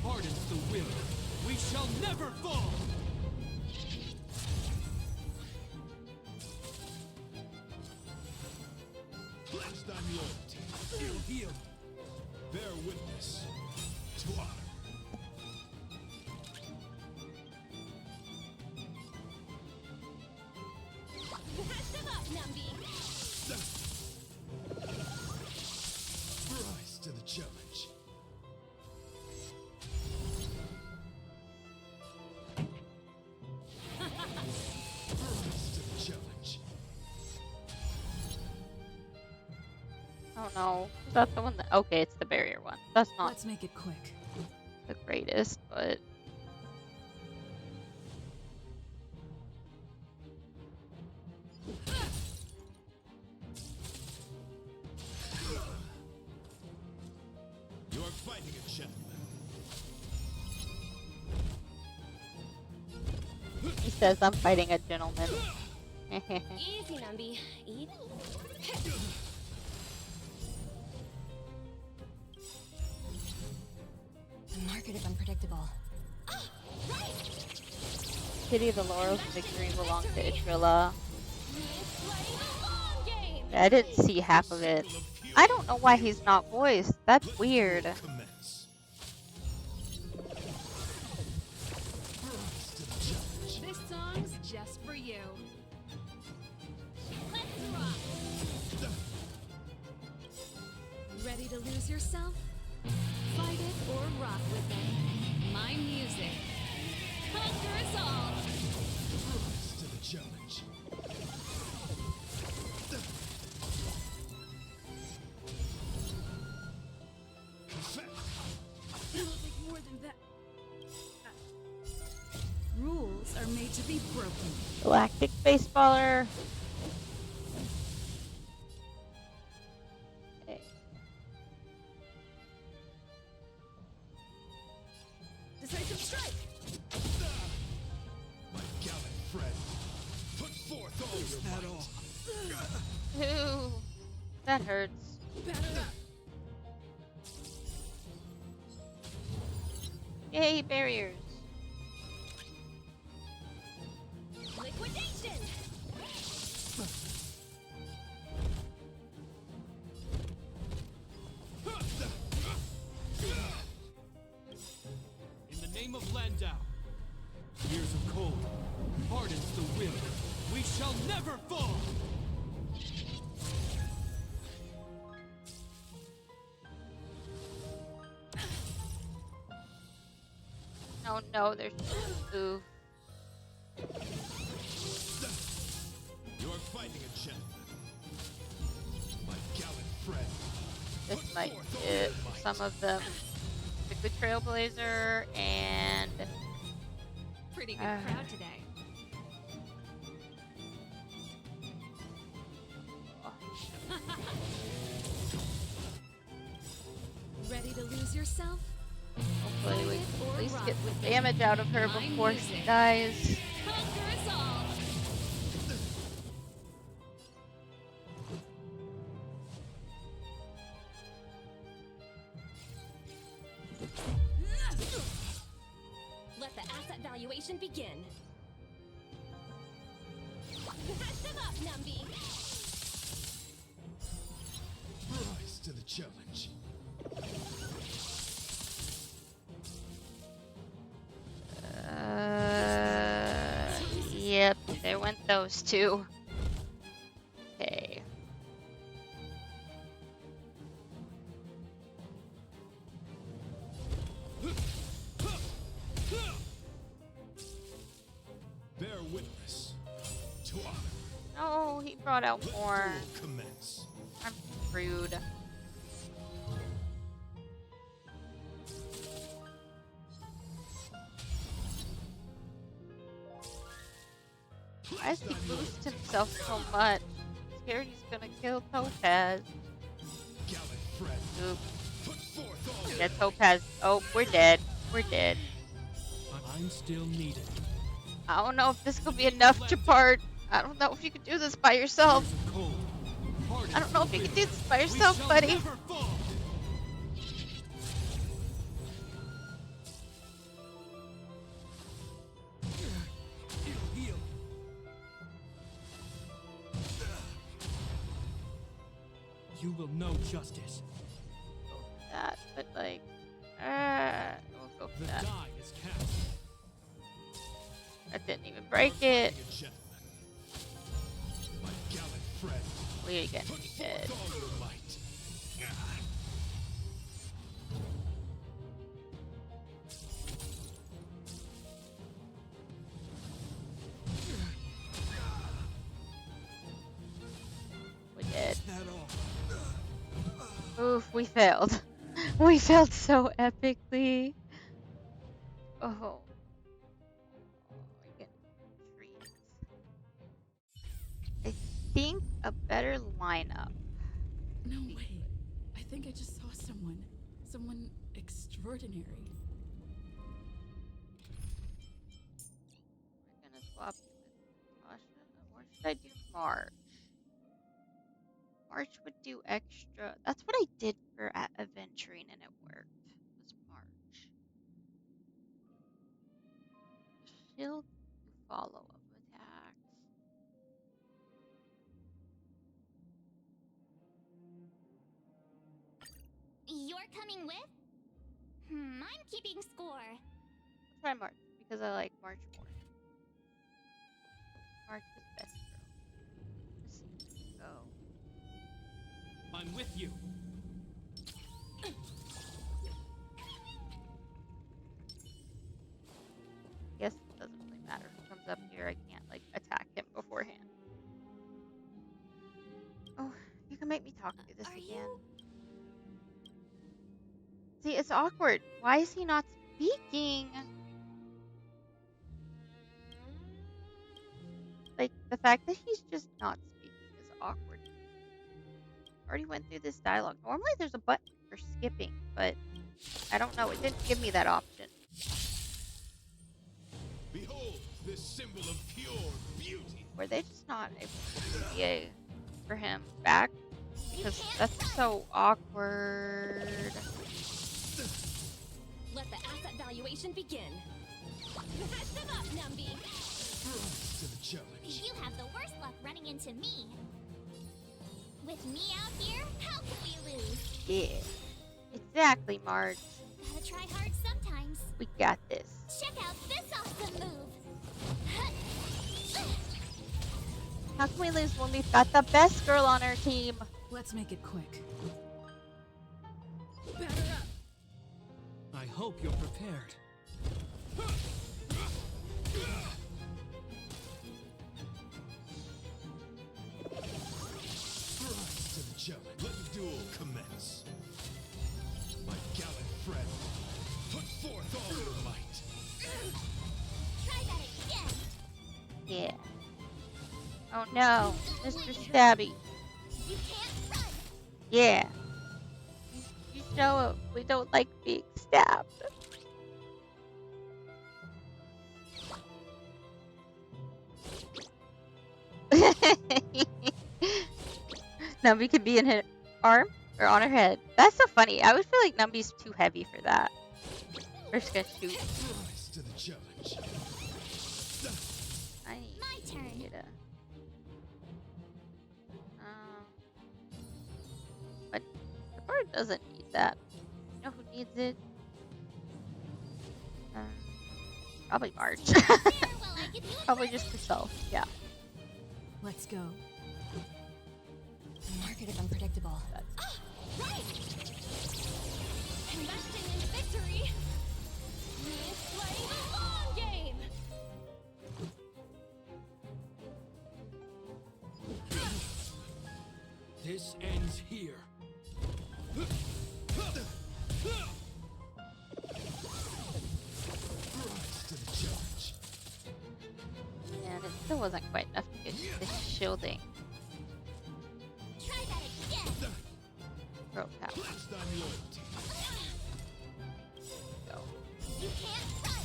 hardens the will. We shall never fall. Pledge thy loyalty. Heal, heal. Bear witness to honor. Mash them up, Numby! Rise to the challenge. Rise to the challenge. Oh no. Is that the one that... Okay, it's the barrier one. That's not Let's make it quick. the greatest, but... You are fighting a gentleman. He says I'm fighting a gentleman. Easy, Numby. Eat. The market is unpredictable. Pity the laurels of victory belong to Idrilla. I didn't see half of it. I don't know why he's not voiced. That's weird. This song's just for you. Ready to lose yourself? Fight it or rock with it. My music. Conquer us all. Rise to the challenge. It'll take more than that. Rules are made to be broken. Galactic baseballer. Okay. Decisive strike. My gallant friend, put forth all your might. Ooh, that hurts. Yay, barriers. Liquidation! In the name of Landau, years of cold hardens the will. We shall never fall! Oh no, there's ooh. You are fighting a gentleman. My gallant friend. This might get some of them. Liquid Trailblazer and Pretty good crowd today. Ready to lose yourself? hopefully we can at least get the damage out of her before she dies. Conquer us all! Let the asset valuation begin. Mash them up, Numby! Rise to the challenge. Yep, there went those two. Okay. Bear witness to honor. Oh, he brought out more. Commence. I'm rude. Why does he boost himself so much? I'm scared he's gonna kill Topaz. Oop. Yeah, Topaz. Oh, we're dead. We're dead. I'm still needed. I don't know if this will be enough to part. I don't know if you can do this by yourself. I don't know if you can do this by yourself, buddy. You will know justice. That. like that. That didn't even break it. We get dead. We did. Oof, we failed. We failed so epically. Oh. We get treats. I think a better lineup. No way. I think I just saw someone. Someone extraordinary. We're gonna swap you with Tasha. Or should I do March? March would do extra. That's what I did for adventuring and it worked. Was March. She'll do follow-up attacks. You're coming with? I'm keeping score. I'll try March because I like March more. March is best girl. Let's see where we go. I'm with you. Guess it doesn't really matter who comes up here. I can't like attack him beforehand. Oh, you can make me talk through this again. See, it's awkward. Why is he not speaking? Like, the fact that he's just not speaking is awkward. Already went through this dialogue. Normally there's a button for skipping, but I don't know. It didn't give me that option. Behold this symbol of pure beauty. Were they just not able to PA for him back? Because that's so awkward. Let the asset valuation begin. Catch them up, Numby. To the challenge. You have the worst luck running into me. With me out here, how can we lose? Yeah. Exactly, Marge. Gotta try hard sometimes. We got this. Check out this awesome move. How can we lose when we've got the best girl on our team? Let's make it quick. Batter up. I hope you're prepared. Rise to the challenge. Let the duel commence. My gallant friend, put forth all your might. Try that again. Yeah. Oh no, Mr. Stabby. You can't run. Yeah. You show up. We don't like being stabbed. Numby could be in her arm or on her head. That's so funny. I would feel like Numby's too heavy for that. We're just gonna shoot. Rise to the challenge. I need My turn. you to. But the bird doesn't need that. You know who needs it? Probably March. Probably just herself. Yeah. Let's go. The market is unpredictable. Right. Investing in victory means playing the long game. This ends here. Rise to the challenge. And it still wasn't quite enough to get this shielding. Try that again. Rope power. Pledged on loyalty. Go. You can't run.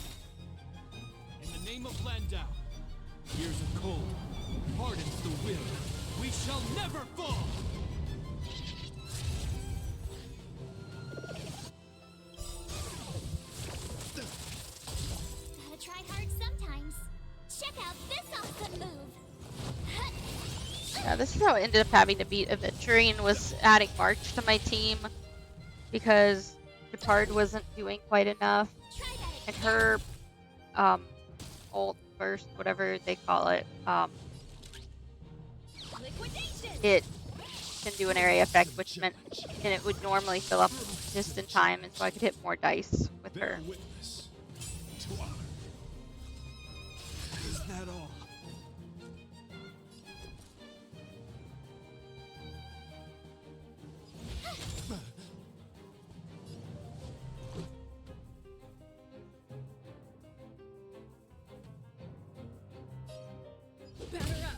In the name of Landau, here's a cold, hardens the will. We shall never fall! Gotta try hard sometimes. Check out this awesome move. Yeah, this is how I ended up having to beat Aventurine, was adding March to my team because Gepard wasn't doing quite enough. Try that and her ult burst, whatever they call it, it can do an area effect, which meant and it would normally fill up just in time, and so I could hit more dice with her. Witness to honor. Is that all?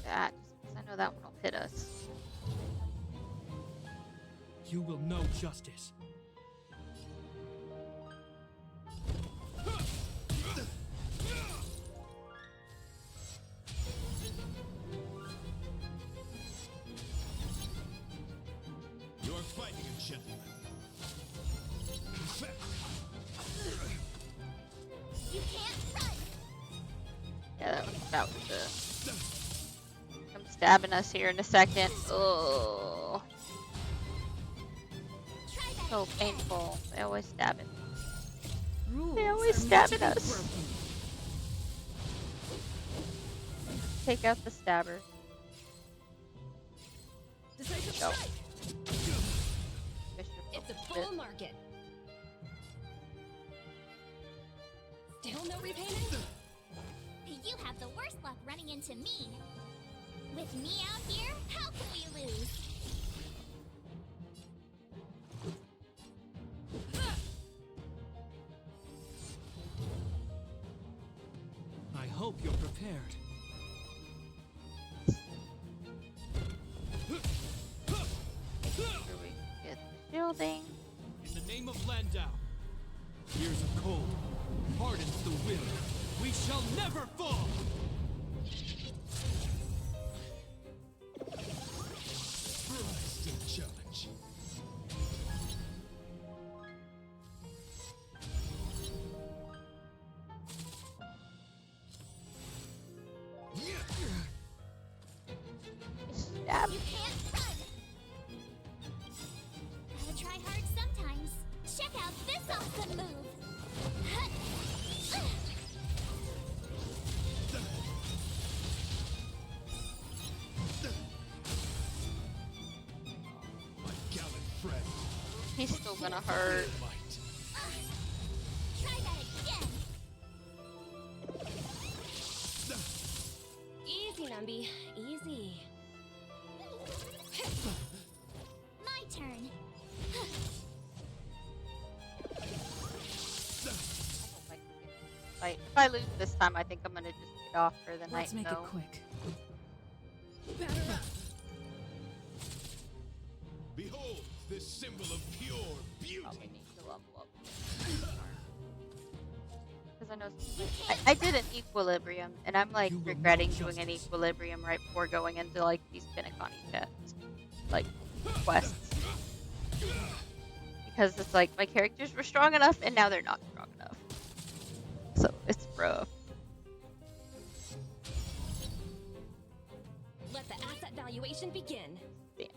That, just because I know that one will hit us. You will know justice. You're fighting a gentleman. You can't run. Yeah, that one's about to come stabbing us here in a second. Oh, so painful. They always stab it. They always stabbing us. Take out the stabber. Decisive Go. strike. Bishop It's a opens full it. market. Still no repainting? You have the worst luck running into me. With me out here, how can we lose? I hope you're prepared. Sure we get the shielding. In the name of Landau, years of cold hardens the will. We shall never fall! Rise to the challenge. Stab. You can't run. Gotta try hard sometimes. Check out this awesome move. My gallant friend. He's still gonna hurt. Try that again. Easy, Numby. Easy. My turn. Like, if I lose this time, I think I'm gonna just get off for the Let's night. make it quick. Behold this symbol of pure beauty. Probably need to level up. Because I know I did an equilibrium, and I'm like regretting doing an equilibrium right before going into like these Pinaconi chats, like quests, because it's like my characters were strong enough, and now they're not strong enough. So it's rough. Let the asset valuation begin. Damage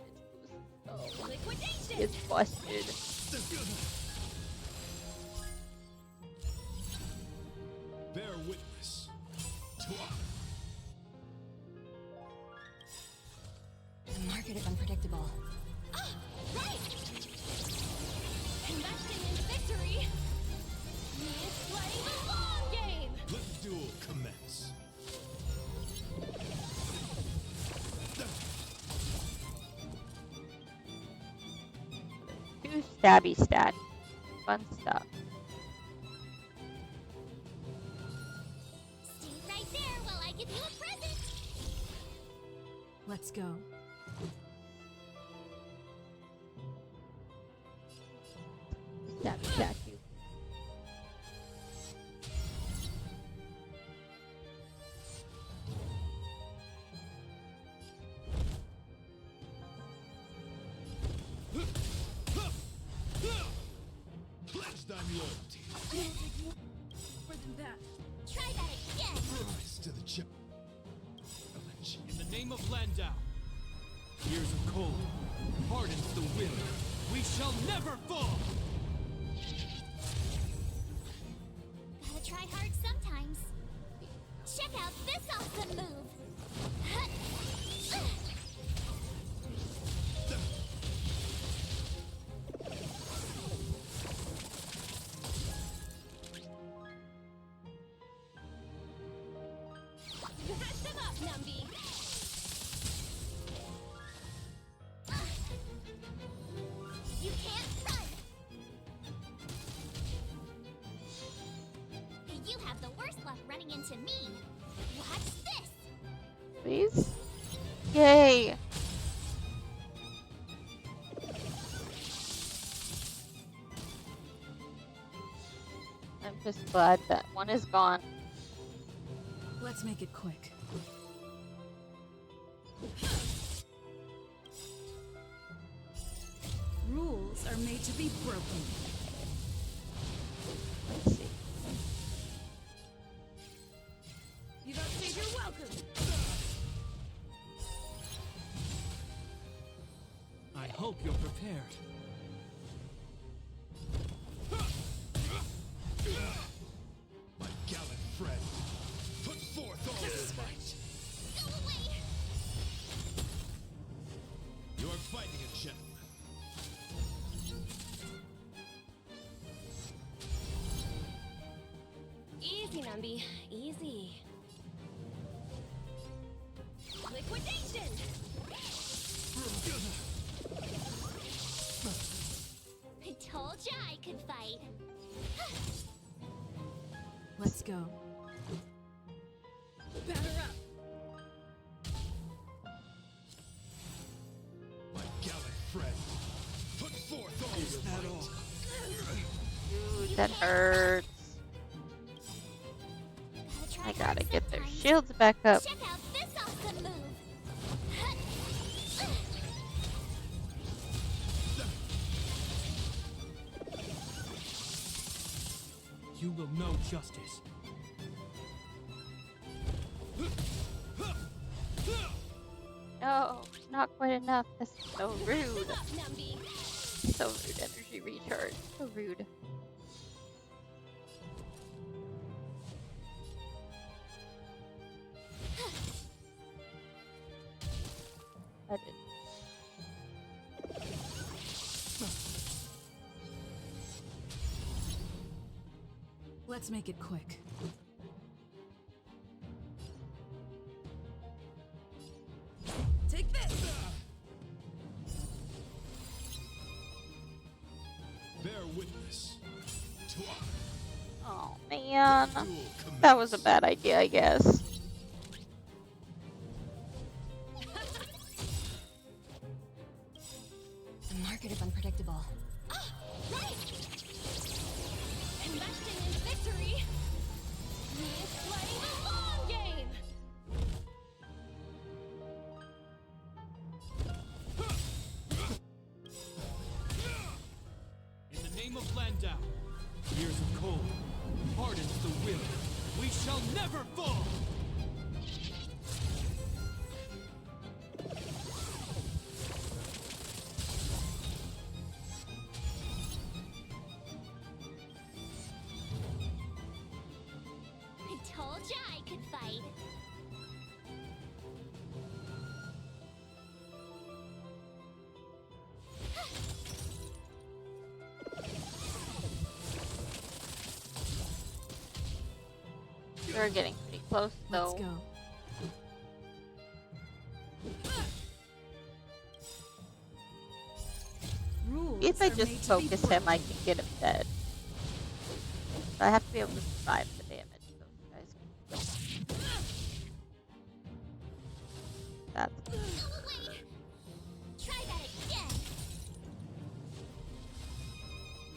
boost. Oh, Liquidation! it's busted. Bear witness to honor. The market is unpredictable. Ah, right. Investing in victory means playing the long game. Let the duel commence. Two stabby stat. Fun stuff. Stay right there while I give you a present. Let's go. Stabby statue. Pledge thy loyalty. More than that. Try that again. Rise to the challenge. In the name of Landau, years of cold hardens the will. We shall never fall! Gotta try hard sometimes. Check out this awesome move! Bash them up, Numby! You can't run! You have the worst luck running into me. Watch this! Please? Yay! I'm just glad that one is gone. Let's make it quick. Rules are made to be broken. Let's see. You don't say you're welcome. I hope you're prepared. My gallant friend, put forth all your might. Go away! You are fighting a gentleman. Easy, Numby. Easy. Liquidation! I told ya I could fight. Let's go. Batter up. My gallant friend, put forth all your might. Dude, that hurts. I gotta get their shields back up. Check out this awesome move! You will know justice. No, not quite enough. That's so rude. Up, Numby! So rude. Energy recharge. So rude. I did. Let's make it quick. Take this! Bear witness to Oh man, that was a bad idea, I guess. The market is unpredictable. Right! Investing in victory means playing the long game! In the name of Landau, years of cold, hardens the will. We shall never fall! I told ya I could fight. We're getting pretty close, though. Let's go. Rules If I are just made to be focus him, I broken. can get him dead. But I have to be able to survive the damage those guys can. That's Go away! Try that again!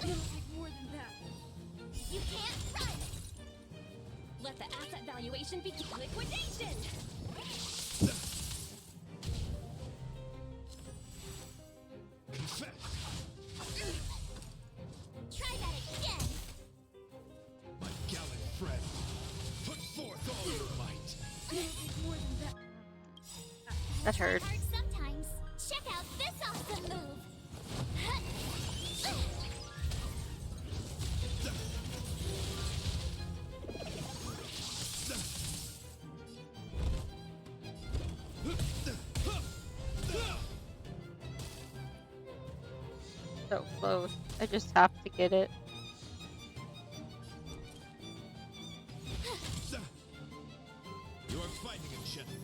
It'll take more than that. You can't run! Let the asset valuation be liquidation! confess. Try that again! My gallant friend, put forth all your might. It'll take more than that. that hurt. Hard sometimes. Check out this awesome move! close. I just have to get it. You are fighting a gentleman.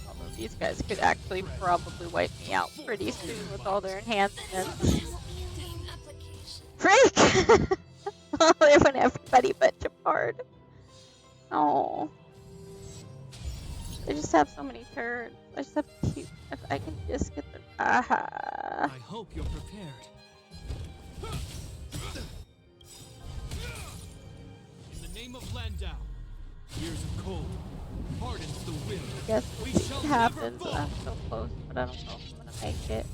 Although these guys could actually probably wipe me out pretty soon with all their enhancements. Freak! They went everybody but Japard. Oh. They just have so many turns. I just have to keep. If I can just get the. I hope you're prepared. In the name of Landau, years of cold hardens the will. I guess We we'll see shall what never happens. fall. I'm so close, but I don't know if I'm gonna make it.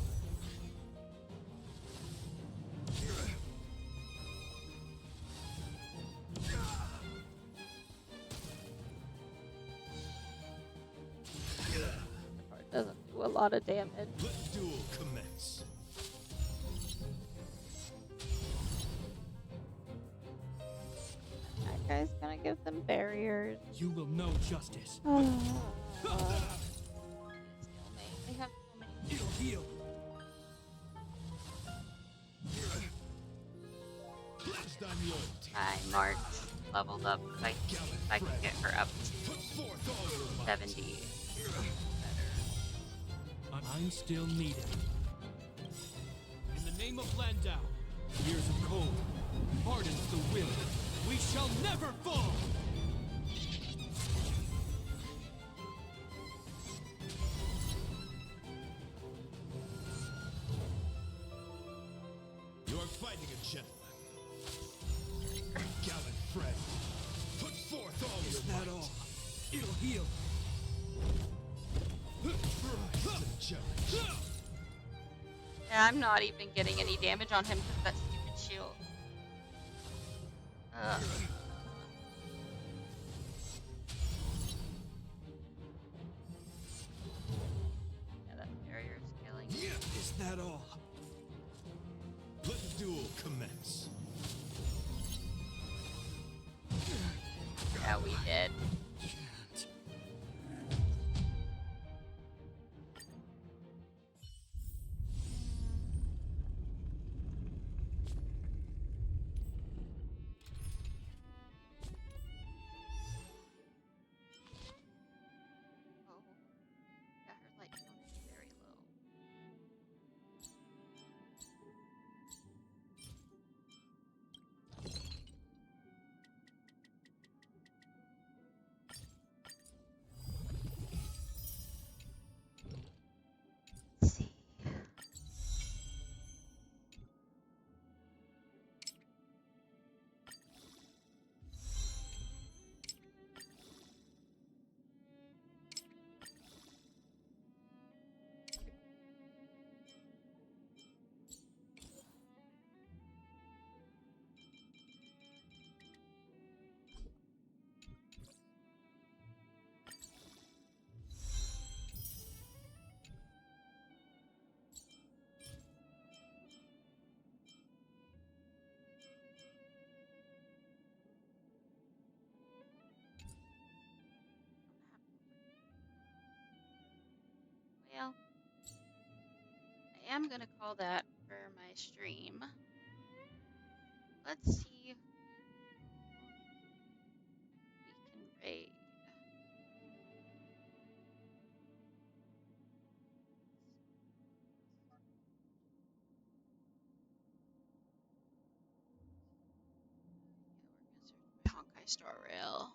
It doesn't do a lot of damage. Let duel commence. That guy's gonna give them barriers. You will know justice. They have so many. It'll heal. Pledged on loyalty. I March leveled up. I can get her up to 70. I'm still needed. In the name of Landau, years of cold hardens the will. We shall never fall. You are fighting a gentleman. Gallant friend, put forth all your might. All? It'll heal. Yeah, I'm not even getting any damage on him because of that stupid shield. Ugh. Yeah, that barrier's killing me. Is that all? Let the duel commence. Yeah, we did. Well, I am gonna call that for my stream. Let's see if we can raid. Honkai Star Rail.